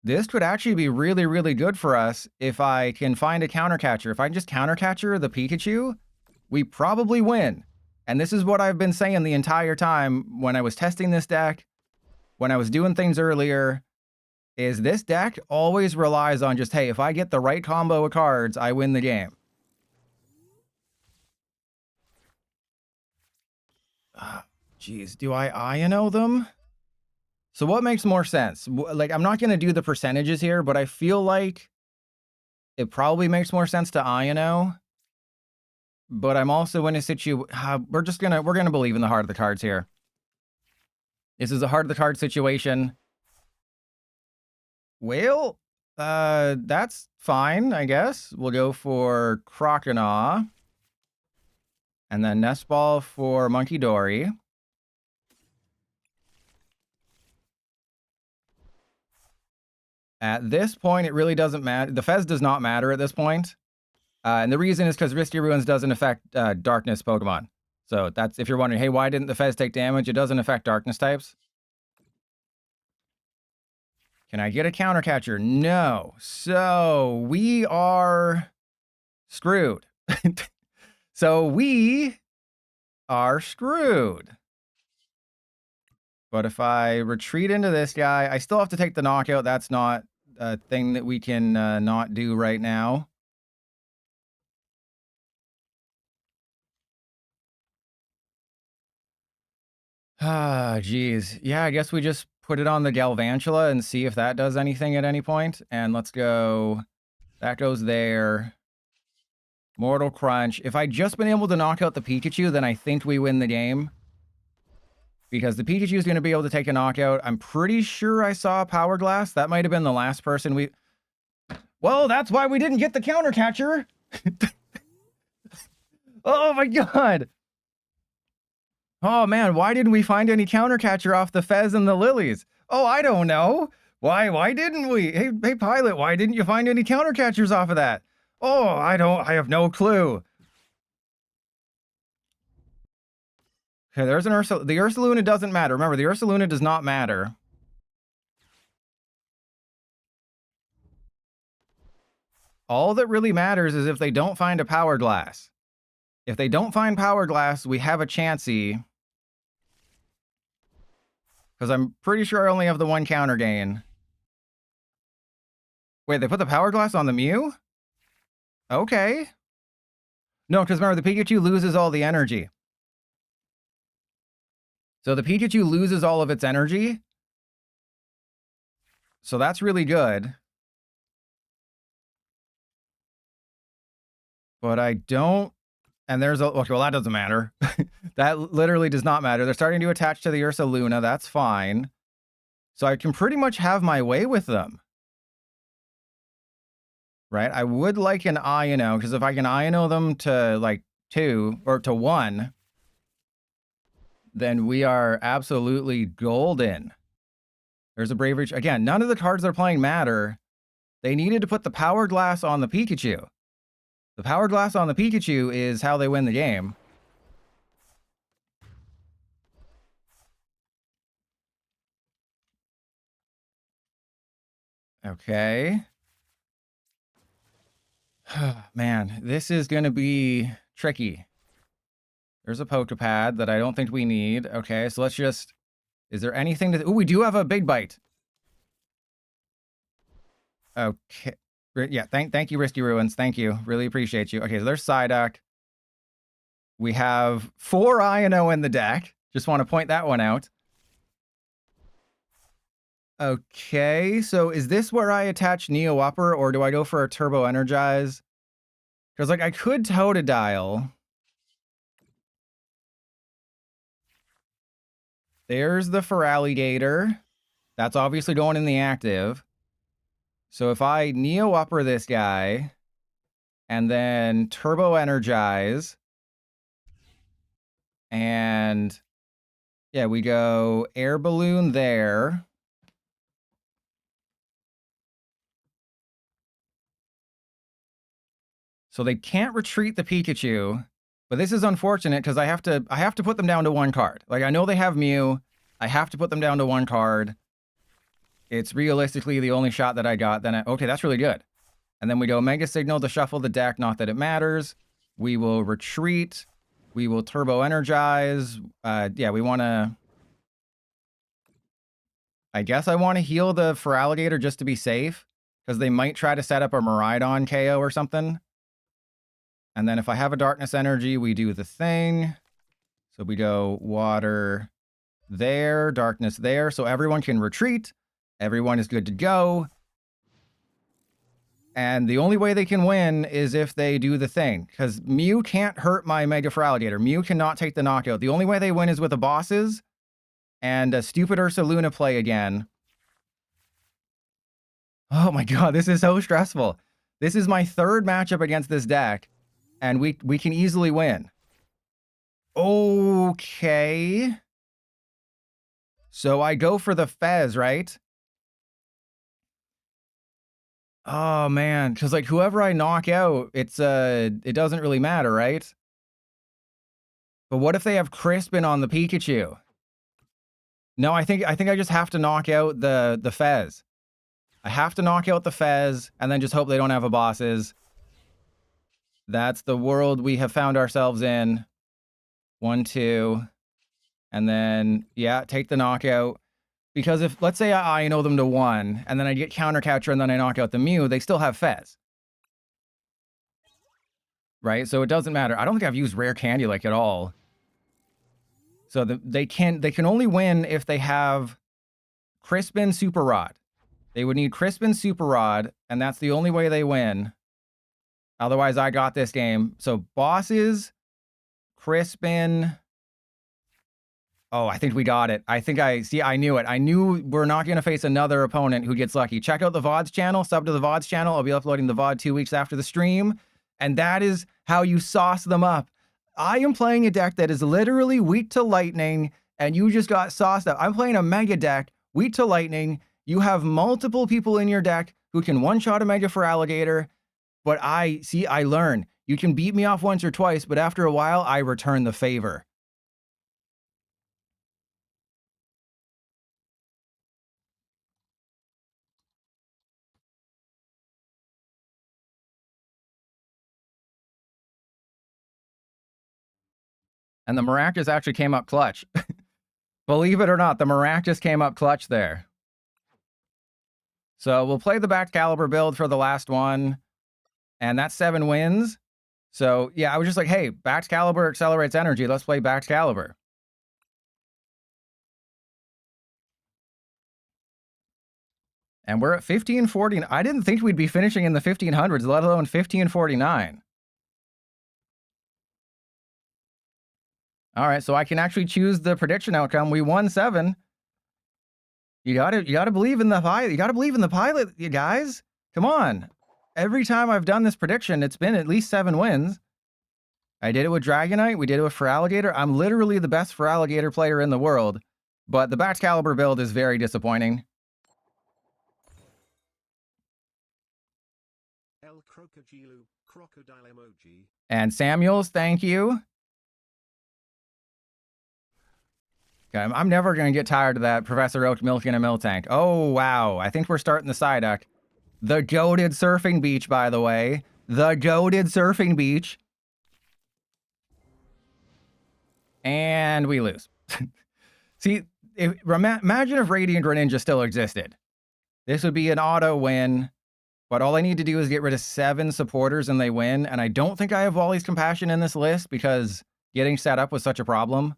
This could actually be really, really good for us if I can find a countercatcher. If I can just countercatcher the Pikachu, we probably win. And this is what I've been saying the entire time when I was testing this deck, when I was doing things earlier, is this deck always relies on just, hey, if I get the right combo of cards, I win the game. Jeez, do I Iono them? So what makes more sense? Like, I'm not going to do the percentages here, but I feel like it probably makes more sense to Iono. But I'm also in a situation... we're going to believe in the heart of the cards here. This is a heart of the card situation. Well, that's fine, I guess. We'll go for Croconaw. And then Nest Ball for Monkey Dory. At this point, it really doesn't matter. The Fez does not matter at this point. And the reason is because Risty Ruins doesn't affect Darkness Pokemon. So that's, if you're wondering, hey, why didn't the Fez take damage? It doesn't affect Darkness types. Can I get a countercatcher? No. So we are screwed. So we are screwed. But if I retreat into this guy, I still have to take the knockout. That's not a thing that we can not do right now. Ah, geez. Yeah, I guess we just put it on the Galvantula and see if that does anything at any point. And let's go... That goes there. Mortal Crunch. If I'd just been able to knock out the Pikachu, then I think we win the game. Because the Pikachu is going to be able to take a knockout. I'm pretty sure I saw a Power Glass. That might have been the last person we... Well, that's why we didn't get the countercatcher. Oh my god. Oh man, why didn't we find any countercatcher off the Fez and the Lilies? Oh, I don't know. Why didn't we? Hey, Pilot, why didn't you find any countercatchers off of that? Oh, I have no clue. Okay, there's an Ursa. The Ursaluna doesn't matter. Remember, the Ursaluna does not matter. All that really matters is if they don't find a Power Glass. If they don't find Power Glass, we have a Chansey. Because I'm pretty sure I only have the one counter gain. Wait, they put the Power Glass on the Mew? Okay. No, because remember, the Pikachu loses all the energy. So the Pikachu loses all of its energy. So that's really good. But I don't... And there's a... Okay, well, that doesn't matter. That literally does not matter. They're starting to attach to the Ursaluna. That's fine. So I can pretty much have my way with them. Right? I would like an Iono, because if I can Iono them to, like, 2, or to 1, then we are absolutely golden. There's a Brave Reach. Again, none of the cards they're playing matter. They needed to put the Power Glass on the Pikachu. The Power Glass on the Pikachu is how they win the game. Okay. Man, this is going to be tricky. There's a Pokepad that I don't think we need. Okay, so let's just... Is there anything to... Ooh, we do have a big bite. Okay. Yeah, thank you, Risky Ruins. Thank you. Really appreciate you. Okay, so there's Psyduck. We have 4 Ino in the deck. Just want to point that one out. Okay, so is this where I attach Neo Upper, or do I go for a Turbo Energize? Because, like, I could Totodile. There's the Feraligatr. That's obviously going in the active. So if I Neo Upper this guy, and then Turbo Energize, and yeah, we go Air Balloon there. So they can't retreat the Pikachu, but this is unfortunate because I have to put them down to 1 card. Like, I know they have Mew. I have to put them down to 1 card. It's realistically the only shot that I got. Then okay, that's really good. And then we go Mega Signal to shuffle the deck. Not that it matters. We will retreat. We will Turbo Energize. Yeah, we want to... I guess I want to heal the Feraligatr just to be safe, because they might try to set up a Miraidon KO or something. And then if I have a Darkness Energy, we do the thing. So we go Water there, Darkness there, so everyone can retreat. Everyone is good to go. And the only way they can win is if they do the thing, because Mew can't hurt my Mega Feraligatr. Mew cannot take the knockout. The only way they win is with the bosses and a stupid Ursaluna play again. Oh my god, this is so stressful. This is my 3rd matchup against this deck, and we can easily win. Okay. So I go for the Fez, right? Oh man, because like whoever I knock out, it doesn't really matter, right? But what if they have Crispin on the Pikachu? No, I think I just have to knock out the Fez. I have to knock out the Fez and then just hope they don't have a bosses. That's the world we have found ourselves in. 1, 2. And then, yeah, take the knockout. Because if, let's say I know them to 1, and then I get Counter Catcher and then I knock out the Mew, they still have Fez. Right? So it doesn't matter. I don't think I've used Rare Candy like at all. So they can only win if they have Crispin Super Rod. They would need Crispin Super Rod, and that's the only way they win. Otherwise, I got this game. So bosses, Crispin. Oh, I think we got it. I knew it. I knew we're not going to face another opponent who gets lucky. Check out the VODs channel. Sub to the VODs channel. I'll be uploading the VOD 2 weeks after the stream. And that is how you sauce them up. I am playing a deck that is literally weak to lightning, and you just got sauced up. I'm playing a mega deck, weak to lightning. You have multiple people in your deck who can one-shot a Mega Feraligatr, but I learn. You can beat me off once or twice, but after a while, I return the favor. And the Maractus actually came up clutch. Believe it or not, the Maractus came up clutch there. So we'll play the Baxcalibur build for the last one, and that's 7 wins. So yeah, I was just like, hey, Baxcalibur accelerates energy. Let's play Baxcalibur. And we're at 1540. I didn't think we'd be finishing in the 1500s, let alone 1549. All right, so I can actually choose the prediction outcome. We won 7. You gotta believe in the pilot. You gotta believe in the pilot, you guys. Come on. Every time I've done this prediction, it's been at least 7 wins. I did it with Dragonite. We did it with Feraligatr. I'm literally the best Feraligatr player in the world, but the Baxcalibur build is very disappointing. El Crocodile, crocodile emoji. And Samuels, thank you. Okay, I'm never going to get tired of that Professor Oak milking a Miltank. Oh, wow. I think we're starting the Psyduck. The goated surfing beach, by the way. The goated surfing beach. And we lose. See, imagine if Radiant Greninja still existed. This would be an auto win, but all I need to do is get rid of 7 supporters and they win, and I don't think I have Wally's Compassion in this list because getting set up was such a problem.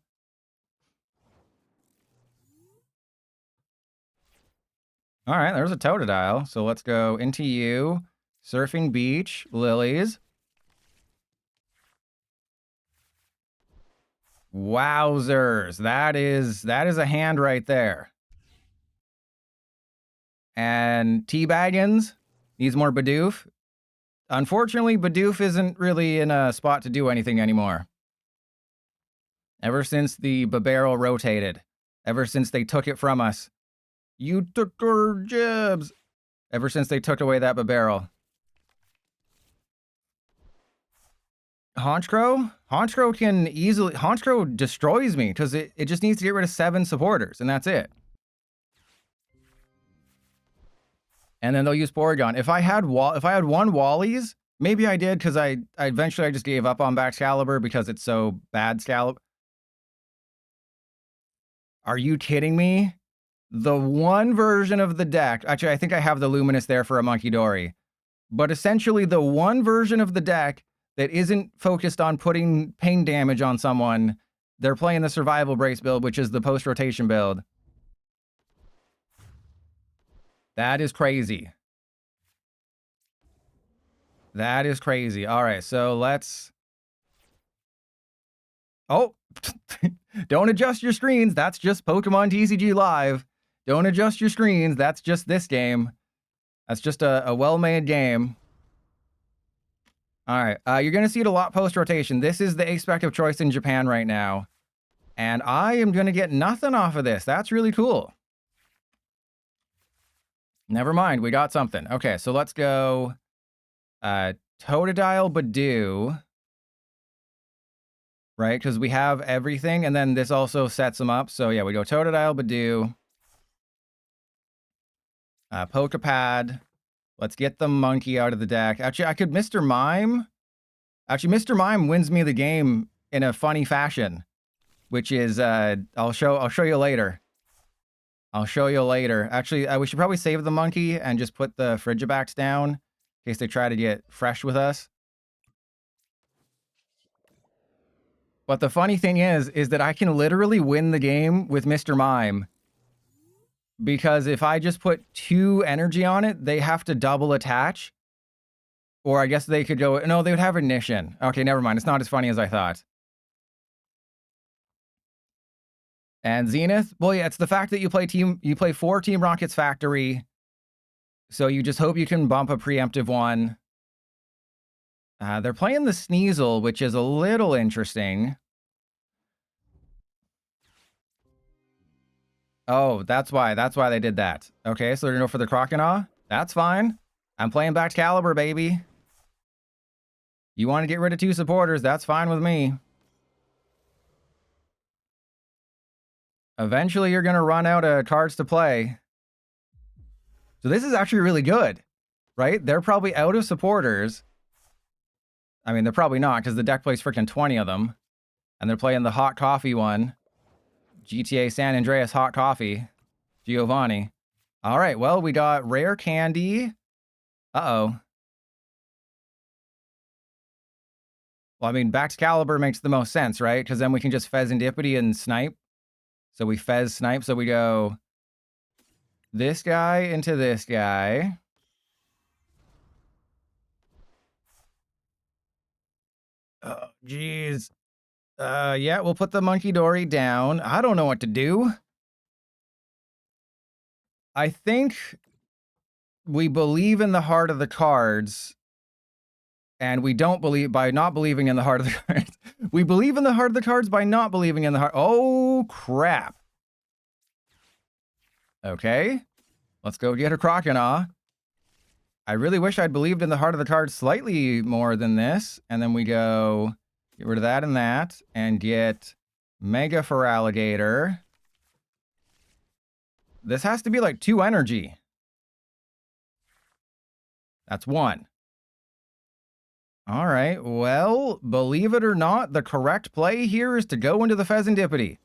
All right, there's a Totodile, so let's go into you. Surfing Beach, Lilies. Wowzers, that is a hand right there. And T-Baggins needs more Bidoof. Unfortunately, Bidoof isn't really in a spot to do anything anymore. Ever since the Barrel rotated. Ever since they took it from us. You took our jibs. Ever since they took away that Barrel. Honchkrow? Honchkrow can easily... Honchkrow destroys me because it just needs to get rid of 7 supporters, and that's it. And then they'll use Porygon. If I had one Wally's, maybe I did because I eventually just gave up on Baxcalibur because it's so bad Scalib. Are you kidding me? The one version of the deck... Actually, I think I have the Luminous there for a Munkidori. But essentially, the one version of the deck that isn't focused on putting pain damage on someone, they're playing the Survival Brace build, which is the post-rotation build. That is crazy. That is crazy. All right, so let's... Oh! Don't adjust your screens. That's just Pokemon TCG Live. Don't adjust your screens. That's just this game. That's just a well-made game. All right, you're going to see it a lot post-rotation. This is the ace spec of choice in Japan right now. And I am going to get nothing off of this. That's really cool. Never mind, we got something. Okay, so let's go Totodile Badoo. Right, because we have everything, and then this also sets them up. So yeah, we go Totodile Badoo. Pokepad. Let's get the monkey out of the deck. Actually, I could Mr. Mime. Actually, Mr. Mime wins me the game in a funny fashion, which is I'll show you later. I'll show you later. Actually, we should probably save the monkey and just put the Frigibax down in case they try to get fresh with us. But the funny thing is that I can literally win the game with Mr. Mime. Because if I just put 2 energy on it, they have to double attach. Or I guess they could go... No, they would have Ignition. Okay, never mind. It's not as funny as I thought. And Zenith? Well, yeah, it's the fact that you play 4 Team Rocket's Factory. So you just hope you can bump a preemptive one. They're playing the Sneasel, which is a little interesting. Oh, that's why they did that. Okay, so they're gonna go for the Croconaw. That's fine. I'm playing Baxcalibur, baby. You want to get rid of 2 supporters, that's fine with me. Eventually, you're gonna run out of cards to play. So this is actually really good, right? They're probably out of supporters. I mean, they're probably not, because the deck plays freaking 20 of them. And they're playing the hot coffee one. GTA San Andreas hot coffee. Giovanni. All right, well, we got rare candy. Uh-oh. Well, I mean, Baxcalibur makes the most sense, right? Because then we can just Fezandipity and snipe. So we Fez snipe, so we go this guy into this guy. Oh, jeez. Yeah, we'll put the Munkidori down. I don't know what to do. I think we believe in the heart of the cards, and we don't believe by not believing in the heart of the cards. We believe in the heart of the cards by not believing in the heart. Oh, crap. Okay. Let's go get a Croconaw. I really wish I'd believed in the heart of the cards slightly more than this. And then we go... Get rid of that and that, and get Mega Feraligatr. This has to be like 2 energy. That's 1. All right, well, believe it or not, the correct play here is to go into the Pheasantipity.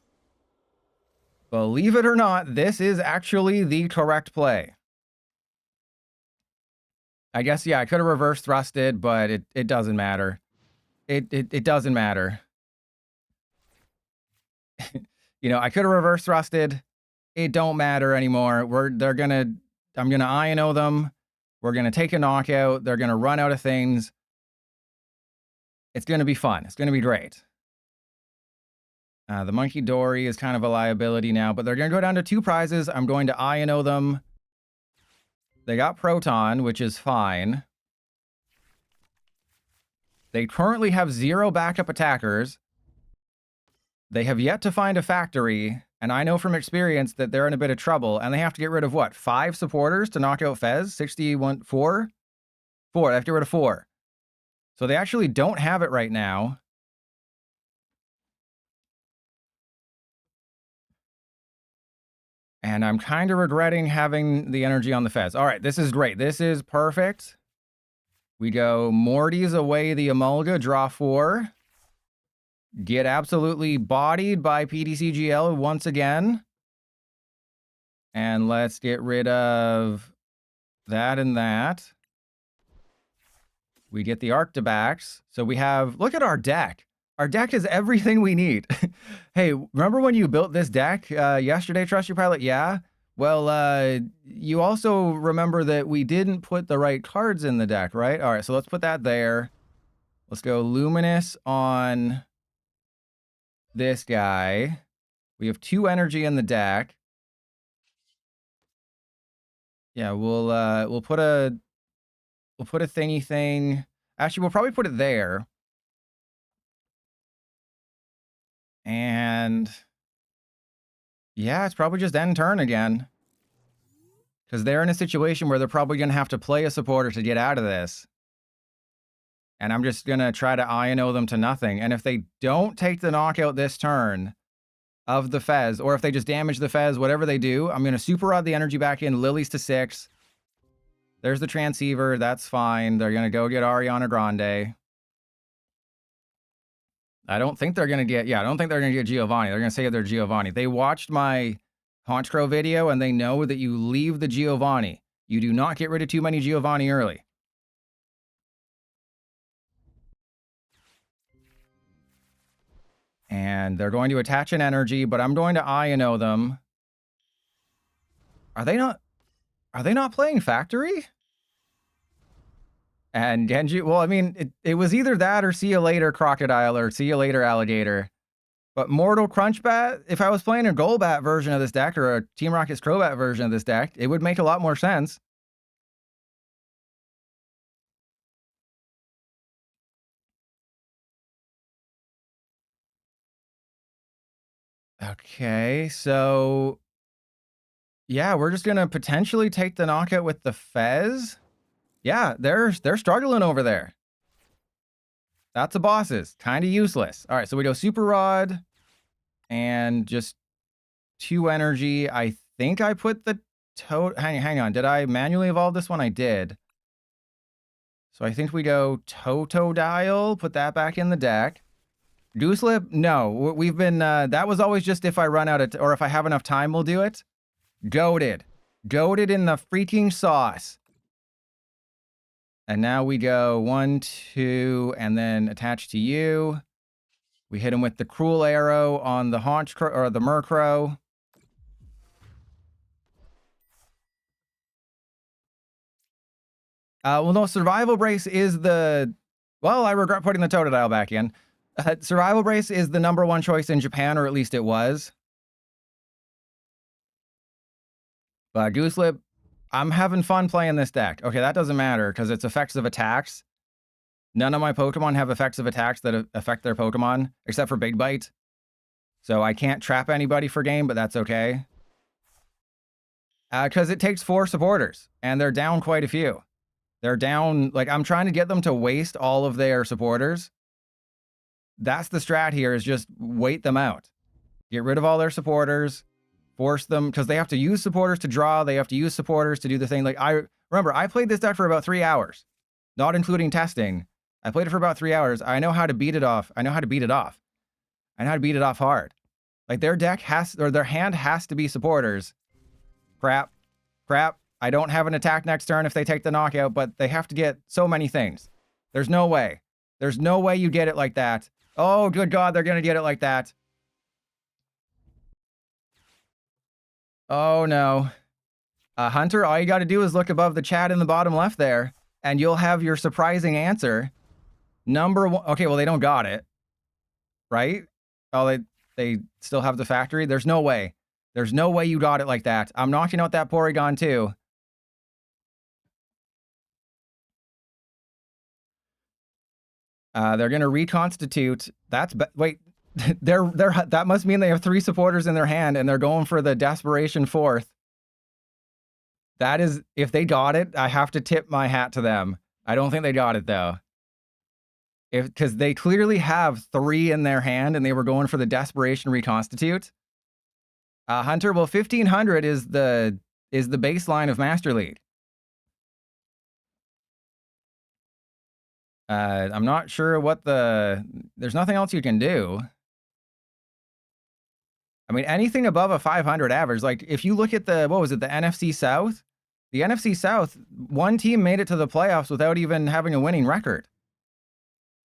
Believe it or not, this is actually the correct play. I guess, yeah, I could have reverse thrusted, but it doesn't matter. It doesn't matter. You know, I could have reverse thrusted. It don't matter anymore. I'm gonna INO them. We're gonna take a knockout. They're gonna run out of things. It's gonna be fun. It's gonna be great. The Monkey Dory is kind of a liability now, but they're gonna go down to 2 prizes. I'm going to INO them. They got Proton, which is fine. They currently have 0 backup attackers. They have yet to find a factory, and I know from experience that they're in a bit of trouble, and they have to get rid of what? 5 supporters to knock out Fez? 61, 4? 4, they have to get rid of 4. So they actually don't have it right now. And I'm kind of regretting having the energy on the Fez. All right, this is great. This is perfect. We go Morty's away the Emolga, draw 4. Get absolutely bodied by PDCGL once again. And let's get rid of that and that. We get the Arctibax. So we have, look at our deck. Our deck is everything we need. Hey, remember when you built this deck yesterday, Trust Your Pilot? Yeah. Well, you also remember that we didn't put the right cards in the deck, right? All right, so let's put that there. Let's go Luminous on this guy. We have 2 energy in the deck. Yeah, we'll put a thingy thing. Actually, we'll probably put it there. And yeah, it's probably just end turn again. Because they're in a situation where they're probably going to have to play a supporter to get out of this. And I'm just going to try to INO them to nothing. And if they don't take the knockout this turn of the Fez, or if they just damage the Fez, whatever they do, I'm going to Super Rod the energy back in, Lilies to 6. There's the Transceiver. That's fine. They're going to go get Ariana Grande. I don't think they're going to get, Giovanni. They're going to say they're Giovanni. They watched my Haunchcrow video, and they know that you leave the Giovanni. You do not get rid of too many Giovanni early. And they're going to attach an energy, but I'm going to INO them. Are they not playing Factory? And Genji, well, I mean, it was either that or See You Later Crocodile or See You Later Alligator. But Mortal Crunchbat, if I was playing a Golbat version of this deck or a Team Rocket's Crobat version of this deck, it would make a lot more sense. Okay, so yeah, we're just gonna potentially take the knockout with the Fez. Yeah, they're struggling over there. That's a bosses. Kind of useless. All right, so we go Super Rod and just 2 energy. I think I put the hang on. Did I manually evolve this one? I did. So I think we go Totodile, put that back in the deck. Gooselip, no. We've been, that was always just if I run out of, or if I have enough time, we'll do it. Goated. Goated in the freaking sauce. And now we go 1, 2, and then attach to you. We hit him with the Cruel Arrow on the Haunchcrow, or the Murkrow. Well, no, Survival Brace is the... Well, I regret putting the Totodile back in. Survival Brace is the #1 choice in Japan, or at least it was. But Gooselip, I'm having fun playing this deck. Okay, that doesn't matter, because it's effects of attacks. None of my Pokemon have effects of attacks that affect their Pokemon, except for Big Bite. So I can't trap anybody for game, but that's okay. Because it takes 4 supporters, and they're down quite a few. They're down, like, I'm trying to get them to waste all of their supporters. That's the strat here, is just wait them out. Get rid of all their supporters, force them, because they have to use supporters to draw, they have to use supporters to do the thing. Like, Remember, I played this deck for about 3 hours, not including testing. I played it for about 3 hours. I know how to beat it off. I know how to beat it off. I know how to beat it off hard. Like, their deck has, or their hand has to be supporters. Crap. Crap. I don't have an attack next turn if they take the knockout, but they have to get so many things. There's no way. There's no way you get it like that. Oh, good God, they're going to get it like that. Oh, no. Hunter, all you got to do is look above the chat in the bottom left there, and you'll have your surprising answer. Number one. Okay, well, they don't got it. Right? Oh, they still have the factory? There's no way. There's no way you got it like that. I'm knocking out that Porygon, too. They're going to reconstitute. Wait. That must mean they have 3 supporters in their hand, and they're going for the Desperation 4th. That is, if they got it, I have to tip my hat to them. I don't think they got it, though. Because they clearly have 3 in their hand, and they were going for the Desperation Reconstitute. Hunter, well, 1500 is the baseline of Master League. I'm not sure what there's nothing else you can do. I mean, anything above a 500 average, like if you look at the NFC South? The NFC South, one team made it to the playoffs without even having a winning record.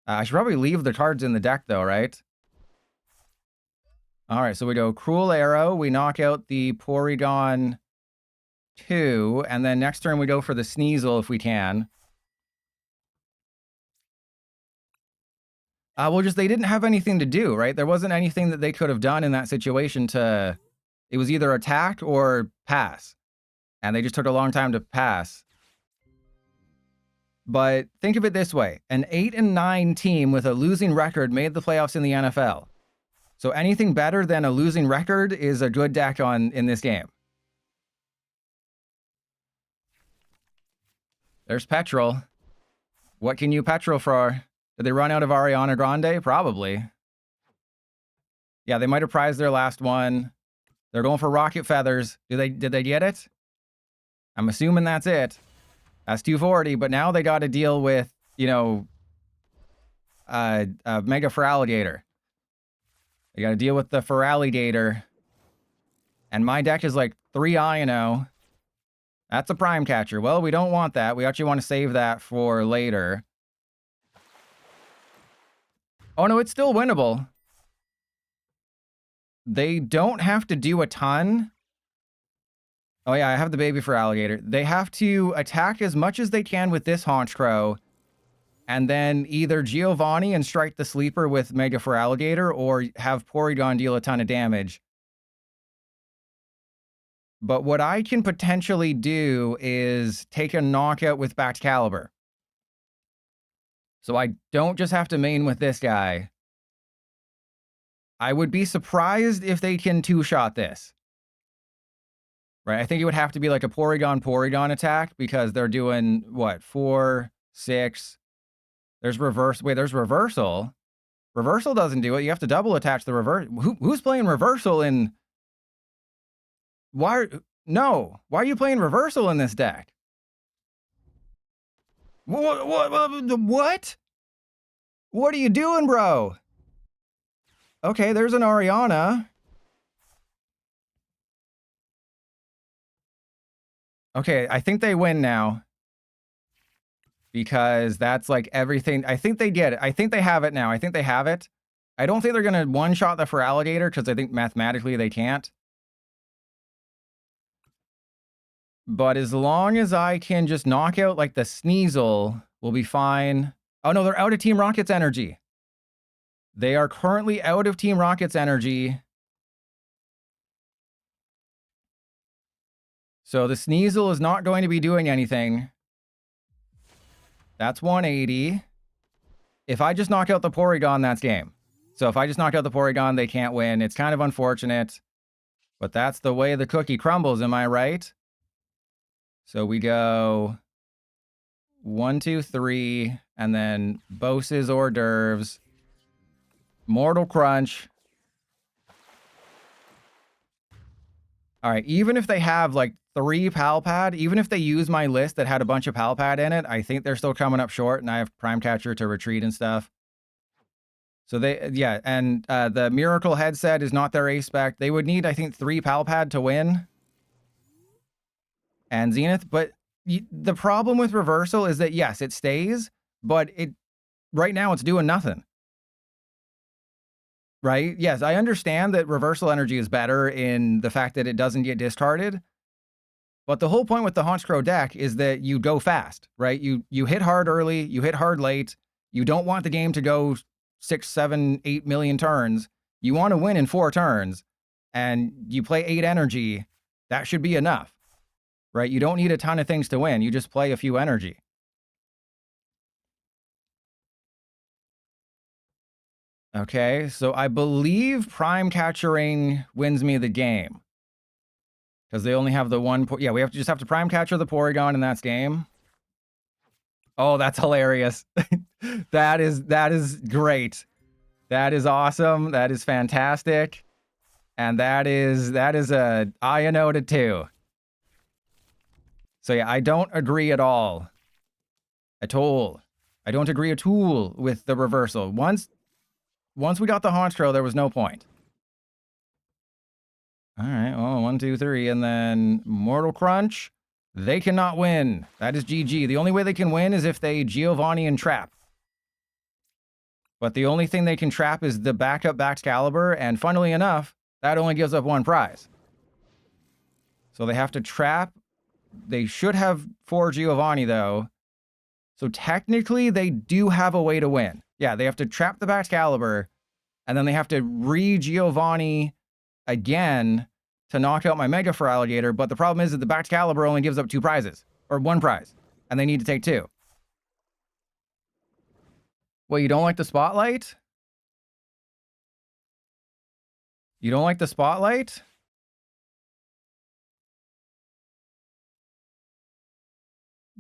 I should probably leave the cards in the deck though, right? All right, so we go Cruel Arrow, we knock out the Porygon 2, and then next turn we go for the Sneasel if we can. Well, they didn't have anything to do, right? There wasn't anything that they could have done in that situation it was either attack or pass. And they just took a long time to pass. But think of it this way. An 8-9 team with a losing record made the playoffs in the NFL. So anything better than a losing record is a good deck in this game. There's Petrol. What can you Petrol for? Did they run out of Ariana Grande? Probably. Yeah, they might have prized their last one. They're going for Rocket Feathers. Did they get it? I'm assuming that's it. That's 240, but now they got to deal with, Mega Feraligatr. They got to deal with the Feraligatr. And my deck is like 3 INO. That's a Prime Catcher. Well, we don't want that. We actually want to save that for later. Oh, no, it's still winnable. They don't have to do a ton. Oh, yeah, I have the baby Feraligatr. They have to attack as much as they can with this Honchkrow, and then either Giovanni and strike the sleeper with Mega Feraligatr, or have Porygon deal a ton of damage. But what I can potentially do is take a knockout with Baxcalibur. So I don't just have to main with this guy. I would be surprised if they can 2-shot this. Right? I think it would have to be like a Porygon attack, because they're doing, what, 4, 6. There's reverse. Wait, there's reversal. Reversal doesn't do it. You have to double attach the reverse. Who's playing reversal in... No. Why are you playing reversal in this deck? What? What are you doing, bro? Okay, there's an Ariana. Okay, I think they win now. Because that's like everything. I think they get it. I think they have it now. I think they have it. I don't think they're going to one-shot the Feraligatr, because I think mathematically they can't. But as long as I can just knock out like the Sneasel, we'll be fine. Oh no, they're out of Team Rocket's energy. They are currently out of Team Rocket's energy. So the Sneasel is not going to be doing anything. That's 180. If I just knock out the Porygon, that's game. So if I just knock out the Porygon, they can't win. It's kind of unfortunate. But that's the way the cookie crumbles, am I right? So we go 1, 2, 3, and then Bose's hors d'oeuvres. Mortal Crunch. All right, even if they have like 3 Pal Pad, even if they use my list that had a bunch of Pal Pad in it, I think they're still coming up short, and I have Prime Catcher to retreat and stuff. So they, yeah, and the Miracle headset is not their ace spec. They would need, I think, 3 Pal Pad to win. And Zenith, but the problem with Reversal is that, yes, it stays, but right now it's doing nothing. Right? Yes, I understand that Reversal Energy is better in the fact that it doesn't get discarded. But the whole point with the Haunchcrow deck is that you go fast, right? You hit hard early, you hit hard late. You don't want the game to go 6, 7, 8 million turns. You want to win in 4 turns, and you play 8 energy. That should be enough, right? You don't need a ton of things to win. You just play a few energy. Okay, so I believe Prime Catchering wins me the game. Because they only have the one... Yeah, we just have to Prime Catcher the Porygon, and that's game. Oh, that's hilarious. That is great. That is awesome. That is fantastic. And that is a Ionota too. So yeah, I don't agree at all. At all. I don't agree at all with the reversal. Once we got the Haunchcrow, there was no point. All right, well, 1, 2, 3, and then Mortal Crunch. They cannot win. That is GG. The only way they can win is if they Giovanni and trap. But the only thing they can trap is the backup Baxcalibur, and funnily enough, that only gives up 1 prize. So they have to trap. They should have 4 Giovanni, though. So technically, they do have a way to win. Yeah, they have to trap the Baxcalibur, and then they have to re-Giovanni again to knock out my Mega Feraligatr, but the problem is that the Baxcalibur only gives up 2 prizes, or 1 prize, and they need to take 2. Well, you don't like the Spotlight? You don't like the Spotlight?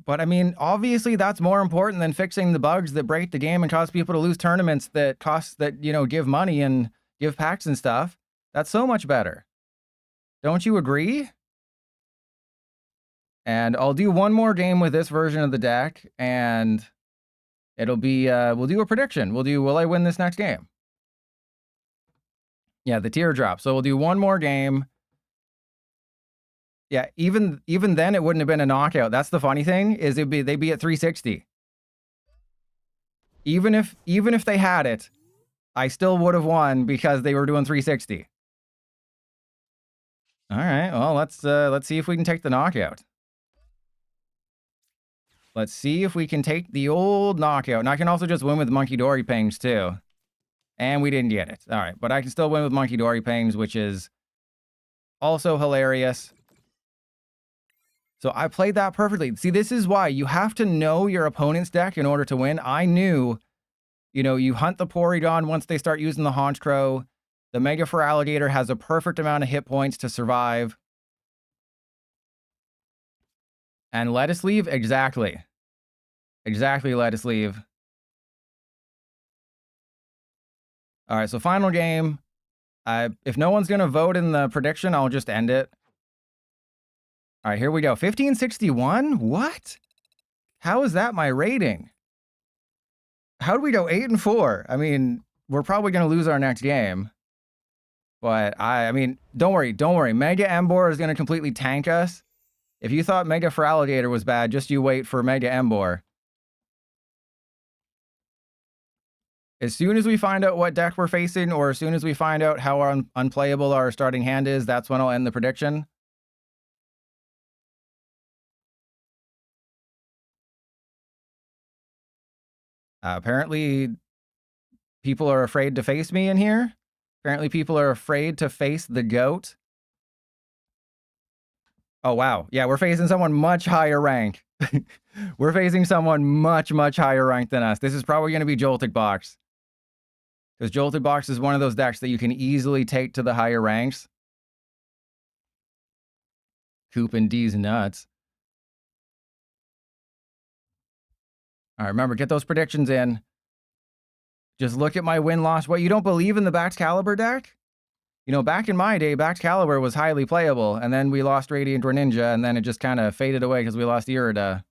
But I mean, obviously that's more important than fixing the bugs that break the game and cause people to lose tournaments that give money and give packs and stuff. That's so much better. Don't you agree? And I'll do one more game with this version of the deck, and it'll be, we'll do a prediction. Will I win this next game? Yeah, the teardrop. So we'll do one more game. Yeah, even then it wouldn't have been a knockout. That's the funny thing, is they'd be at 360. Even if they had it, I still would have won because they were doing 360. All right, well, let's see if we can take the knockout. Let's see if we can take the old knockout. And I can also just win with Monkey Dory Pings too. And we didn't get it. All right, but I can still win with Monkey Dory Pings, which is also hilarious. So I played that perfectly. See, this is why you have to know your opponent's deck in order to win. I knew, you hunt the Porygon once they start using the Haunchcrow. The Mega Feraligatr has a perfect amount of hit points to survive. And let us leave? Exactly. Exactly, let us leave. All right, so final game. If no one's going to vote in the prediction, I'll just end it. All right, here we go. 1561? What? How is that my rating? How do we go 8-4? I mean, we're probably going to lose our next game. But I mean, don't worry. Mega Embor is going to completely tank us. If you thought Mega Feraligatr was bad, just you wait for Mega Embor. As soon as we find out what deck we're facing, or as soon as we find out how unplayable our starting hand is, that's when I'll end the prediction. Apparently, people are afraid to face me in here. Apparently, people are afraid to face the GOAT. Oh, wow. Yeah, we're facing someone much higher rank. We're facing someone much, much higher rank than us. This is probably going to be Jolted Box. Because Jolted Box is one of those decks that you can easily take to the higher ranks. Coop and D's nuts. All right, remember, get those predictions in. Just look at my win-loss. What, you don't believe in the Baxcalibur deck? You know, back in my day, Backed Caliber was highly playable, and then we lost Radiant Greninja, and then it just kind of faded away because we lost Irida.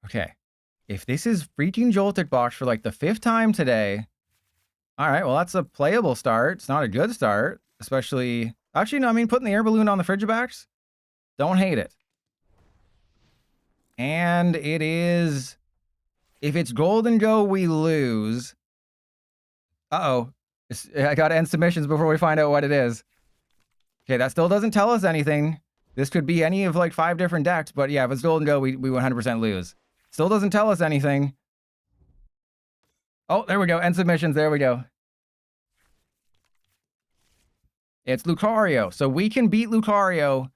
Okay. If this is freaking Joltik Box for like the 5th time today, all right, well, that's a playable start. It's not a good start, especially... Actually, no, I mean, putting the air balloon on the Frigibacks, don't hate it. And it is... If it's Golden Go, we lose. Uh-oh. I gotta end submissions before we find out what it is. Okay, that still doesn't tell us anything. This could be any of like 5 different decks, but yeah, if it's Golden Go, we 100% lose. Still doesn't tell us anything. Oh, there we go. End submissions. There we go. It's Lucario. So we can beat Lucario.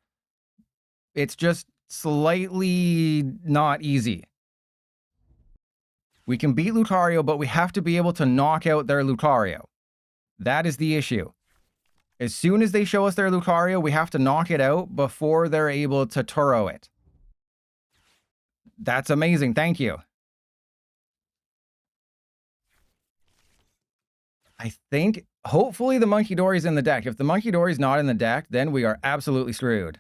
It's just slightly not easy. We can beat Lucario, but we have to be able to knock out their Lucario. That is the issue. As soon as they show us their Lucario, we have to knock it out before they're able to Turo it. That's amazing. Thank you. I think, hopefully the Monkey Dory's in the deck. If the Monkey Dory's not in the deck, then we are absolutely screwed.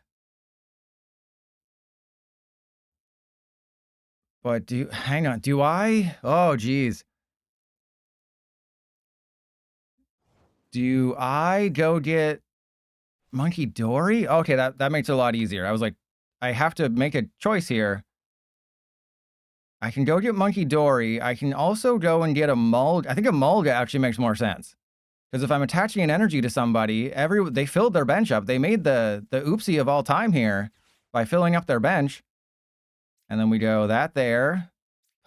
But hang on, do I? Oh, geez. Do I go get Monkey Dory? Okay, that makes it a lot easier. I was like, I have to make a choice here. I can go get Monkey Dory. I can also go and get a Mulga. I think a Mulga actually makes more sense. Because if I'm attaching an energy to somebody, they filled their bench up. They made the oopsie of all time here by filling up their bench. And then we go that there.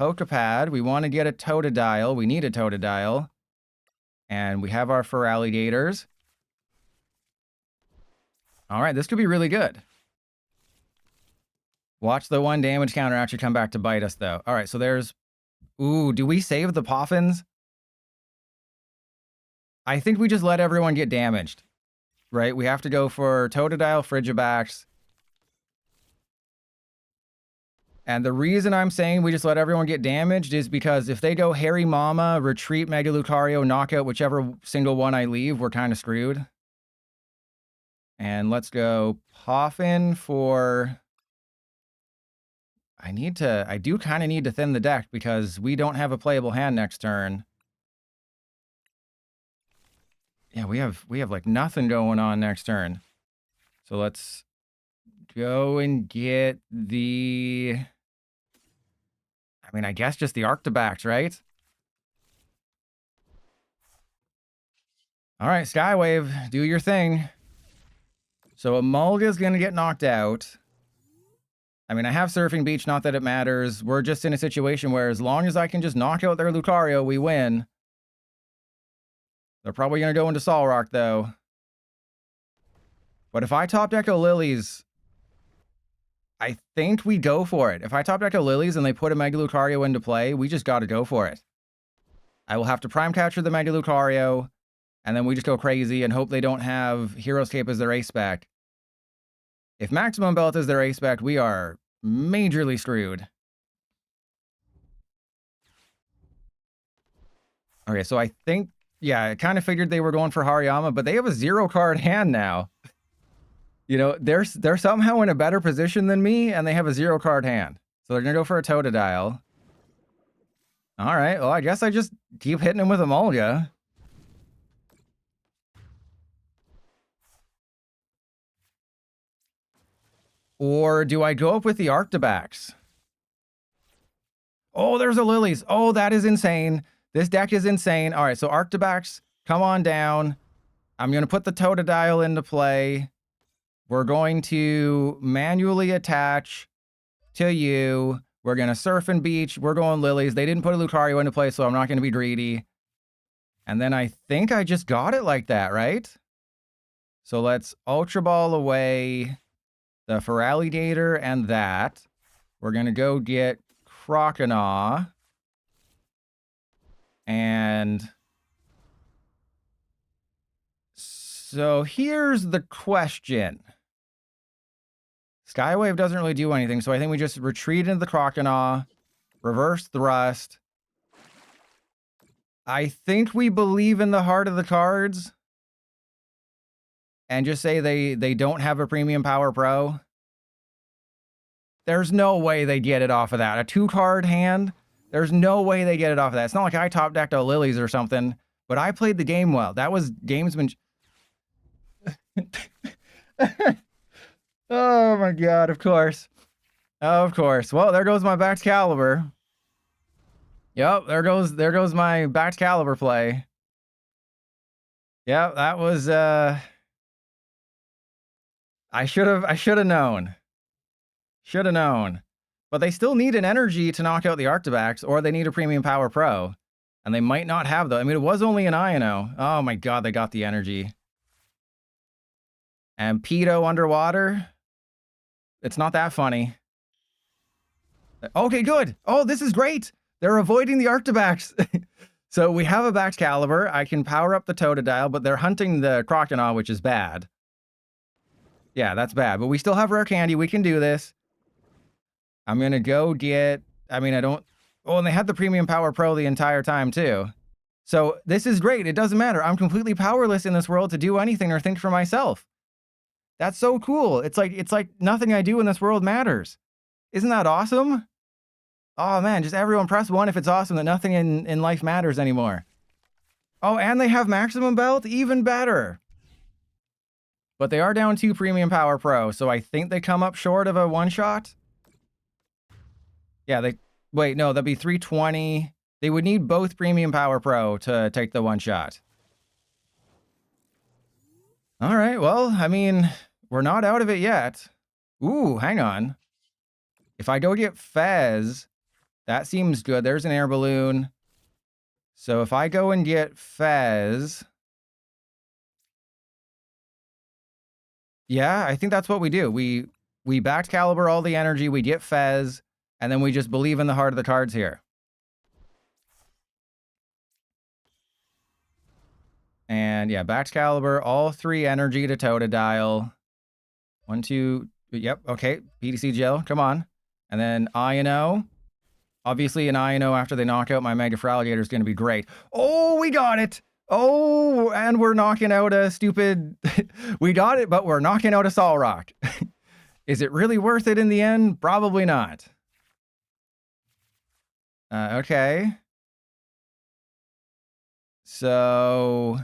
Pokepad. We want to get a Totodile. We need a Totodile. And we have our Feraligatrs. All right, this could be really good. Watch the 1 damage counter actually come back to bite us, though. All right, so there's... Ooh, do we save the Poffins? I think we just let everyone get damaged, right? We have to go for Totodile, Frigibax. And the reason I'm saying we just let everyone get damaged is because if they go Harry Mama, retreat Mega Lucario, knock out whichever single one I leave, we're kind of screwed. And let's go Poffin for... I do kind of need to thin the deck because we don't have a playable hand next turn. Yeah, we have like nothing going on next turn. So let's go and get the... I mean, I guess just the Arctibax, right? All right, Skywave, do your thing. So Emolga's going to get knocked out. I mean, I have Surfing Beach, not that it matters. We're just in a situation where as long as I can just knock out their Lucario, we win. They're probably going to go into Solrock, though. But if I top deck a Lilies, I think we go for it. If I top deck a Lilies and they put a Mega Lucario into play, we just got to go for it. I will have to Prime Catcher the Mega Lucario, and then we just go crazy and hope they don't have Hero's Cape as their ace spec. If Maximum Belt is their ace spec, we are majorly screwed. Okay, so I think, yeah, I kind of figured they were going for Hariyama, but they have a 0-card hand now. You know, they're somehow in a better position than me, and they have a 0-card hand. So they're going to go for a Totodile. All right, well, I guess I just keep hitting him with a Mulga. Or do I go up with the Arctibax? Oh, there's a Lilies. Oh, that is insane. This deck is insane. All right, so Arctibax, come on down. I'm going to put the Totodile into play. We're going to manually attach to you. We're going to Surf and Beach. We're going Lilies. They didn't put a Lucario into play, so I'm not going to be greedy. And then I think I just got it like that, right? So let's Ultra Ball away the Feraligatr and that. We're going to go get Croconaw. And so here's the question. Skywave doesn't really do anything, so I think we just retreat into the Croconaw, reverse thrust. I think we believe in the heart of the cards and just say they don't have a Premium Power Pro. There's no way they get it off of that. A 2-card hand, there's no way they get it off of that. It's not like I top decked a Lilies or something, but I played the game well. That was gamesmanship. Oh my god, of course. Of course. Well, there goes my backed caliber. Yep, there goes my backed caliber play. Yep, that was I should have known. Should have known. But they still need an energy to knock out the Arctibax, or they need a Premium Power Pro. And they might not have though. I mean, it was only an Iono. Oh my god, they got the energy. And Pedo underwater. It's not that funny. Okay, good. Oh, this is great. They're avoiding the Arctibax. So we have a backed caliber. I can power up the Totodile, but they're hunting the Croconaw, which is bad. Yeah, that's bad. But we still have rare candy. We can do this. I'm going to go get... I mean, I don't... Oh, and they had the Premium Power Pro the entire time, too. So this is great. It doesn't matter. I'm completely powerless in this world to do anything or think for myself. That's so cool. It's like nothing I do in this world matters. Isn't that awesome? Oh, man, just everyone press 1 if it's awesome that nothing in life matters anymore. Oh, and they have Maximum Belt? Even better. But they are down 2 Premium Power Pro, so I think they come up short of a one-shot. Yeah, they... Wait, no, that'd be 320. They would need both Premium Power Pro to take the one-shot. All right, well, I mean, we're not out of it yet. Ooh, hang on. If I go get Fez, that seems good. There's an air balloon. So if I go and get Fez... Yeah, I think that's what we do. We backed caliber all the energy, we get Fez, and then we just believe in the heart of the cards here. And yeah, backed caliber, all 3 energy to Totodile. 1, 2, yep, okay. PDC gel, come on. And then Iono. Obviously, an Iono after they knock out my Mega Feraligatr is going to be great. Oh, we got it! Oh, and we're knocking out a stupid... We got it, but we're knocking out a Solrock. Is it really worth it in the end? Probably not. Okay. So...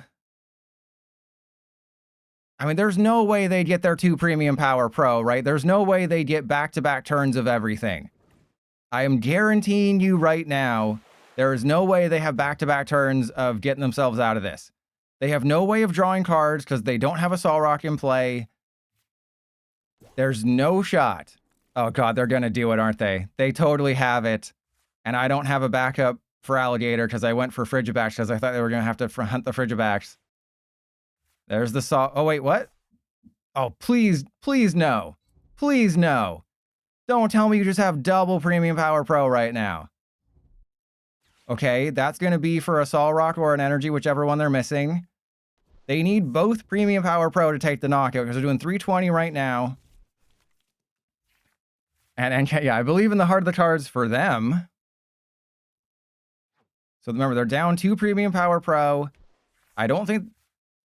I mean, there's no way they'd get their 2 Premium Power Pro, right? There's no way they'd get back-to-back turns of everything. I am guaranteeing you right now, there is no way they have back-to-back turns of getting themselves out of this. They have no way of drawing cards because they don't have a Solrock in play. There's no shot. Oh god, they're gonna do it, aren't they? They totally have it. And I don't have a backup for Alligator because I went for Frigibax because I thought they were gonna have to hunt the Frigibax. There's the saw. Oh, wait, what? Oh, please, please no. Please no. Don't tell me you just have double Premium Power Pro right now. Okay, that's going to be for a Solrock or an Energy, whichever one they're missing. They need both Premium Power Pro to take the knockout because they're doing 320 right now. And yeah, I believe in the heart of the cards for them. So remember, they're down 2 Premium Power Pro. I don't think...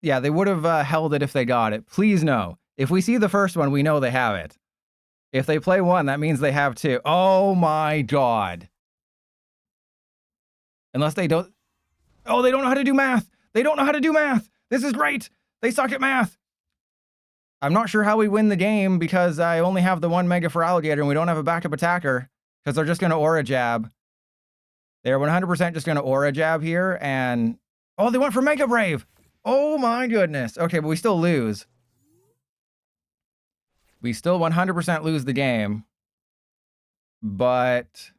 Yeah, they would have held it if they got it. Please no. If we see the first one, we know they have it. If they play 1, that means they have 2. Oh my god. Unless they don't... Oh, they don't know how to do math. They don't know how to do math. This is great. They suck at math. I'm not sure how we win the game because I only have the 1 Mega Feraligatr and we don't have a backup attacker because they're just going to Aura Jab. They're 100% just going to Aura Jab here and... Oh, they went for Mega Brave. Oh my goodness. Okay, but we still lose. We still 100% lose the game. But...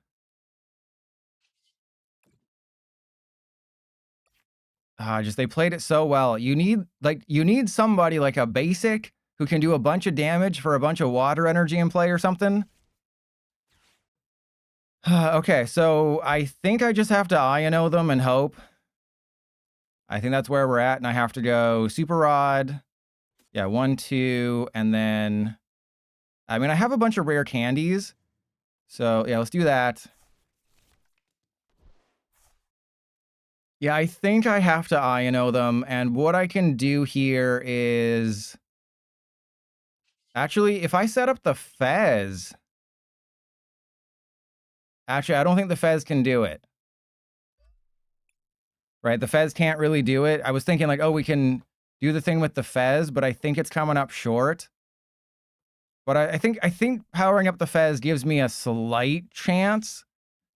just they played it so well. You need somebody like a basic who can do a bunch of damage for a bunch of water energy in play or something. Okay, so I think I just have to Iono them and hope. I think that's where we're at, and I have to go Super Rod. Yeah, 1, 2, and then I mean, I have a bunch of rare candies. So, yeah, let's do that. Yeah, I think I have to Iono them. And what I can do here is... Actually, if I set up the Fez... Actually, I don't think the Fez can do it. Right? The Fez can't really do it. I was thinking like, oh, we can do the thing with the Fez, but I think it's coming up short. But I think powering up the Fez gives me a slight chance.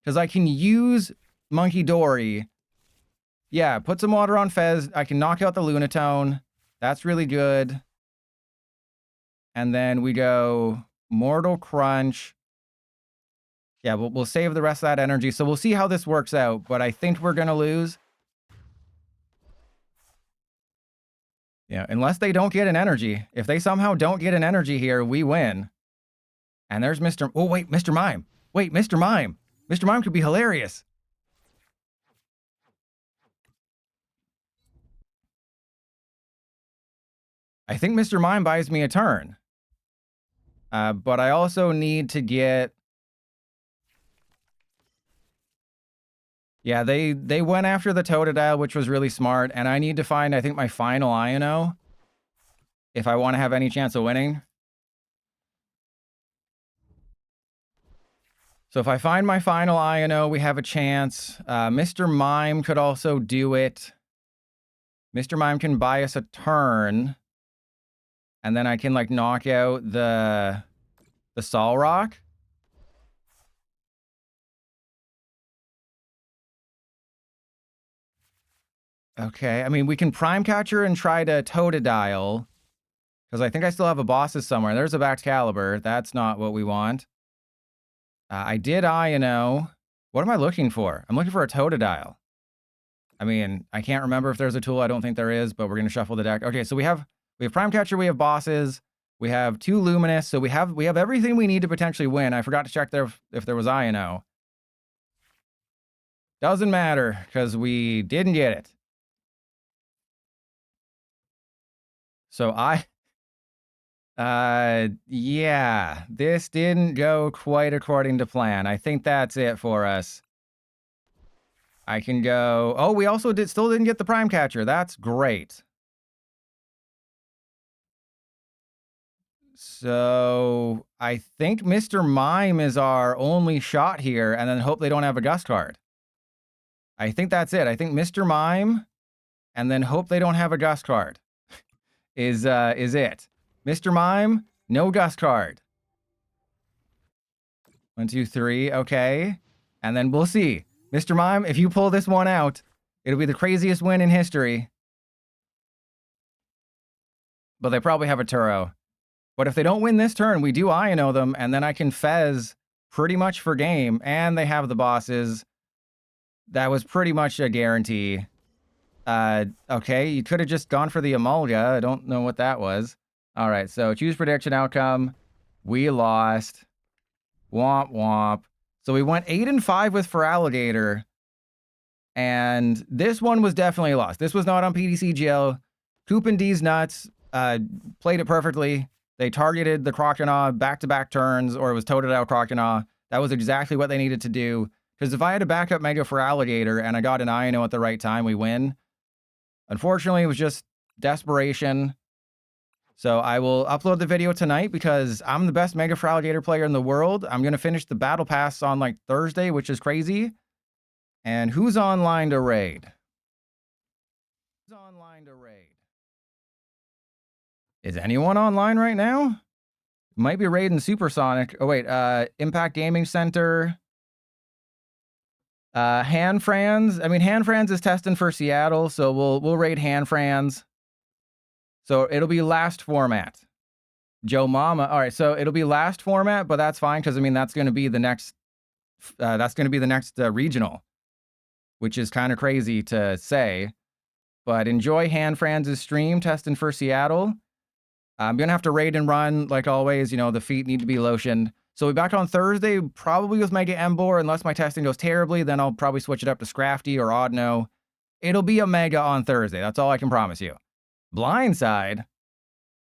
Because I can use Monkey Dory. Yeah, put some water on Fez. I can knock out the Lunatone. That's really good. And then we go Mortal Crunch. Yeah, we'll save the rest of that energy. So we'll see how this works out. But I think we're going to lose. Yeah, unless they don't get an energy. If they somehow don't get an energy here, we win. And there's Mr. Oh, wait, Mr. Mime. Wait, Mr. Mime. Mr. Mime could be hilarious. I think Mr. Mime buys me a turn. But I also need to get... Yeah, they went after the Totodile, which was really smart. And I need to find, I think, my final Iono. If I want to have any chance of winning. So if I find my final Iono, we have a chance. Mr. Mime could also do it. Mr. Mime can buy us a turn. And then I can, like, knock out the Solrock. Okay, I mean, we can Prime Catcher and try to Totodile. Because I think I still have a bosses somewhere. There's a Baxcalibur. That's not what we want. I did Iono. What am I looking for? I'm looking for a Totodile. I mean, I can't remember if there's a tool. I don't think there is, but we're going to shuffle the deck. Okay, so we have Prime Catcher, we have bosses, we have 2 Luminous, so we have everything we need to potentially win. I forgot to check there if there was Iono. Doesn't matter, because we didn't get it. So yeah, this didn't go quite according to plan. I think that's it for us. I can go... Oh, we also still didn't get the Prime Catcher. That's great. So I think Mr. Mime is our only shot here, and then hope they don't have a Gust card. I think that's it. I think Mr. Mime, and then hope they don't have a Gust card is it. Mr. Mime, no Gust card. 1, 2, 3, okay. And then we'll see. Mr. Mime, if you pull this one out, it'll be the craziest win in history. But they probably have a Turo. But if they don't win this turn, we do Iono them, and then I can Fez pretty much for game, and they have the bosses. That was pretty much a guarantee. Okay, you could have just gone for the Emolga. I don't know what that was. All right, so choose prediction outcome. We lost. Womp womp. So we went 8-5 with Feraligatr. And this one was definitely lost. This was not on PDCGL. Coop and D's nuts played it perfectly. They targeted the Croconaw back-to-back turns, or it was Totodile Croconaw. That was exactly what they needed to do. Because if I had a backup Mega Feraligatr and I got an Iono at the right time, we win. Unfortunately, it was just desperation. So I will upload the video tonight because I'm the best Mega Feraligatr player in the world. I'm going to finish the Battle Pass on like Thursday, which is crazy. And who's online to raid? Who's online to raid? Is anyone online right now? Might be raiding Supersonic. Oh, wait. Impact Gaming Center. Hanfrans. I mean, Hanfrans is testing for Seattle, so we'll raid Hanfrans. So it'll be last format. Joe Mama. All right, so it'll be last format, but that's fine because I mean that's going to be the next. Regional, which is kind of crazy to say. But enjoy Hanfrans' stream testing for Seattle. I'm gonna have to raid and run like always. You know the feet need to be lotioned. So we'll be back on Thursday, probably with Mega Embor, unless my testing goes terribly. Then I'll probably switch it up to Scrafty or Oddno. It'll be a Mega on Thursday. That's all I can promise you. Blindside.